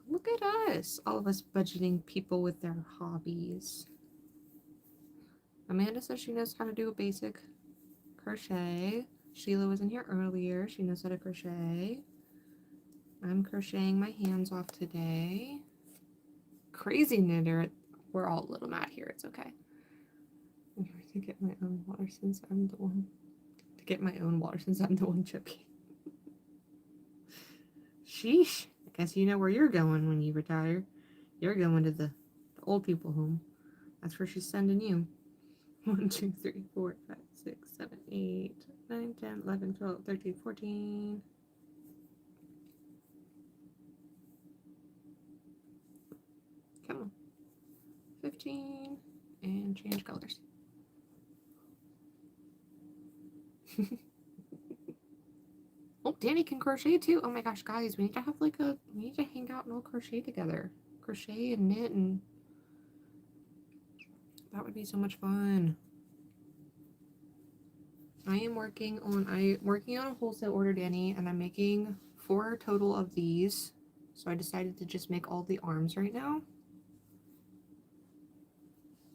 Look at us. All of us budgeting people with their hobbies. Amanda says she knows how to do a basic crochet. Sheila was in here earlier. She knows how to crochet. I'm crocheting my hands off today. Crazy knitter. We're all a little mad here. It's okay. I'm trying to get my own water since I'm the one. To get my own water since I'm the one chipping. Sheesh. I guess you know where you're going when you retire. You're going to the old people home. That's where she's sending you. 1, 2, 3, 4, 5, 6, 7, 8, 9, 10, 11, 12, 13, 14. Come on. 15. And change colors. Oh, Danny can crochet too. Oh my gosh, guys, we need to have we need to hang out and all crochet together. Crochet and knit, and that would be so much fun. I'm working on a wholesale order, Danny, and I'm making 4 total of these. So I decided to just make all the arms right now.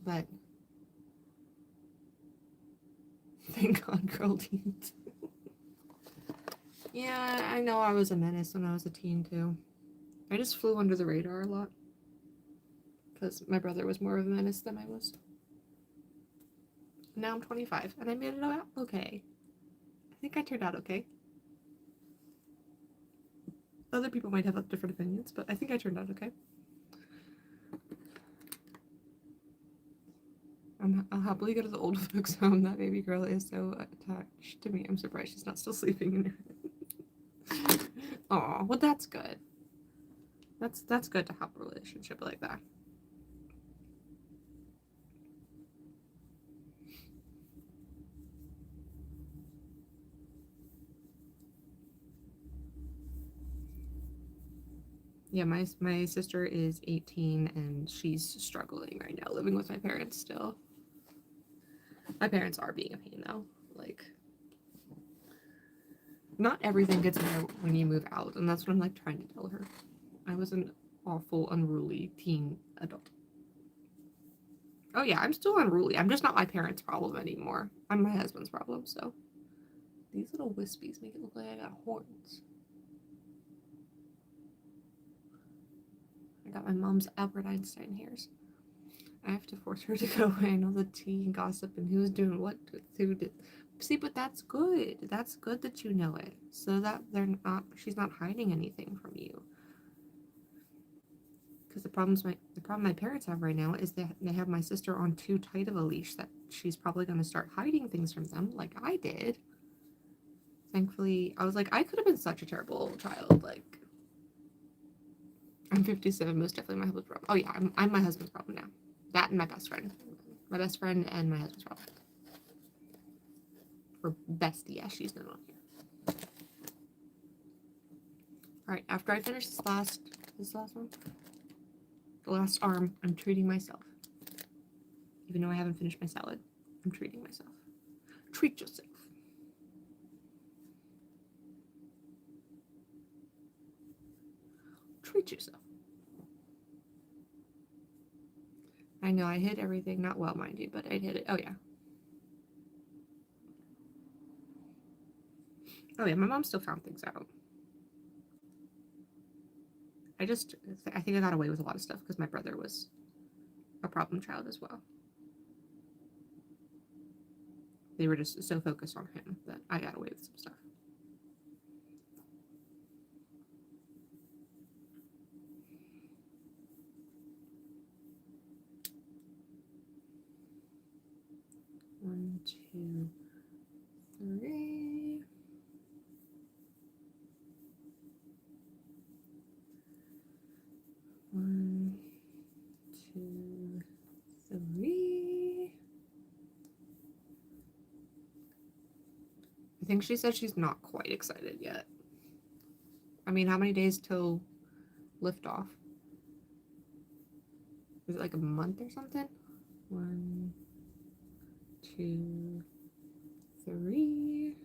But thank God, girl teens. Yeah, I know I was a menace when I was a teen too. I just flew under the radar a lot because my brother was more of a menace than I was. Now I'm 25 and I made it out okay. I think I turned out okay. Other people might have different opinions, but I think I turned out okay. I'll happily go to the old folks home. That baby girl is so attached to me. I'm surprised she's not still sleeping in her. Aw, well that's good. That's good to have a relationship like that. Yeah, my sister is 18 and she's struggling right now, living with my parents still. My parents are being a pain though. Like, not everything gets better when you move out, and that's what I'm like trying to tell her. I was an awful, unruly teen adult. Oh yeah, I'm still unruly. I'm just not my parents' problem anymore. I'm my husband's problem, so. These little wispies make it look like I got horns. I got my mom's Albert Einstein hairs. I have to force her to go away and all the tea and gossip and who's doing what with who did. See, but that's good. That's good that you know it, so that she's not hiding anything from you. Because the problem my parents have right now is that they have my sister on too tight of a leash that she's probably going to start hiding things from them, like I did. Thankfully, I was like, I could have been such a terrible child. Like, I'm 57, most definitely my husband's problem. Oh yeah, I'm my husband's problem now. That and my best friend. My best friend and my husband's problem. Or bestie, as she's known on here. Alright, after I finish this last one, the last arm, I'm treating myself. Even though I haven't finished my salad, I'm treating myself. Treat yourself. Treat yourself. I know I hit everything, not well, mind you, but I hit it. Oh yeah. Oh yeah, my mom still found things out. I think I got away with a lot of stuff because my brother was a problem child as well. They were just so focused on him that I got away with some stuff. One, two, three. One, two, three. I think she said she's not quite excited yet. I mean, how many days till liftoff? Is it like a month or something? One, two, three.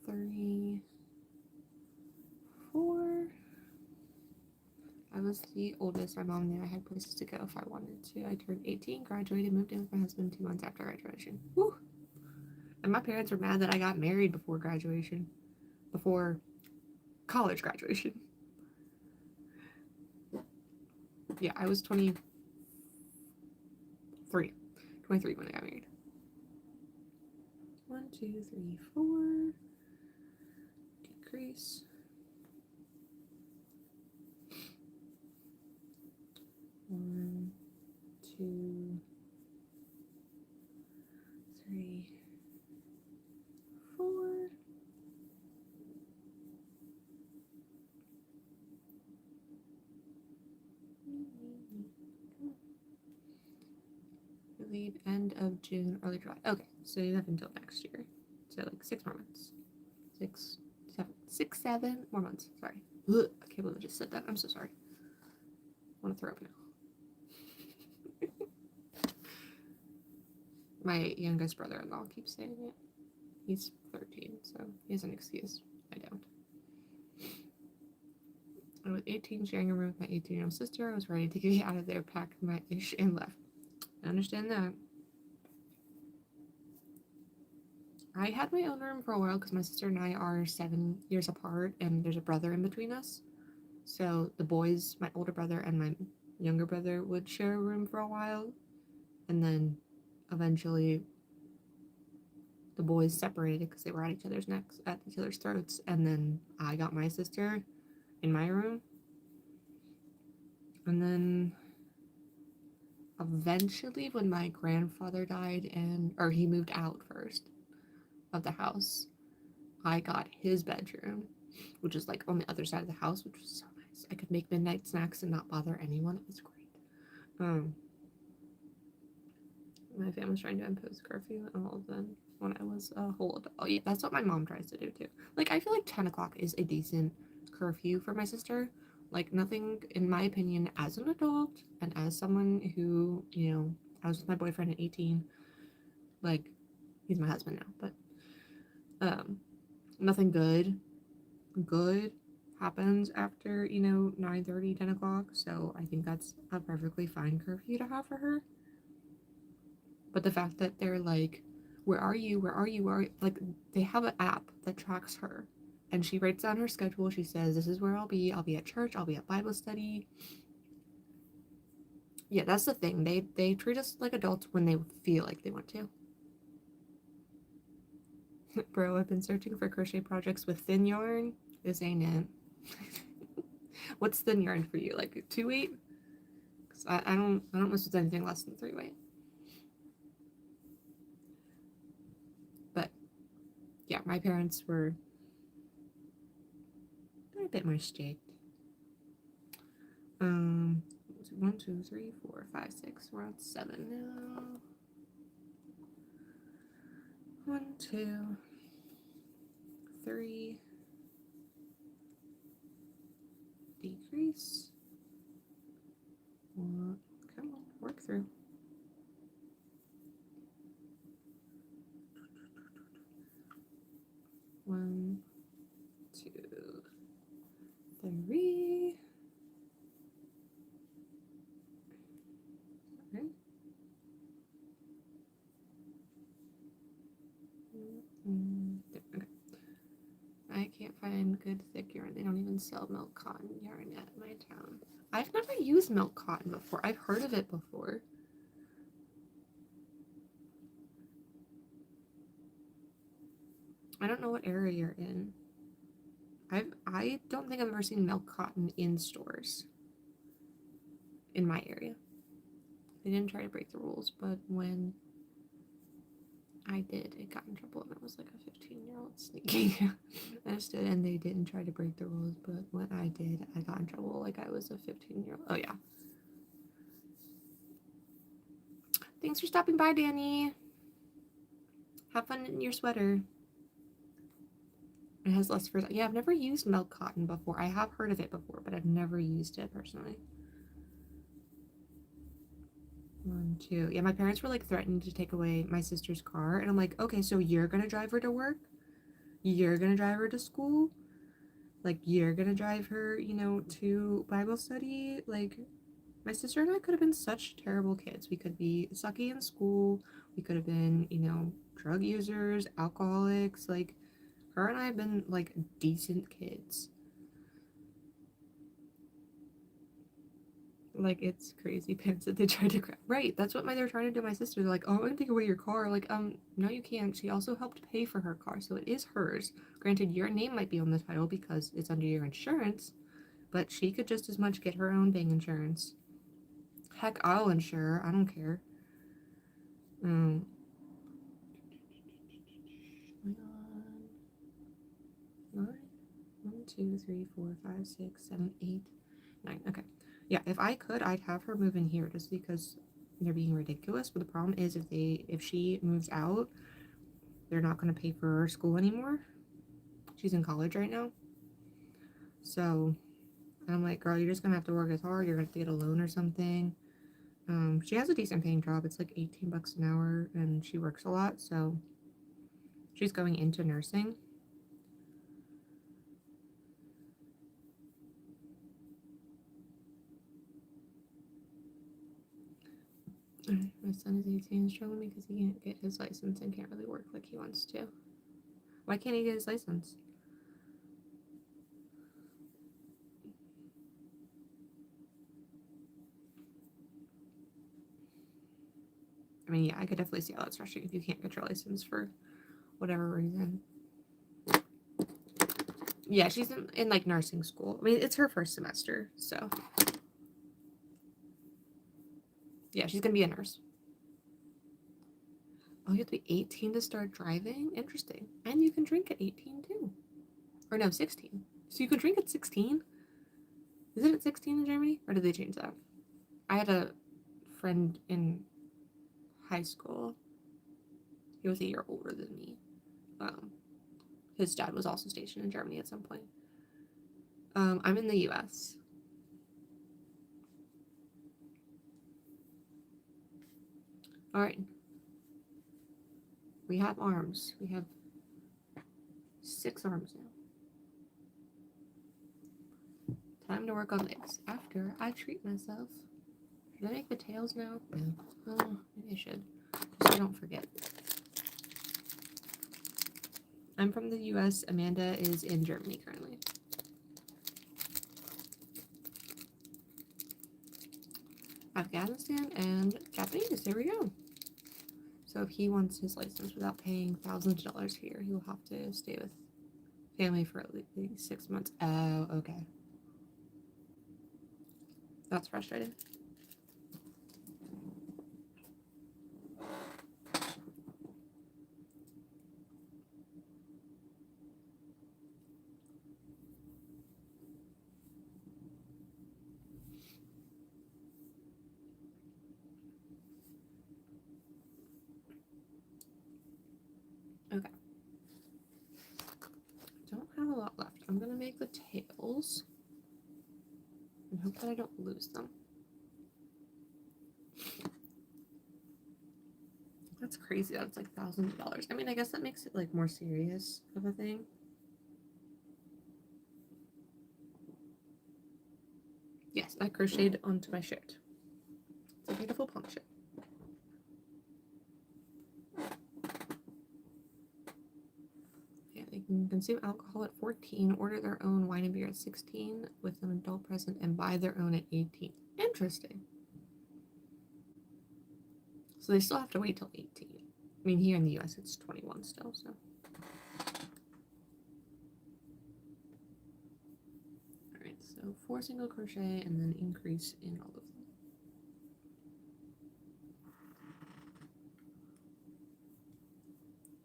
Three, four. I was the oldest. My mom knew I had places to go if I wanted to. I turned 18, graduated, moved in with my husband 2 months after graduation. Woo! And my parents were mad that I got married before graduation. Before college graduation. Yeah, I was 23 when I got married. 1, 2, 3, 4. Decrease. 1, 2, 3, 4. Leave end of June, early July. Okay, so you have until next year. So like 6 more months. 6, 7 more months. Sorry. Ugh, I can't believe I just said that. I'm so sorry. I want to throw up now. My youngest brother-in-law keeps saying it. He's 13, so he has an excuse. I don't. I was 18, sharing a room with my 18-year-old sister. I was ready to get out of there, packed my ish, and left. I understand that. I had my own room for a while because my sister and I are 7 years apart, and there's a brother in between us. So the boys, my older brother and my younger brother, would share a room for a while, and then eventually the boys separated because they were at each other's necks, at each other's throats, and then I got my sister in my room, and then eventually when my grandfather died or he moved out first of the house, I got his bedroom, which is like on the other side of the house, which was so nice. I could make midnight snacks and not bother anyone. It was great. My family's trying to impose curfew on all of them when I was a whole adult. Oh, yeah, that's what my mom tries to do too. Like, I feel like 10 o'clock is a decent curfew for my sister. Like, nothing, in my opinion, as an adult and as someone who, I was with my boyfriend at 18. Like, he's my husband now, but nothing good happens after 9:30, 10 o'clock. So I think that's a perfectly fine curfew to have for her. But the fact that they're like, where are you, like, they have an app that tracks her, and she writes down her schedule. She says, this is where I'll be at church, I'll be at Bible study. Yeah, that's the thing, they treat us like adults when they feel like they want to. Bro, I've been searching for crochet projects with thin yarn. This ain't it. What's thin yarn for you? Like 2/8? Because I don't mess with anything less than 3/8. But yeah, my parents were a bit more strict. 1, 2, 3, 4, 5, 6. We're on 7 now. 1, 2, 3. Decrease. Come on, work through. 1, 2, 3. Okay. Okay. I can't find good thick yarn. They don't even sell milk cotton yarn at my town. I've never used milk cotton before. I've heard of it before. I don't know what area you're in. I don't think I've ever seen milk cotton in stores in my area. They didn't try to break the rules, but when I did, it got in trouble, and I was like a 15-year-old sneaking. I just did, and they didn't try to break the rules, but when I did, I got in trouble like I was a 15-year-old. Oh yeah. Thanks for stopping by, Danny. Have fun in your sweater. It has less fur. Yeah, I've never used milk cotton before. I have heard of it before, but I've never used it personally. 1, 2. Yeah, my parents were like threatening to take away my sister's car, and I'm like, okay, so you're gonna drive her to work? You're gonna drive her to school? Like, you're gonna drive her, you know, to Bible study? Like, my sister and I could have been such terrible kids. We could be sucky in school. We could have been, you know, drug users, alcoholics. Like, her and I have been, like, decent kids. Like, it's crazy pants that they tried to grab. Right, that's what they're trying to do to my sister. They're like, oh, I'm gonna take away your car. Like, no, you can't. She also helped pay for her car, so it is hers. Granted, your name might be on the title because it's under your insurance, but she could just as much get her own dang insurance. Heck, I'll insure her. I don't care. Oh my god. 9, 1, 2, 3, 4, 5, 6, 7, 8, 9. Okay. Yeah, if I could, I'd have her move in here just because they're being ridiculous. But the problem is if she moves out, they're not going to pay for her school anymore. She's in college right now. So I'm like, girl, you're just going to have to work as hard. You're going to have to get a loan or something. She has a decent paying job. It's like 18 bucks an hour, and she works a lot. So she's going into nursing. My son is 18 and struggling because he can't get his license and can't really work like he wants to. Why can't he get his license? I mean, yeah, I could definitely see how that's frustrating if you can't get your license for whatever reason. Yeah, she's in like nursing school. I mean, it's her first semester, so yeah, she's gonna be a nurse. Oh, you have to be 18 to start driving? Interesting. And you can drink at 18 too. Or no, 16. So you could drink at 16? Isn't it 16 in Germany? Or did they change that? I had a friend in high school. He was a year older than me. His dad was also stationed in Germany at some point. I'm in the US. Alright. We have arms. We have 6 arms now. Time to work on legs after I treat myself. Should I make the tails now? No. Oh, maybe I should. Just so I don't forget. I'm from the US. Amanda is in Germany currently. Afghanistan and Japanese. There we go. So if he wants his license without paying thousands of dollars here, he will have to stay with family for at least 6 months. Oh, okay. That's frustrating. Okay. Don't have a lot left. I'm gonna make the tails and hope that I don't lose them. That's crazy. That's like thousands of dollars. I mean, I guess that makes it like more serious of a thing. I crocheted onto my shirt. It's a beautiful punk shirt. Yeah, they can consume alcohol at 14, order their own wine and beer at 16 with an adult present, and buy their own at 18. Interesting. So they still have to wait till 18. I mean, here in the US it's 21 still, so. Alright, so 4 single crochet and then increase in all of them.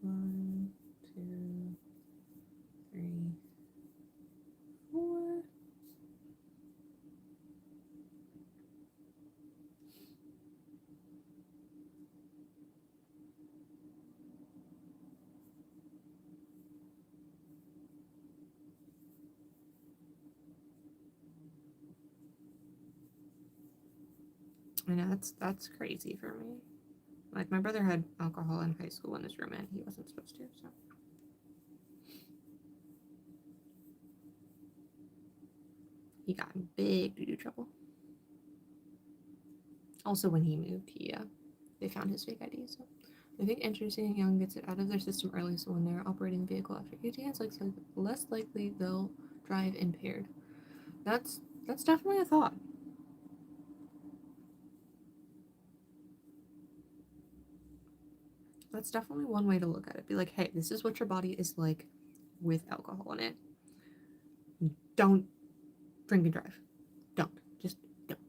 1, 2, 3, 4. I know that's crazy for me. Like, my brother had alcohol in high school in his room and he wasn't supposed to, so. He got in big doo-doo trouble. Also, when he moved, they found his fake ID, so. I think introducing young gets it out of their system early, so when they're operating the vehicle after 18, it's like less likely they'll drive impaired. That's definitely a thought. That's definitely one way to look at it. Be like, hey, this is what your body is like with alcohol in it. Don't drink and drive. Don't. Just don't.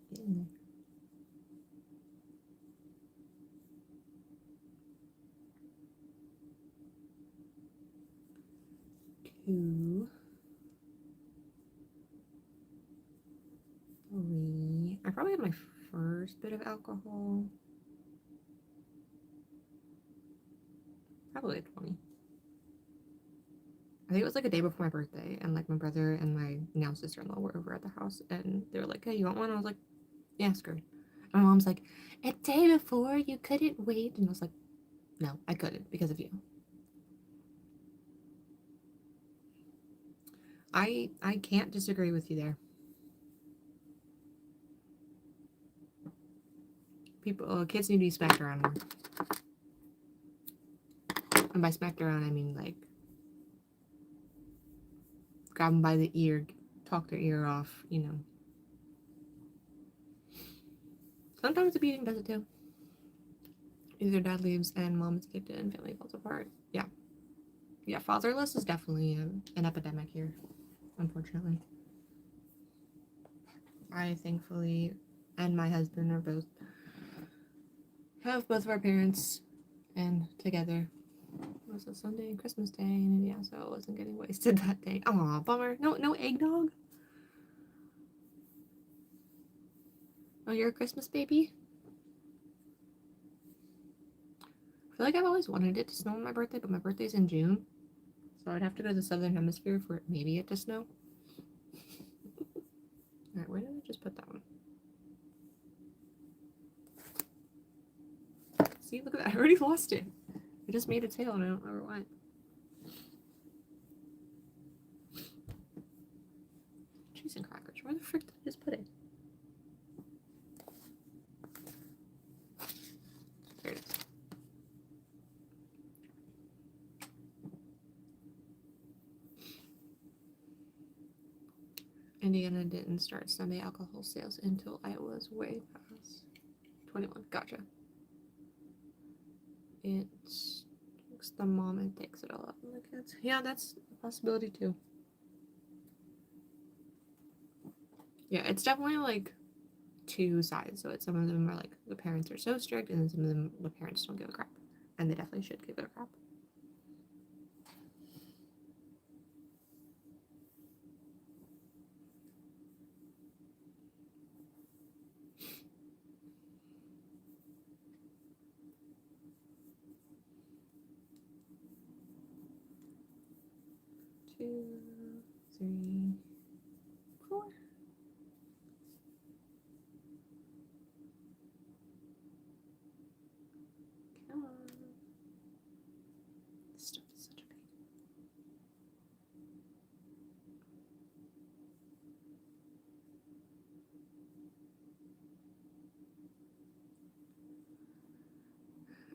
Get in there. 2, 3. I probably had my first bit of alcohol. Probably at 20. I think it was like a day before my birthday, and like my brother and my now sister-in-law were over at the house, and they were like, hey, you want one? I was like, yeah, screwed. And my mom's like, a day before, you couldn't wait? And I was like, no, I couldn't because of you. I can't disagree with you there. Kids need to be smacked around more. And by smacked around, I mean like grab them by the ear, talk their ear off, you know. Sometimes the beating does it too. Either dad leaves and mom's addicted and family falls apart. Yeah. Yeah, fatherless is definitely an epidemic here, unfortunately. I thankfully and my husband have both of our parents and together. It was a Sunday and Christmas Day, and yeah, so I wasn't getting wasted that day. Aw, bummer. No eggnog? Oh, you're a Christmas baby? I feel like I've always wanted it to snow on my birthday, but my birthday's in June. So I'd have to go to the southern hemisphere for it to snow. Alright, where did I just put that one? See, look at that. I already lost it. I just made a tail and I don't remember why. Cheese and crackers. Where the frick did I just put it? There it is. Indiana didn't start Sunday alcohol sales until I was way past 21. Gotcha. It's the mom and takes it all up on the kids. Yeah, that's a possibility too. Yeah, it's definitely like two sides. So it's some of them are like the parents are so strict, and then some of them the parents don't give a crap, and they definitely should give it a crap. Two, 3, 4.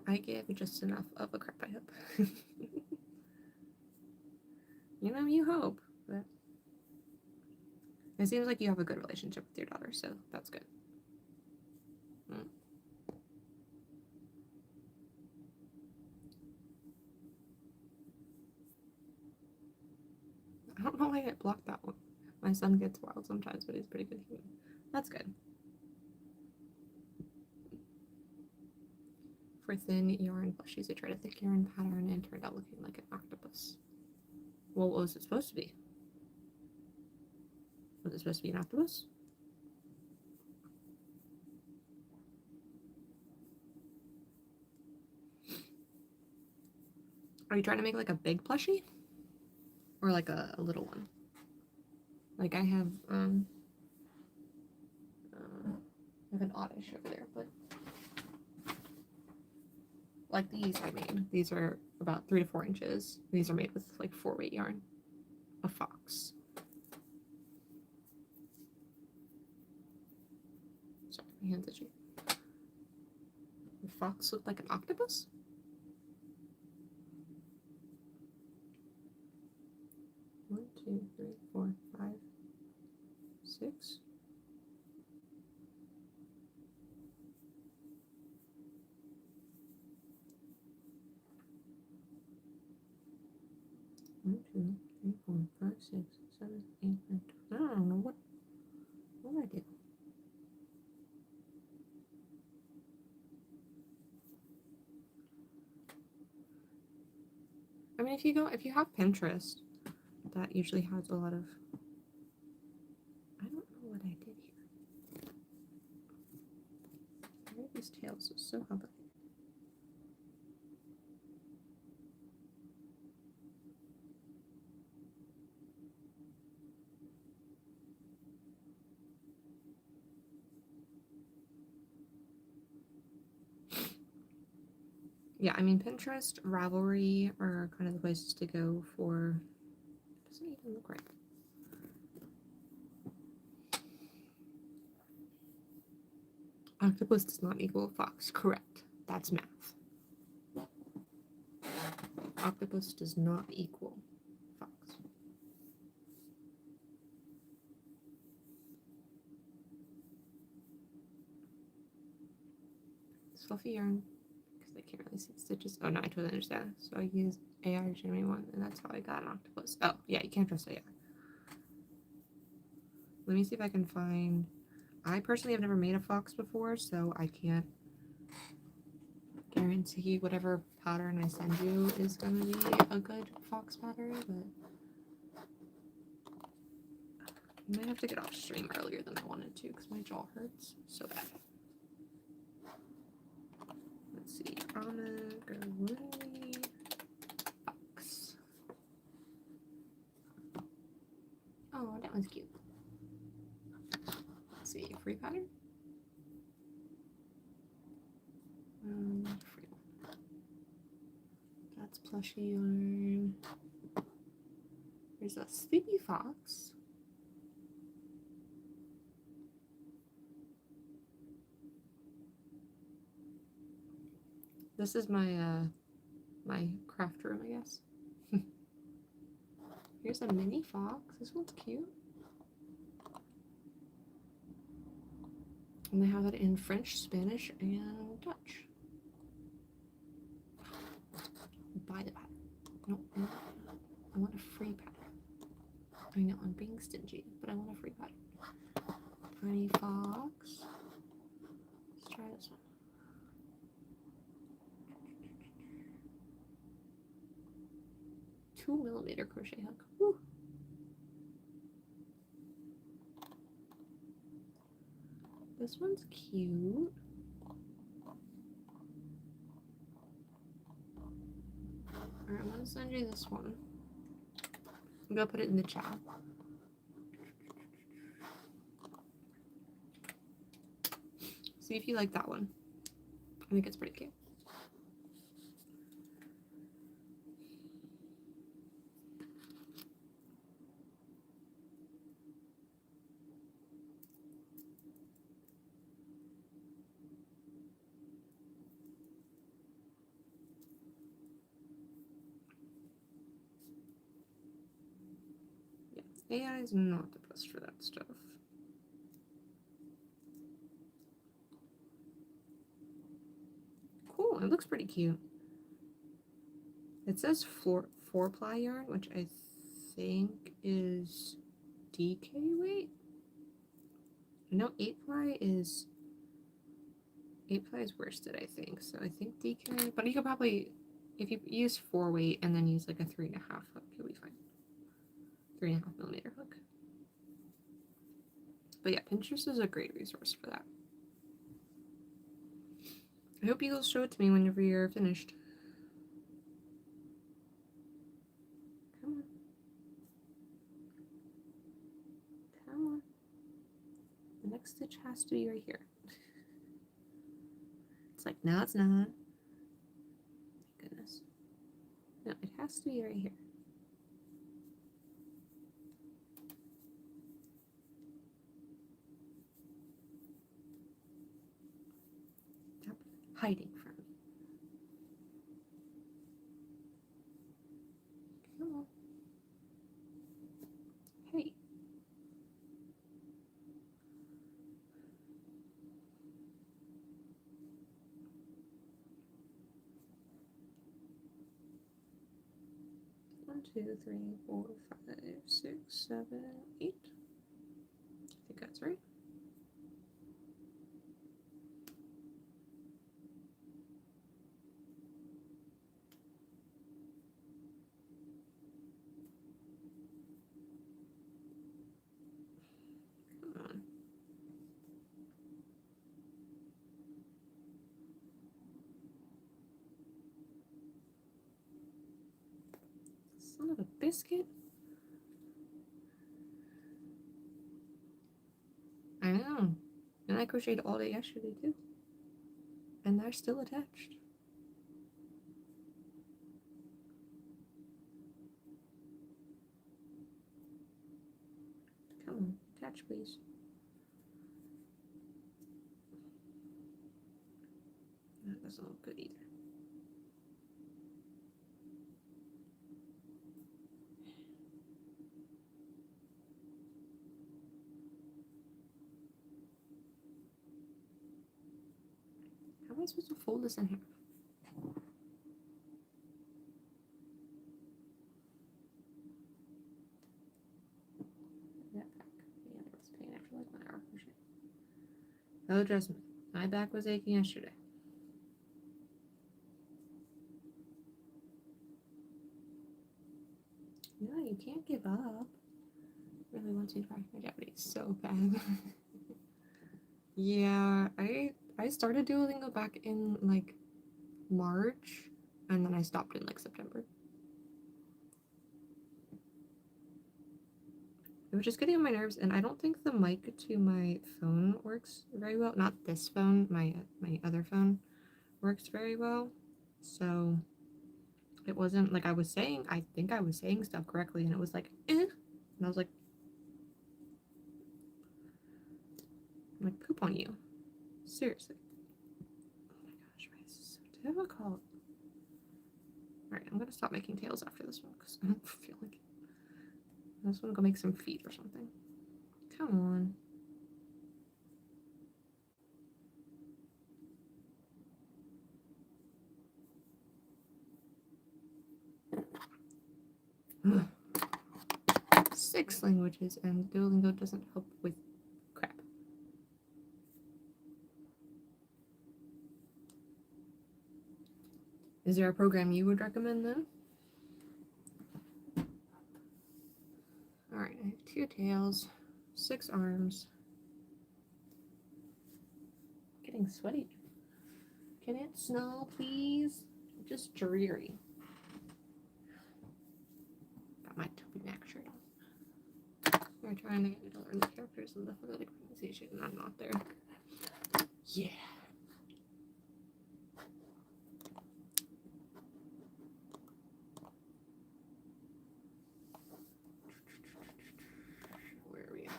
I give just enough of a crap, I hope. You know, you hope, but it seems like you have a good relationship with your daughter, so that's good. I don't know why I blocked that one. My son gets wild sometimes, but he's pretty good human. That's good. For thin yarn plushies, I tried a thick yarn pattern and turned out looking like an octopus. Well, what was it supposed to be? Was it supposed to be an octopus? Are you trying to make like a big plushie? Or like a little one? Like I have an oddish over there, but like these I made. These are about 3 to 4 inches. These are made with like 4-weight yarn. A fox. Sorry, my hand's itchy. The fox looked like an octopus? One, two, three, four, 5, 6. One, two, three, 4, 5, 6, 7, 8, 9, 10. I don't know what I did. I mean, if you have Pinterest, that usually has a lot of. I don't know what I did here. Why are these tails so complicated? Yeah, I mean, Pinterest, Ravelry are kind of the places to go for. It doesn't even look right. Octopus does not equal fox. Correct. That's math. Octopus does not equal fox. It's fluffy yarn because I can't really see the stitches. Oh no, I totally understand. So I used AR to generate one, and that's how I got an octopus. Oh yeah, you can't trust AR. Let me see if I can find. I personally have never made a fox before, so I can't guarantee whatever pattern I send you is going to be a good fox pattern, but I might have to get off stream earlier than I wanted to because my jaw hurts so bad. Let's see, fox. Oh, that one's cute. Let's see, free pattern? Free one. That's plushie yarn. There's a sleepy fox. This is my my craft room, I guess. Here's a mini fox. This one's cute. And they have it in French, Spanish, and Dutch. Buy the pattern. No, I want a free pattern. I know I'm being stingy, but I want a free pattern. Pretty fox. Let's try this one. Two 2mm crochet hook. Woo. This one's cute. Alright, I'm gonna send you this one. I'm gonna put it in the chat. See if you like that one. I think it's pretty cute. AI is not the best for that stuff. Cool, it looks pretty cute. It says 4-ply yarn, which I think is DK weight. No, 8-ply is worsted, I think. So I think DK, but you could probably, if you use 4 weight and then use like a 3.5 hook, you'll be fine. 3.5 millimeter hook. But yeah, Pinterest is a great resource for that. I hope you'll show it to me whenever you're finished. Come on. Come on. The next stitch has to be right here. It's like, no, it's not. Goodness. No, it has to be right here. Stop hiding from me. Come on. Hey. 1, 2, 3, 4, 5, 6, 7, 8. I think that's right. Come on. Son of a biscuit. I know. And I crocheted all day yesterday too. And they're still attached. Come on, attach please. That doesn't look good either. How am I supposed to fold this in half? That back. Yeah, there was pain after like 1 hour crochet. Oh, trust me, my back was aching yesterday. No, you can't give up. Really want to practice my Japanese so bad. Yeah, I started Duolingo back in like March, and then I stopped in like September. It was just getting on my nerves, and I don't think the mic to my phone works very well. Not this phone, my other phone works very well. So it wasn't like I think I was saying stuff correctly, and it was like, eh. And I was like, I'm like, poop on you. Seriously. Oh my gosh, why is this so difficult? Alright, I'm gonna stop making tails after this one because I don't feel like it. I just want to go make some feet or something. Come on. Ugh. 6 languages, and Duolingo doesn't help with crap. Is there a program you would recommend then? Alright, I have 2 tails, 6 arms. Getting sweaty. Can it snow, please? Just dreary. Got my Toby Mac shirt on. We're trying to get me to learn the characters in the phonetic pronunciation, and I'm not there. Yeah. Where are we at?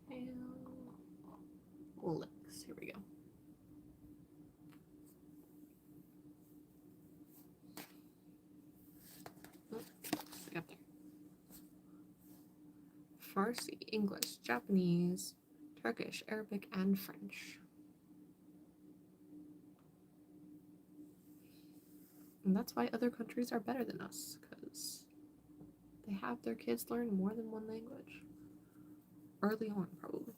Tail. Legs. Here we go. Farsi, English, Japanese, Turkish, Arabic, and French. And that's why other countries are better than us, because they have their kids learn more than one language. Early on, probably.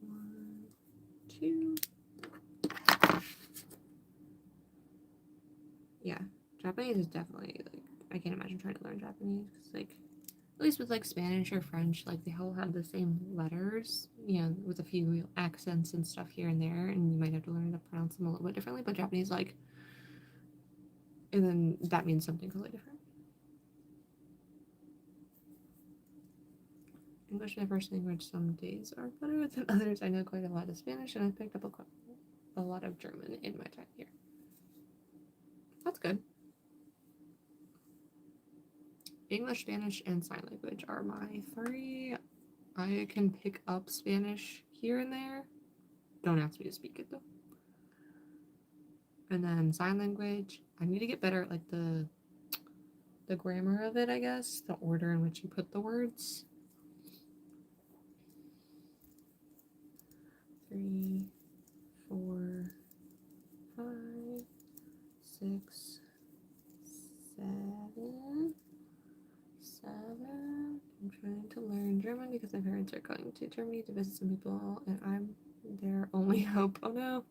One, two. Yeah, Japanese is definitely, like, I can't imagine trying to learn Japanese, because, like, at least with, like, Spanish or French, like, they all have the same letters, you know, with a few accents and stuff here and there, and you might have to learn to pronounce them a little bit differently, but Japanese, like, and then that means something totally different. English is my first language. Some days are better than others. I know quite a lot of Spanish, and I've picked up a lot of German in my time here. That's good. English, Spanish, and sign language are my three. I can pick up Spanish here and there. Don't ask me to speak it though. And then sign language, I need to get better at, like, the grammar of it, I guess, the order in which you put the words. 3, 4, 5, 6, 7. I'm trying to learn German because my parents are going to Germany to visit some people, and I'm their only hope. Oh no.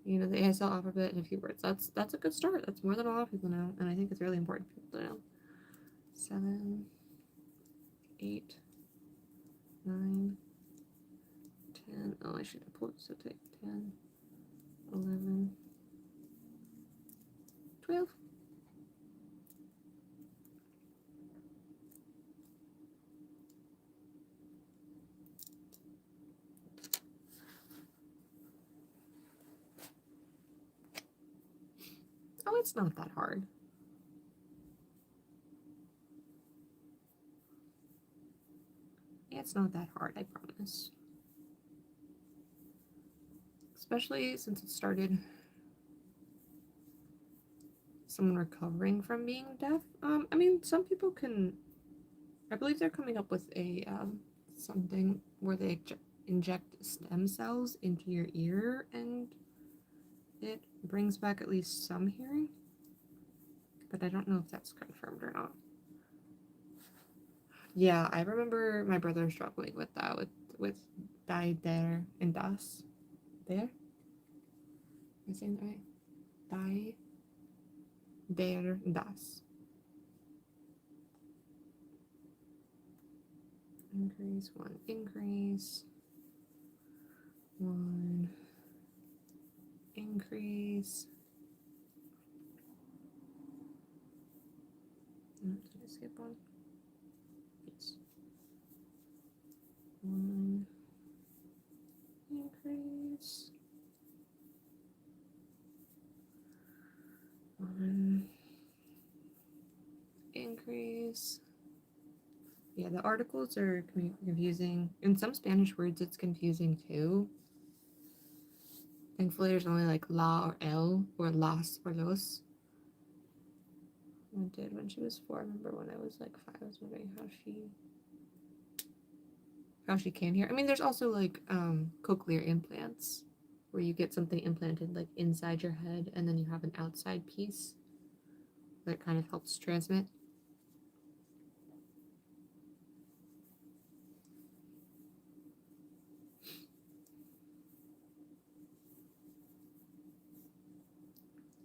You know, the ASL alphabet and a few words. That's a good start. That's more than a lot of people know, and I think it's really important for people to know. 7, 8, 9, 10. Oh, I should have pulled it so tight. 10, 11, 12. Oh, it's not that hard. It's not that hard, I promise. Especially since it started someone recovering from being deaf. I mean, some people can. I believe they're coming up with a something where they inject stem cells into your ear, and it brings back at least some hearing. But I don't know if that's confirmed or not. Yeah, I remember my brother struggling with that, with die, there, and das. There? Am I saying that right? Die, der, das. Increase, 1 increase. 1 increase. Did I skip one? Yes. 1 increase. 1 increase. Yeah, the articles are confusing. In some Spanish words, it's confusing too. Thankfully, there's only like la or el or las or los. I did when she was 4. I remember when I was like 5, I was wondering how she can hear. I mean, there's also like cochlear implants where you get something implanted like inside your head, and then you have an outside piece that kind of helps transmit.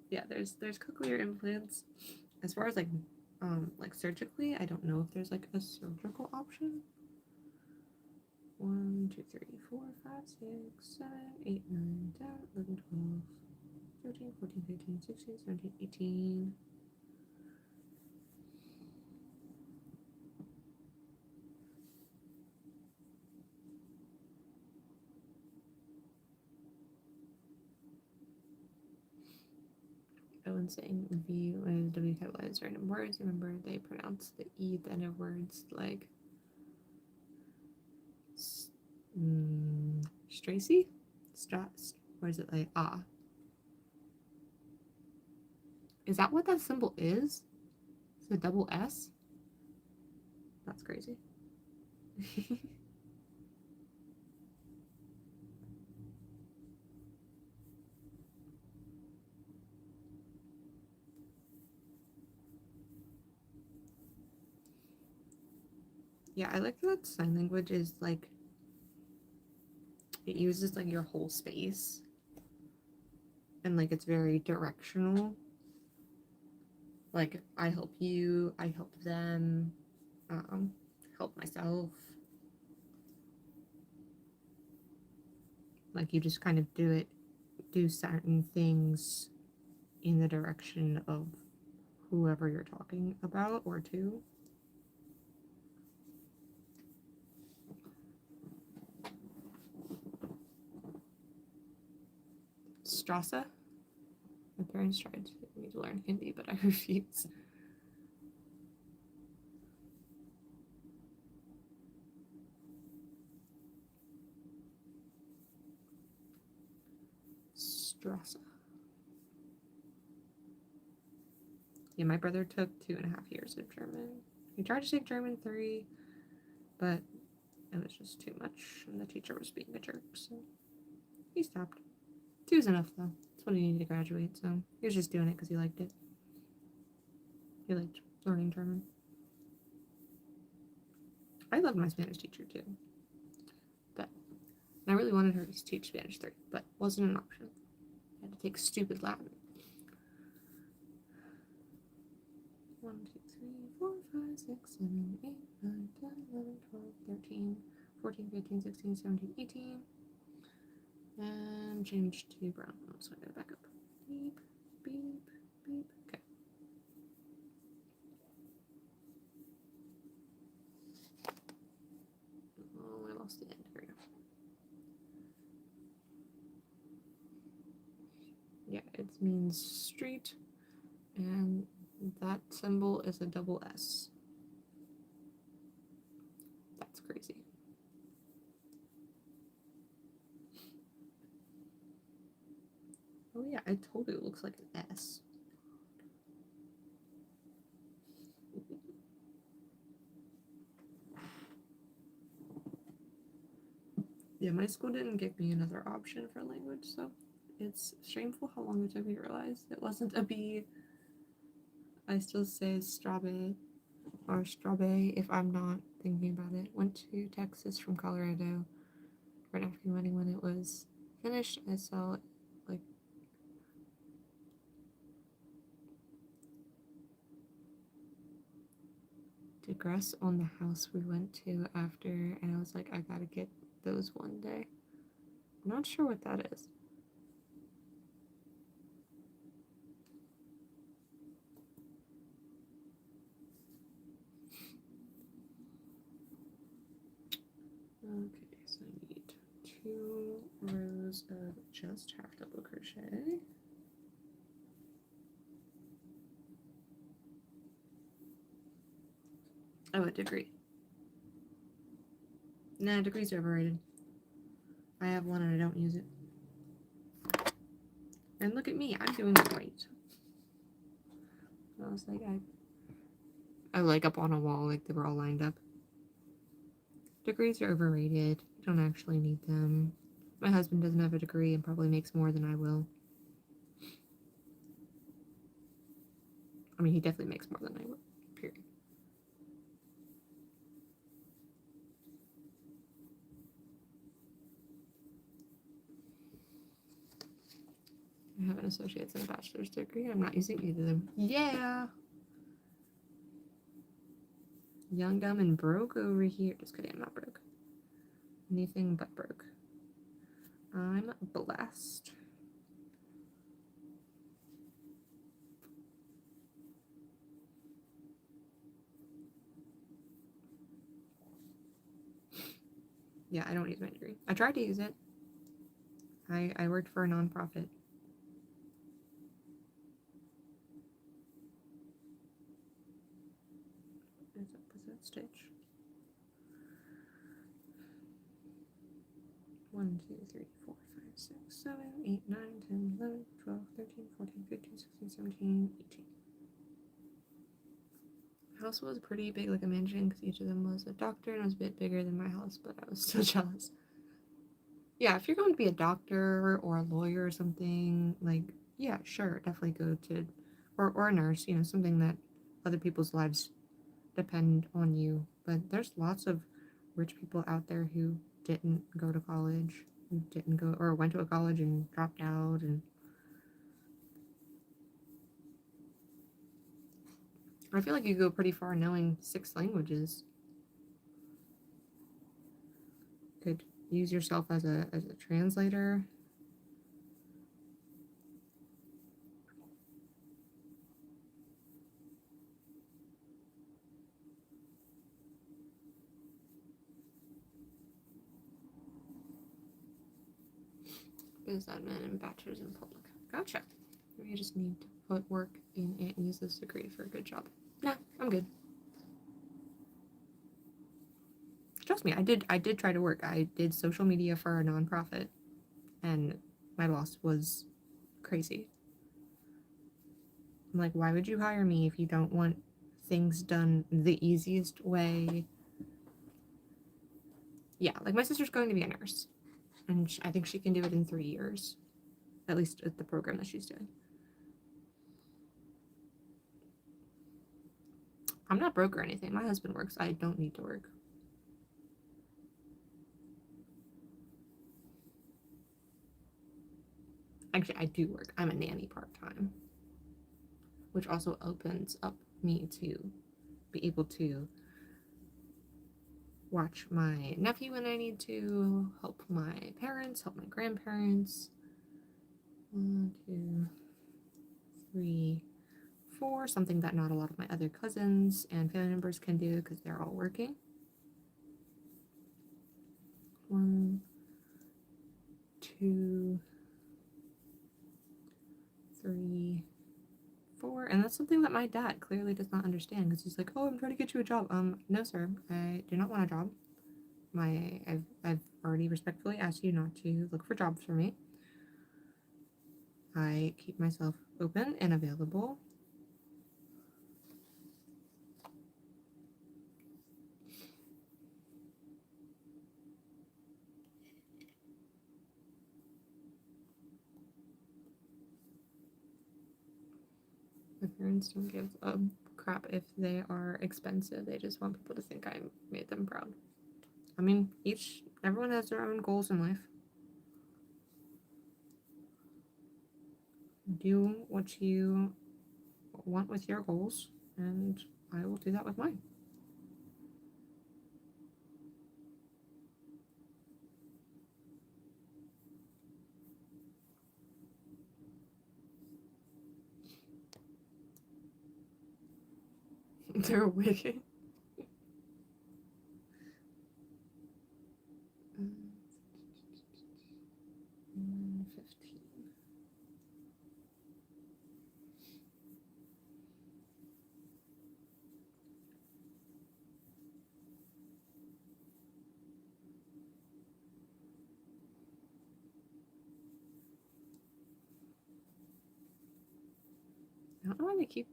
Yeah, there's cochlear implants. As far as like surgically, I don't know if there's like a surgical option. 1, 2, 3, 4, 5, 6, 7, 8, 9, 10, 11, 12, 13, 14, 15, 16, 17, 18. When saying V and W capitalized random words, remember they pronounce the E at the end of words like Stracy? Or is it like ah? Is that what that symbol is? It's a double S? That's crazy. Yeah, I like that sign language is like, it uses like your whole space. And like it's very directional. Like, I help you, I help them, help myself. Like, you just kind of do certain things in the direction of whoever you're talking about or to. Strasa? My parents tried to get me to learn Hindi, but I refuse. Strasa. Yeah, my brother took 2.5 years of German. He tried to take German 3, but it was just too much, and the teacher was being a jerk, so he stopped. 2's enough, though. That's what he needed to graduate, so he was just doing it because he liked it. He liked learning German. I loved my Spanish teacher, too. But I really wanted her to teach Spanish 3, but wasn't an option. I had to take stupid Latin. 1, 2, 3, 4, 5, 6, 7, 8, 9, 10, 11, 12, 13, 14, 15, 16, 17, 18. And change to brown. Oh, so I gotta back up. Beep, beep, beep. Okay. Oh, I lost the end. Here we go. Yeah, it means street, and that symbol is a double S. That's crazy. Oh yeah, I told you it looks like an S. Yeah, my school didn't give me another option for language, so it's shameful how long it took me to realize it wasn't a B. I still say strabe or strabe if I'm not thinking about it. Went to Texas from Colorado right after the wedding. When it was finished, I saw like digress on the house we went to after, and I was like, I gotta get those one day. I'm not sure what that is. Okay, so I need 2 rows of just half double crochet. Oh, a degree. Nah, degrees are overrated. I have one and I don't use it. And look at me, I'm doing it right. I was like, I like up on a wall, like they were all lined up. Degrees are overrated. You don't actually need them. My husband doesn't have a degree and probably makes more than I will. I mean, he definitely makes more than I will, period. I have an associate's and a bachelor's degree. I'm not using either of them. Yeah! Young, dumb, and broke over here. Just kidding, I'm not broke. Anything but broke. I'm blessed. Yeah, I don't use my degree. I tried to use it. I worked for a nonprofit. What is up with that stitch? 1, 2, 3, 4, 5, 6, 7, 8, 9, 10, 11, 12, 13, 14, 15, 16, 17, 18. House was pretty big, like a mansion, because each of them was a doctor, and it was a bit bigger than my house, but I was still jealous. Yeah, if you're going to be a doctor or a lawyer or something, like, yeah, sure, definitely go to, or a nurse, you know, something that other people's lives depend on you. But there's lots of rich people out there who didn't go to college, who didn't go, or went to a college and dropped out, and I feel like you go pretty far knowing 6 languages. Could use yourself as a translator. Business admin and bachelor's in public. Gotcha. Maybe you just need to put work in and use this degree for a good job. Nah, I'm good. Trust me, I did try to work. I did social media for a nonprofit, and my boss was crazy. I'm like, why would you hire me if you don't want things done the easiest way? Yeah, like my sister's going to be a nurse, and I think she can do it in 3 years, at least at the program that she's doing. I'm not broke or anything. My husband works. I don't need to work. Actually, I do work. I'm a nanny part-time, which also opens up me to be able to watch my nephew when I need to, help my parents, help my grandparents. 1, 2, 3, 4, something that not a lot of my other cousins and family members can do because they're all working. 1, 2, 3, 4, and that's something that my dad clearly does not understand because he's like, "Oh, I'm trying to get you a job." No, sir, I do not want a job. I've already respectfully asked you not to look for jobs for me. I keep myself open and available. My parents don't give a crap if they are expensive. They just want people to think I made them proud. I mean, everyone has their own goals in life. Do what you want with your goals, and I will do that with mine. They're wicked. 15. I don't know why they keep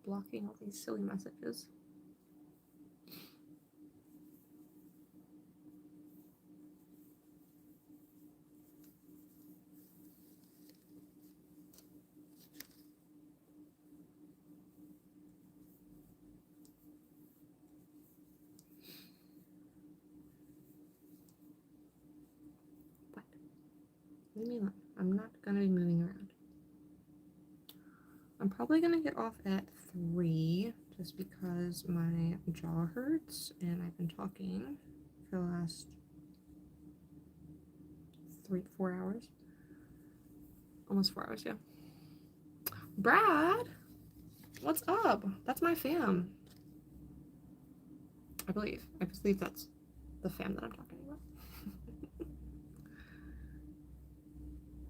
blocking all these silly messages. What? Leave me alone. I'm not gonna be moving around. I'm probably gonna get off at 3 just because my jaw hurts and I've been talking for the last 4 hours. Almost 4 hours, yeah. Brad, what's up? That's my fam. I believe that's the fam that I'm talking about.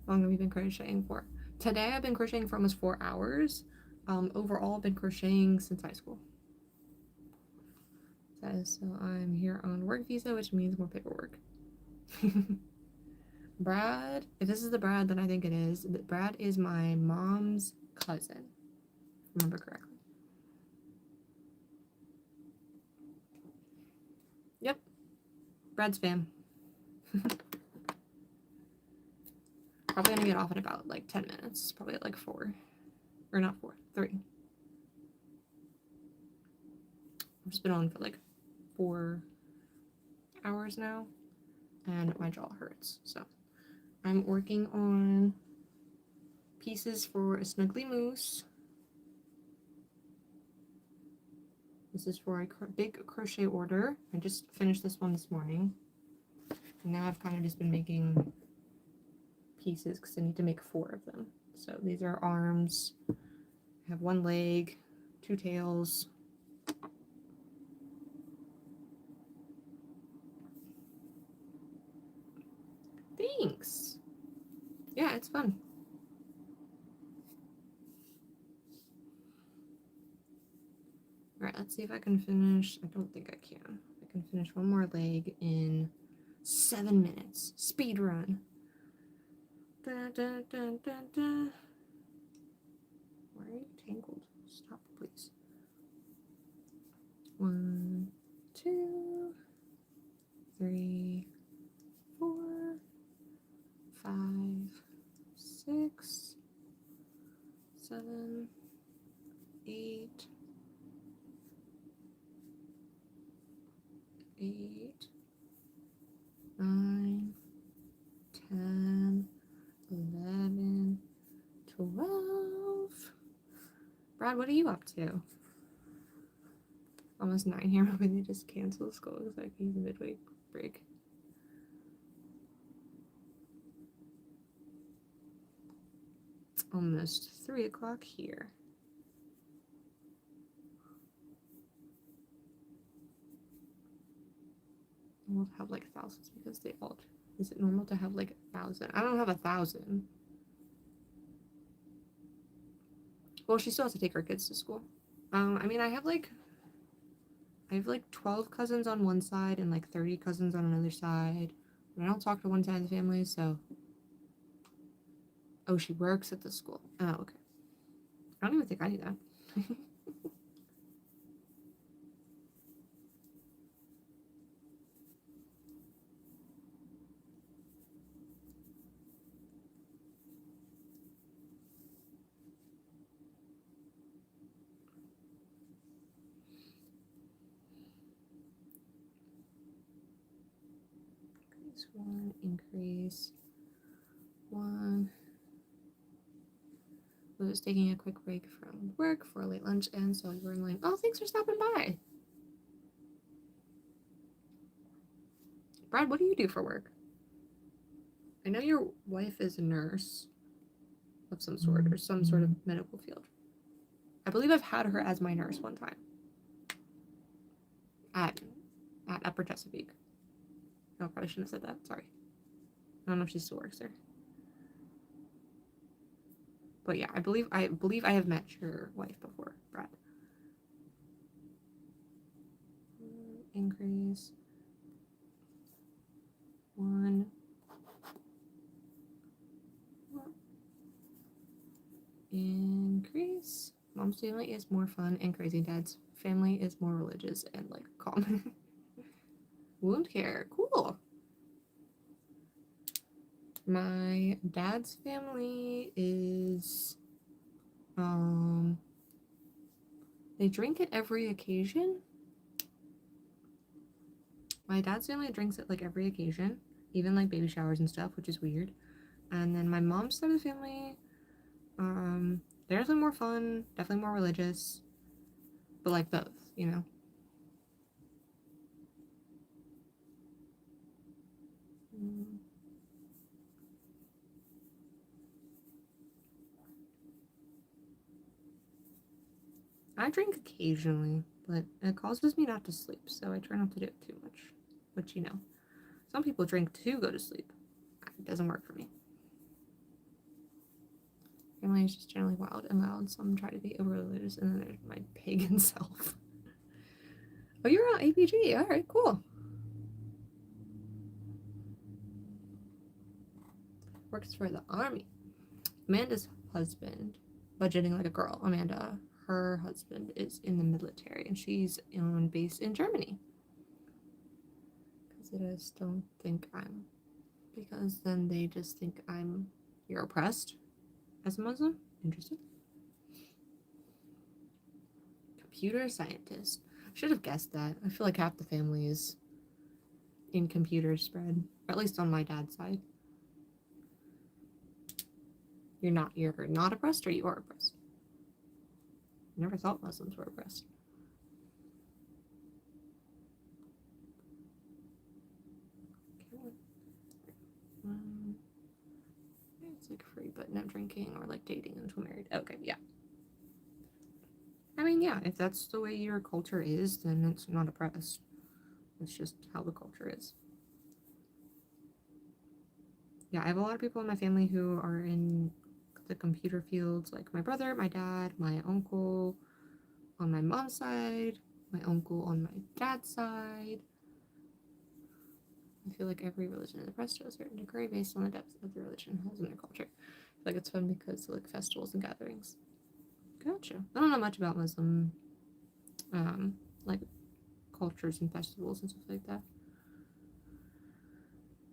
How long have we been crocheting for? Today I've been crocheting for almost 4 hours. Overall I've been crocheting since high school. So I'm here on work visa, which means more paperwork. Brad, if this is the Brad that I think it is, Brad is my mom's cousin, if I remember correctly. Yep, Brad's fam. Probably gonna get off in about like 10 minutes, probably at like 4, or not 4, 3. I've just been on for like 4 hours now, and my jaw hurts, so I'm working on pieces for a Snuggly Moose. This is for a big crochet order. I just finished this one this morning. And now I've kind of just been making pieces because I need to make 4 of them. So these are arms. I have 1 leg, 2 tails. Thanks. Yeah, it's fun. All right, let's see if I can finish. I don't think I can. I can finish 1 more leg in 7 minutes. Speed run. Da, da, da, da, da. Why are you tangled? Stop, please. 1, 2, 3, 4, 5, 6, 7, 8, 9, 10, 11, 12. Brad, what are you up to? Almost 9 here, hoping they just cancel school because like he's midway break. It's almost 3 o'clock here. We'll have like thousands because they all. Is it normal to have like 1,000? I don't have 1,000. Well, she still has to take her kids to school. I mean, I have like 12 cousins on one side and like 30 cousins on another side. And I don't talk to one side of the family, so. Oh, she works at the school. Oh, okay. I don't even think I knew that. Increase 1, increase 1. I was taking a quick break from work for a late lunch, and so we were like, oh, thanks for stopping by. Brad, what do you do for work? I know your wife is a nurse of some sort, or some sort of medical field. I believe I've had her as my nurse one time. At Upper Chesapeake. No, probably shouldn't have said that. Sorry. I don't know if she still works there. But yeah, I believe I have met your wife before, Brad. Increase 1. Increase. Mom's family is more fun and crazy. Dad's family is more religious and like calm. Wound care. Cool. My dad's family is they drink at every occasion. My dad's family drinks at like every occasion, even like baby showers and stuff, which is weird. And then my mom's side of the family, they're definitely more fun, definitely more religious, but like both, you know. I drink occasionally, but it causes me not to sleep, so I try not to do it too much. But you know, some people drink to go to sleep. It doesn't work for me. Family is just generally wild and loud. Some try to be over religious, and then there's my pagan self. Oh, you're on APG. All right, cool. works for the army. Amanda's husband, budgeting like a girl, Amanda, her husband is in the military, and she's on base in Germany. Because they just don't think because then they just think you're oppressed as a Muslim. Interesting. Computer scientist. Should have guessed that. I feel like half the family is in computer spread, or at least on my dad's side. You're not oppressed, or you are oppressed? I never thought Muslims were oppressed. It's like free but no drinking, or like dating until married. Okay, yeah. I mean, yeah, if that's the way your culture is, then it's not oppressed. It's just how the culture is. Yeah, I have a lot of people in my family who are in the computer fields, like my brother, my dad, my uncle on my mom's side, my uncle on my dad's side. I feel like every religion is oppressed to a certain degree based on the depth of the religion has in their culture. I feel like it's fun because like festivals and gatherings. Gotcha. I don't know much about Muslim like cultures and festivals and stuff like that.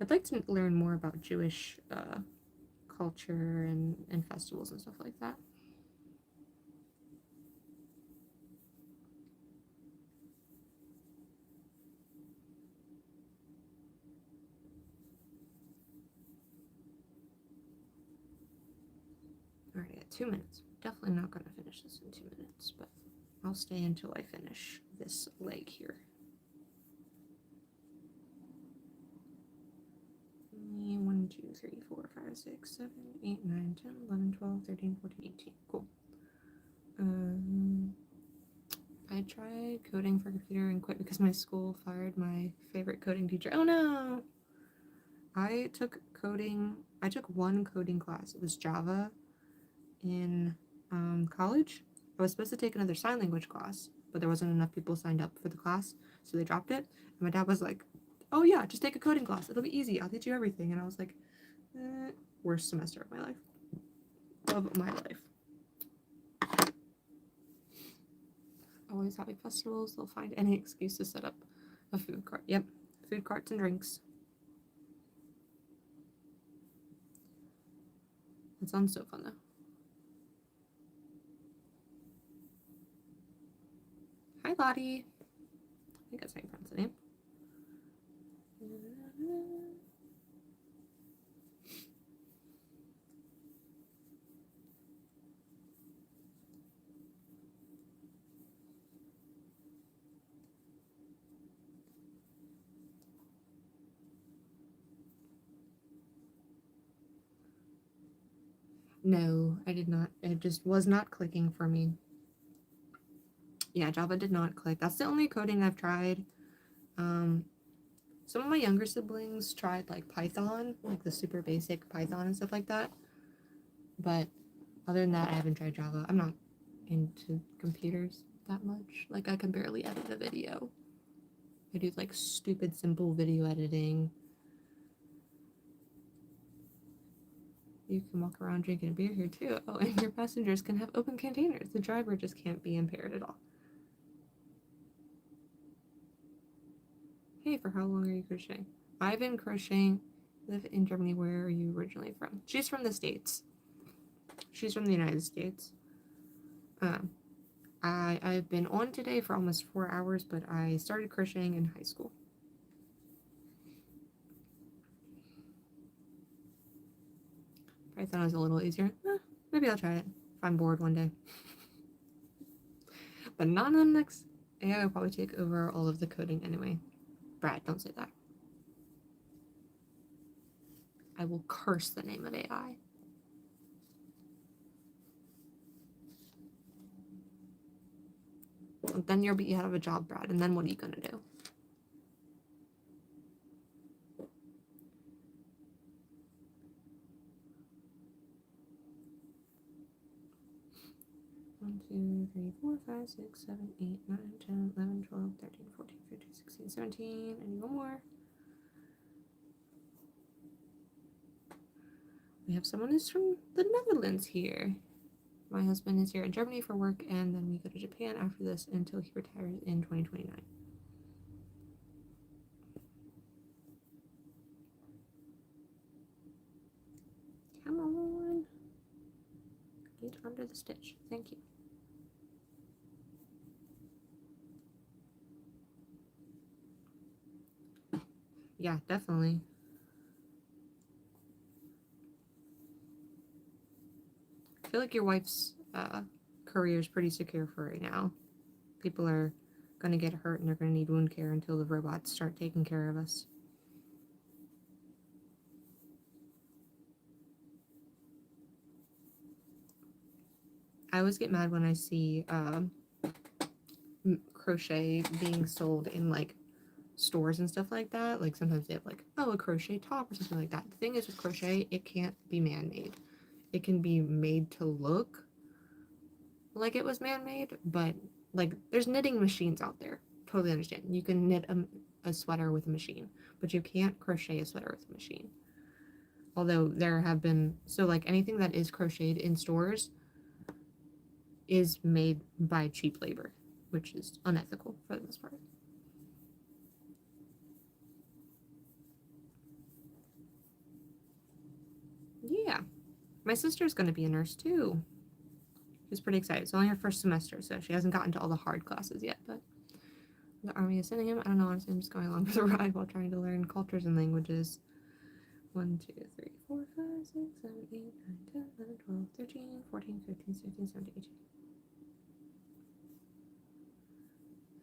I'd like to learn more about Jewish culture and festivals and stuff like that. Alright, I got 2 minutes. Definitely not going to finish this in 2 minutes, but I'll stay until I finish this leg here. 1, 2, 3, 4, 5, 6, 7, 8, 9, 10, 11, 12, 13, 14, 18. Cool. I tried coding for computer and quit because my school fired my favorite coding teacher. Oh no! I took one coding class. It was Java in college. I was supposed to take another sign language class, but there wasn't enough people signed up for the class, so they dropped it. And my dad was like, oh yeah, just take a coding class. It'll be easy. I'll teach you everything. And I was like, worst semester of my life. Of my life. Always having festivals. They'll find any excuse to set up a food cart. Yep, food carts and drinks. That sounds so fun though. Hi Lottie. I think that's how you pronounce the name. No, I did not. It just was not clicking for me. Yeah, Java did not click. That's the only coding I've tried. Some of my younger siblings tried like Python, like the super basic Python and stuff like that. But other than that, I haven't tried Java. I'm not into computers that much. Like I can barely edit a video. I do like stupid simple video editing. You can walk around drinking a beer here too. Oh, and your passengers can have open containers. The driver just can't be impaired at all. Hey, for how long are you crocheting? I've been crocheting. Live in Germany. Where are you originally from? She's from the States. She's from the United States. I've been on today for almost 4 hours, but I started crocheting in high school. Python is a little easier. Maybe I'll try it if I'm bored one day. But not in the next. AI will probably take over all of the coding anyway. Brad, don't say that. I will curse the name of AI. Then you'll be out of a job, Brad, and then what are you gonna do? One, 2, 3, 4, 5, 6, 7, 8, 9, 10, 11, 12, 13, 14, 15, 16, 17. I need one more. We have someone who's from the Netherlands here. My husband is here in Germany for work, and then we go to Japan after this until he retires in 2029. Come on. Get under the stitch. Thank you. Yeah, definitely. I feel like your wife's career is pretty secure for right now. People are going to get hurt and they're going to need wound care until the robots start taking care of us. I always get mad when I see crochet being sold in like stores and stuff like that. Like sometimes they have like, oh, a crochet top or something like that. The thing is with crochet, it can't be man-made. It can be made to look like it was man-made, but like there's knitting machines out there. Totally understand. You can knit a sweater with a machine, but you can't crochet a sweater with a machine. Although there have been, so like anything that is crocheted in stores is made by cheap labor, which is unethical for the most part. Yeah. My sister's going to be a nurse too. She's pretty excited. It's only her first semester, so she hasn't gotten to all the hard classes yet, but the army is sending him. I don't know, honestly, I'm just going along for the ride while trying to learn cultures and languages. 1, 2, 3, 4, 5, 6, 7, 8, 9, 10, 11, 12, 13, 14, 15, 16, 17, 18.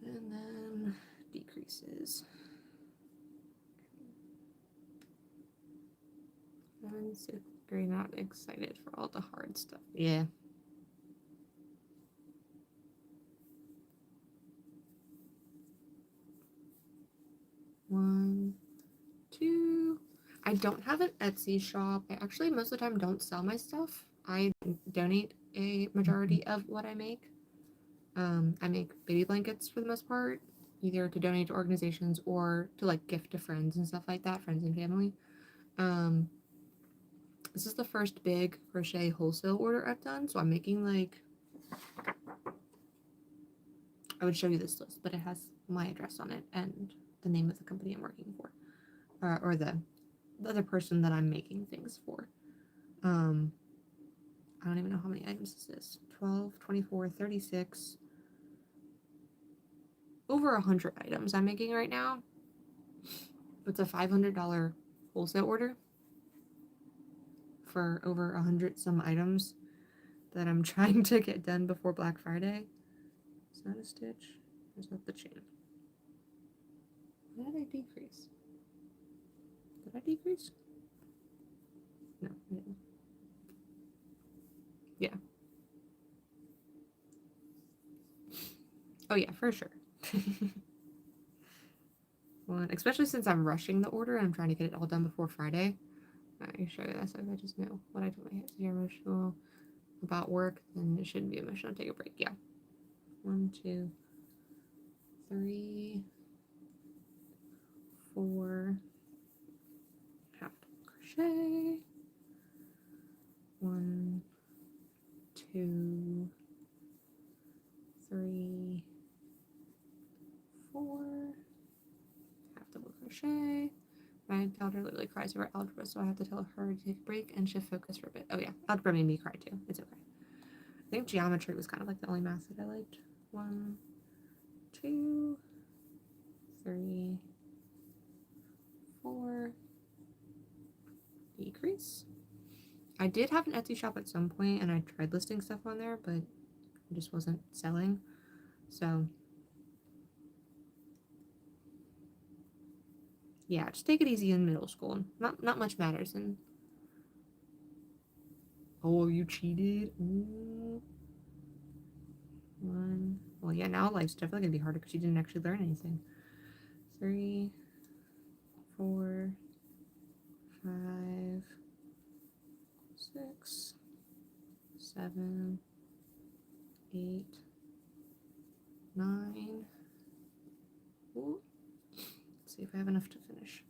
And then decreases. I'm super not excited for all the hard stuff. Yeah. One, two. I don't have an Etsy shop. I actually most of the time don't sell my stuff. I donate a majority of what I make. I make baby blankets for the most part, either to donate to organizations or to like gift to friends and stuff like that, friends and family. This is the first big crochet wholesale order I've done, so I'm making like, I would show you this list, but it has my address on it and the name of the company I'm working for, or the other person that I'm making things for. I don't even know how many items this is. 12, 24, 36, over 100 items I'm making right now. It's a $500 wholesale order for over 100 some items that I'm trying to get done before Black Friday. Is that a stitch? Or is that the chain? Why did I decrease? Did I decrease? No, I didn't. Yeah. Oh yeah, for sure. Well, especially since I'm rushing the order and I'm trying to get it all done before Friday. I can show you this if I just know what I told my hands. You're emotional about work, then it shouldn't be emotional. Take a break. Yeah. 1, 2, 3, 4. Half crochet. 1, 2, 3, 4. Half double crochet. My daughter literally cries over algebra, so I have to tell her to take a break and shift focus for a bit. Oh yeah, algebra made me cry too. It's okay. I think geometry was kind of like the only math that I liked. 1, 2, 3, 4. Decrease. I did have an Etsy shop at some point, and I tried listing stuff on there, but it just wasn't selling. So yeah, just take it easy in middle school. Not much matters. And oh, you cheated. Ooh. 1. Well, yeah, now life's definitely gonna be harder because you didn't actually learn anything. 3, 4, 5, 6, 7, 8, 9. Ooh. Let's see if I have enough to finish.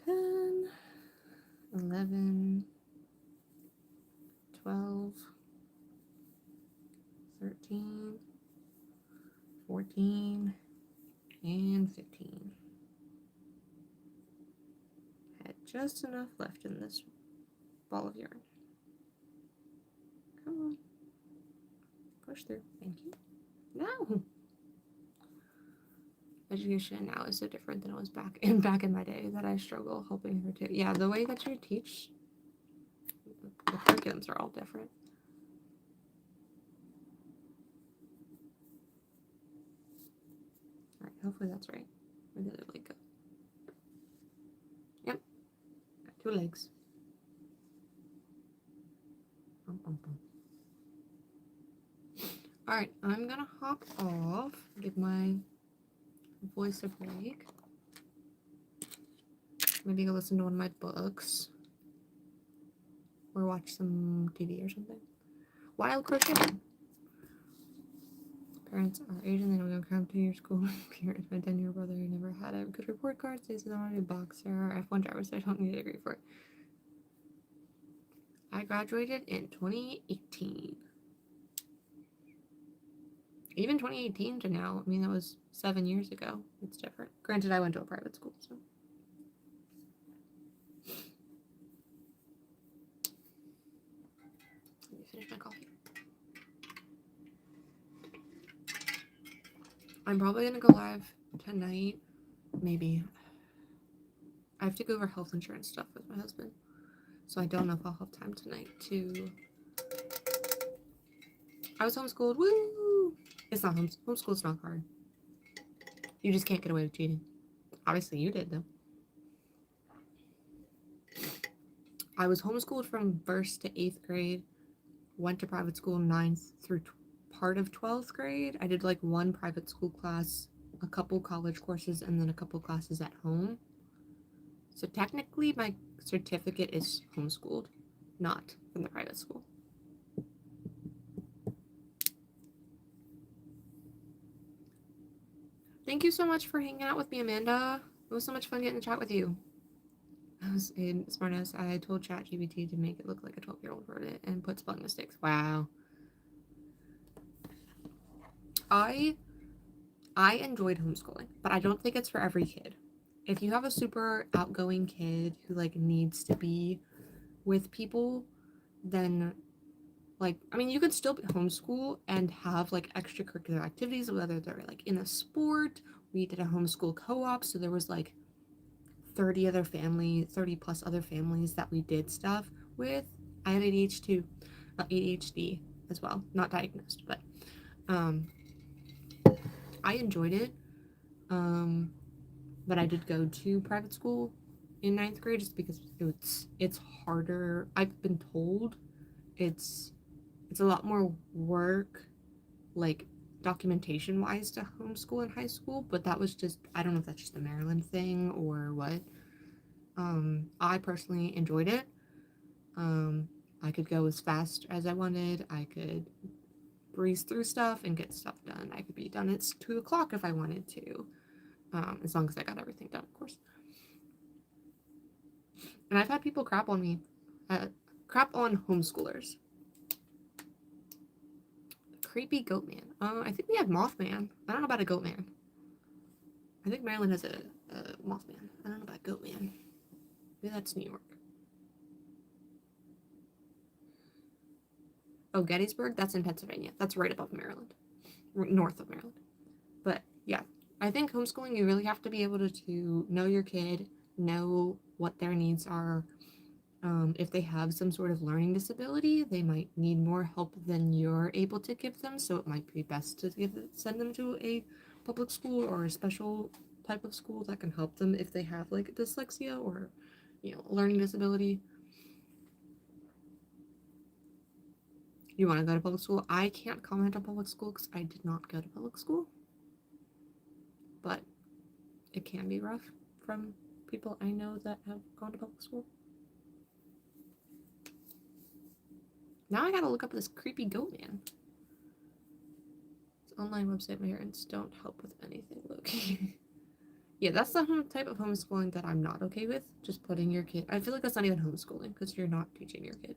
10, 11, 12, 13, 14, and 15. Had just enough left in this ball of yarn. Come on. Push through. Thank you. No! Education now is so different than it was back in my day that I struggle helping her too. Yeah, the way that you teach, the curriculums are all different. Alright, hopefully that's right. Where did the leg go? Yep. Got 2 legs. Bum, bum, bum. Alright, I'm gonna hop off, give my voice a break. Maybe go listen to one of my books. Or watch some TV or something. While crocheting. Parents are Asian, they don't go come to your school. Parents, my 10-year-old brother who never had a good report card says I want to be a boxer. I have 1 driver, so I don't need a degree for it. I graduated in 2018. Even 2018 to now, I mean, that was 7 years ago. It's different. Granted, I went to a private school, so. Let me finish my coffee. I'm probably gonna go live tonight, maybe. I have to go over health insurance stuff with my husband, so I don't know if I'll have time tonight to. I was homeschooled. Woo! It's not homeschool's not hard. You just can't get away with cheating. Obviously, you did though. I was homeschooled from 1st to 8th grade. Went to private school 9th through part of 12th grade. I did like 1 private school class, a couple college courses, and then a couple classes at home. So technically my certificate is homeschooled, not from the private school. Thank you so much for hanging out with me, Amanda. It was so much fun getting to chat with you. I was a smartass. I told ChatGPT to make it look like a 12-year-old wrote it and put spelling mistakes. Wow. I enjoyed homeschooling, but I don't think it's for every kid. If you have a super outgoing kid who like needs to be with people, then like, I mean, you could still homeschool and have like extracurricular activities, whether they're like in a sport. We did a homeschool co-op, so there was like 30 plus other families that we did stuff with. I had ADHD as well, not diagnosed, but I enjoyed it. But I did go to private school in 9th grade just because it's harder. I've been told it's a lot more work, like documentation wise, to homeschool in high school, but that was just, I don't know if that's just a Maryland thing or what. I personally enjoyed it. I could go as fast as I wanted. I could breeze through stuff and get stuff done. I could be done at 2 o'clock if I wanted to, as long as I got everything done, of course. And I've had people crap on me, crap on homeschoolers. Creepy goat man. I think we have Mothman. I don't know about a goat man. I think Maryland has a Mothman. I don't know about goat man. Maybe that's New York. Oh, Gettysburg? That's in Pennsylvania. That's right above Maryland. North of Maryland. But yeah, I think homeschooling, you really have to be able to know your kid, know what their needs are. If they have some sort of learning disability, they might need more help than you're able to give them, so it might be best to send them to a public school or a special type of school that can help them if they have like dyslexia or, you know, learning disability. You want to go to public school? I can't comment on public school because I did not go to public school, but it can be rough from people I know that have gone to public school. Now I gotta look up this creepy goat man. This online website, my parents don't help with anything, look. Yeah, that's the type of homeschooling that I'm not okay with. Just putting your kid. I feel like that's not even homeschooling because you're not teaching your kid.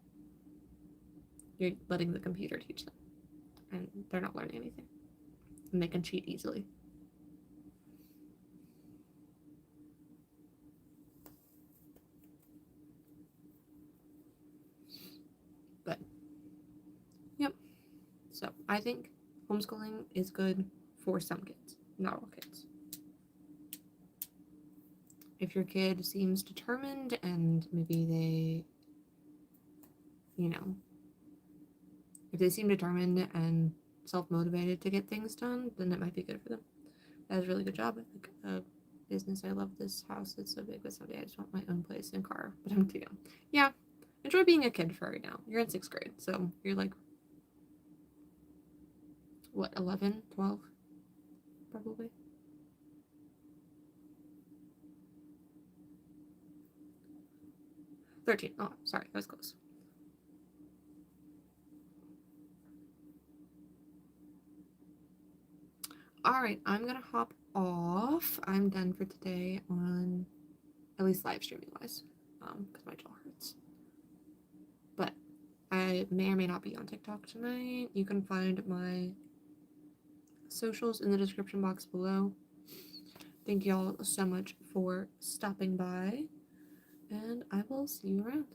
You're letting the computer teach them, and they're not learning anything, and they can cheat easily. But yep. So I think homeschooling is good for some kids, not all kids. If your kid seems determined and maybe they, you know, if they seem determined and self-motivated to get things done, then it might be good for them. That was a really good job. I think business. I love this house. It's so big, but someday I just want my own place and car. But I'm too young. Yeah, enjoy being a kid for right now. You're in 6th grade, so you're like, what, 11, 12, probably. 13. Oh, sorry, I was close. All right, I'm gonna hop off. I'm done for today on at least live streaming wise, because my jaw hurts. But I may or may not be on TikTok tonight. You can find my socials in the description box below. Thank you all so much for stopping by, and I will see you around.